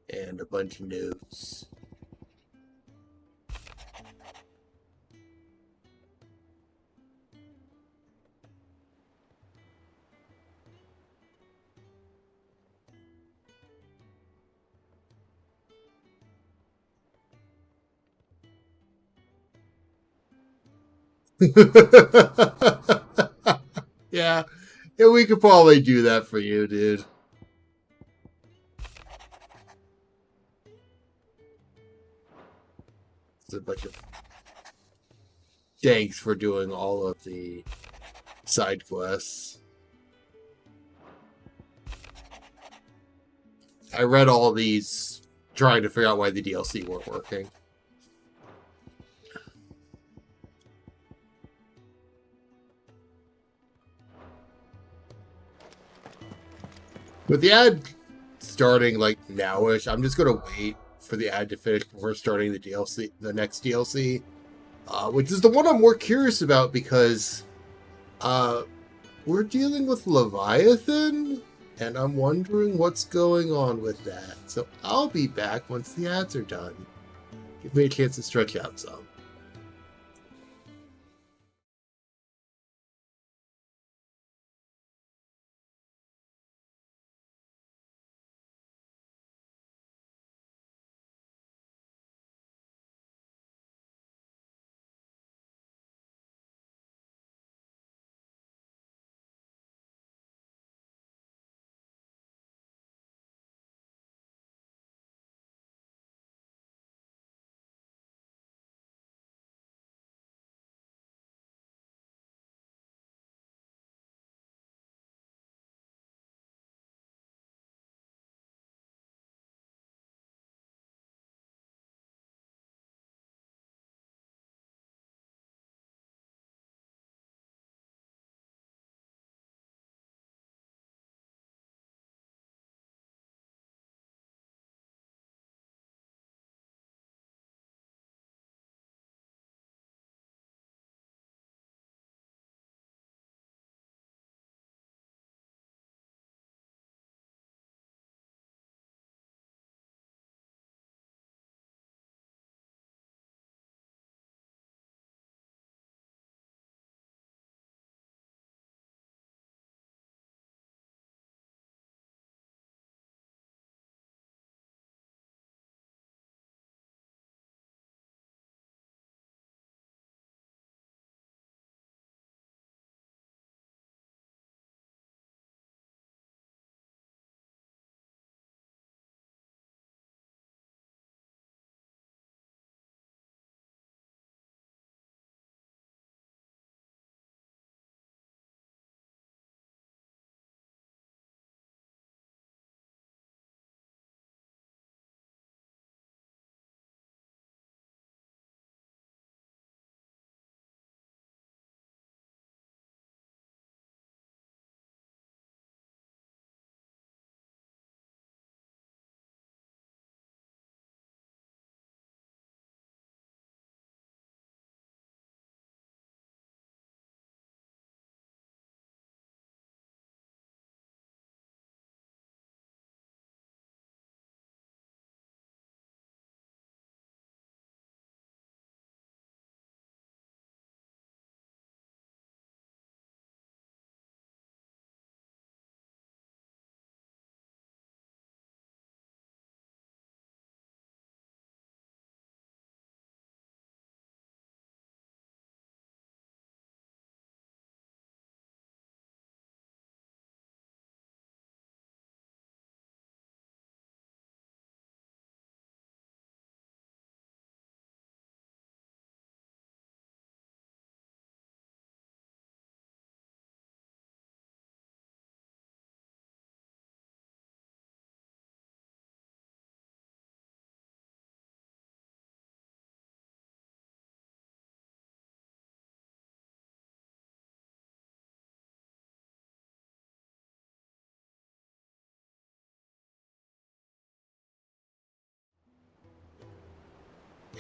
And a bunch of notes. yeah, we could probably do that for you, dude. It's a bunch of thanks for doing all of the side quests. I read all these trying to figure out why the DLC weren't working. With the ad starting like nowish, I'm just gonna wait for the ad to finish before starting the DLC, the next DLC, which is the one I'm more curious about because we're dealing with Leviathan, and I'm wondering what's going on with that. So I'll be back once the ads are done. Give me a chance to stretch out some.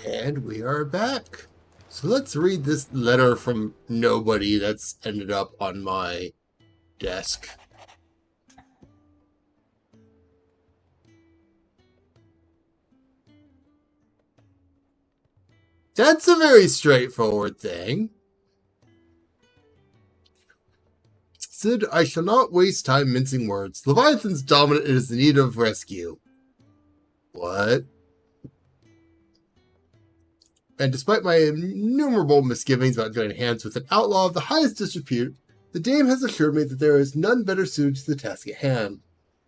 And we are back. So let's read this letter from nobody that's ended up on my desk. That's a very straightforward thing. Sid, I shall not waste time mincing words. Leviathan's dominant and is in need of rescue. What? And despite my innumerable misgivings about joining hands with an outlaw of the highest disrepute, the dame has assured me that there is none better suited to the task at hand.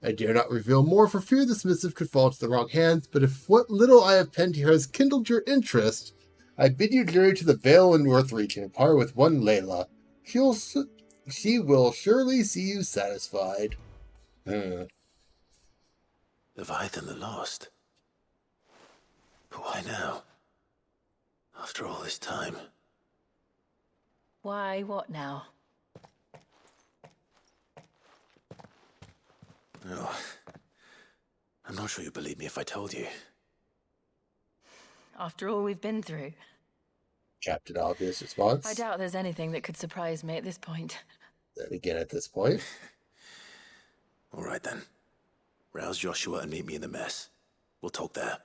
I dare not reveal more for fear this missive could fall into the wrong hands, but if what little I have penned here has kindled your interest, I bid you journey to the Vale in Northreach and inquire with one Layla. She will surely see you satisfied. Leviathan the Lost? But why now? After all this time. Why, what now? Oh, I'm not sure you'd believe me if I told you. After all we've been through. Captain Obvious response. I doubt there's anything that could surprise me at this point. Then again at this point. All right then. Rouse Joshua and meet me in the mess. We'll talk there.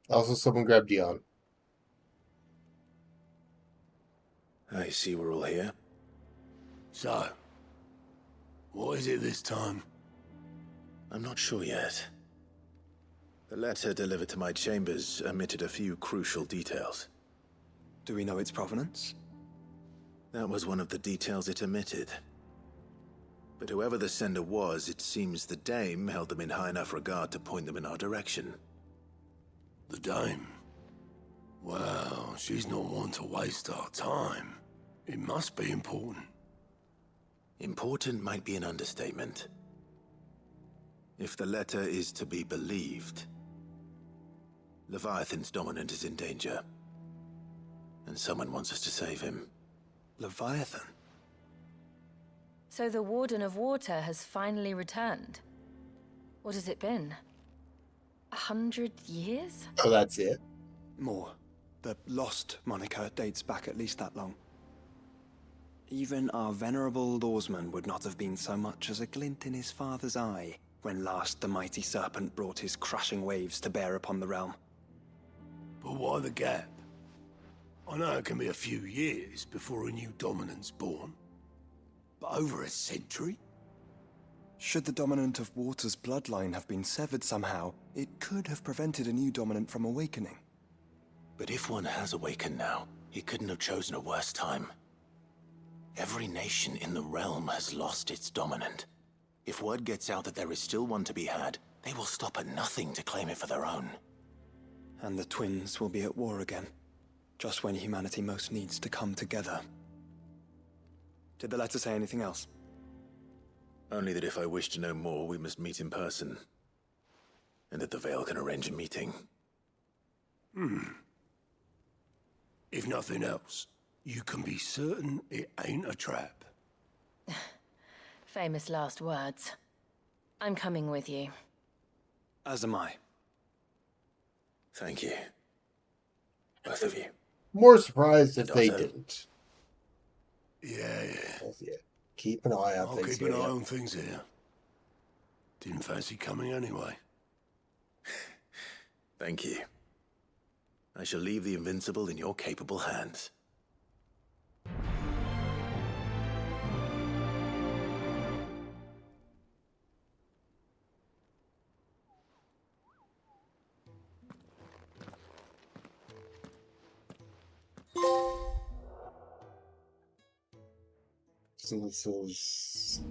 Also, someone grab Dion. I see we're all here. So, what is it this time? I'm not sure yet. The letter delivered to my chambers omitted a few crucial details. Do we know its provenance? That was one of the details it omitted. But whoever the sender was, it seems the dame held them in high enough regard to point them in our direction. The dame? Well, she's not one to waste our time. It must be important. Important might be an understatement. If the letter is to be believed, Leviathan's dominant is in danger. And someone wants us to save him. Leviathan? So the Warden of Water has finally returned. What has it been? 100 years? Oh, that's it? More. The Lost moniker dates back at least that long. Even our venerable lawsman would not have been so much as a glint in his father's eye when last the mighty serpent brought his crushing waves to bear upon the realm. But why the gap? I know it can be a few years before a new dominant's born. But over a century? Should the dominant of Water's bloodline have been severed somehow, it could have prevented a new dominant from awakening. But if one has awakened now, he couldn't have chosen a worse time. Every nation in the realm has lost its dominant. If word gets out that there is still one to be had, they will stop at nothing to claim it for their own. And the twins will be at war again, just when humanity most needs to come together. Did the letter say anything else? Only that if I wish to know more, we must meet in person. And that the Vale can arrange a meeting. If nothing else, you can be certain it ain't a trap. Famous last words. I'm coming with you. As am I. Thank you. Both of you. More surprised if they didn't. Yeah. Keep an eye on I'll things keep an here. eye on things here. Didn't fancy coming anyway. Thank you. I shall leave the Invincible in your capable hands. So this was...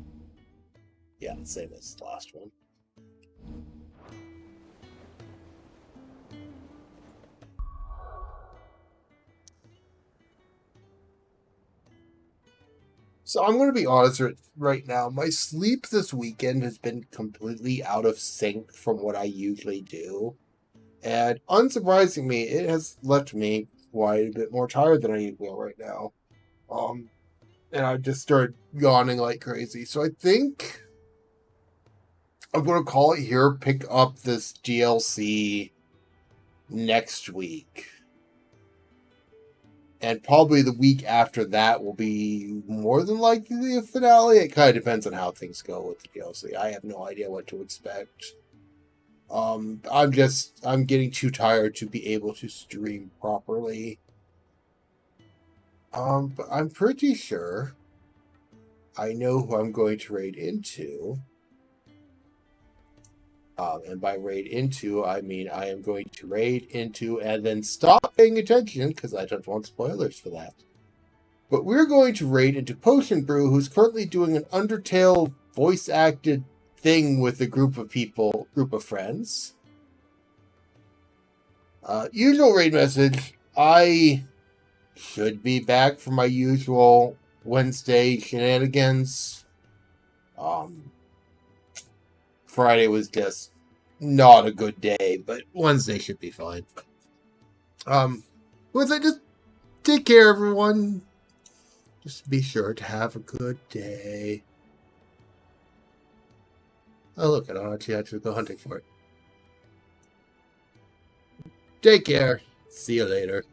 yeah, same as the last one. So I'm going to be honest right now. My sleep this weekend has been completely out of sync from what I usually do. And unsurprisingly, it has left me quite a bit more tired than I usually am right now. And I just started yawning like crazy. So I think I'm going to call it here, pick up this DLC next week. And probably the week after that will be more than likely the finale. It kind of depends on how things go with the DLC. I have no idea what to expect. I'm getting too tired to be able to stream properly. But I'm pretty sure I know who I'm going to raid into. And by raid into, I mean I am going to raid into and then stop paying attention because I don't want spoilers for that. But we're going to raid into Potion Brew, who's currently doing an Undertale voice-acted thing with a group of friends. Usual raid message. I should be back for my usual Wednesday shenanigans. Friday was just not a good day, but Wednesday should be fine. With that, just take care, everyone. Just be sure to have a good day. Oh, look, I don't actually have to go hunting for it. Take care. See you later.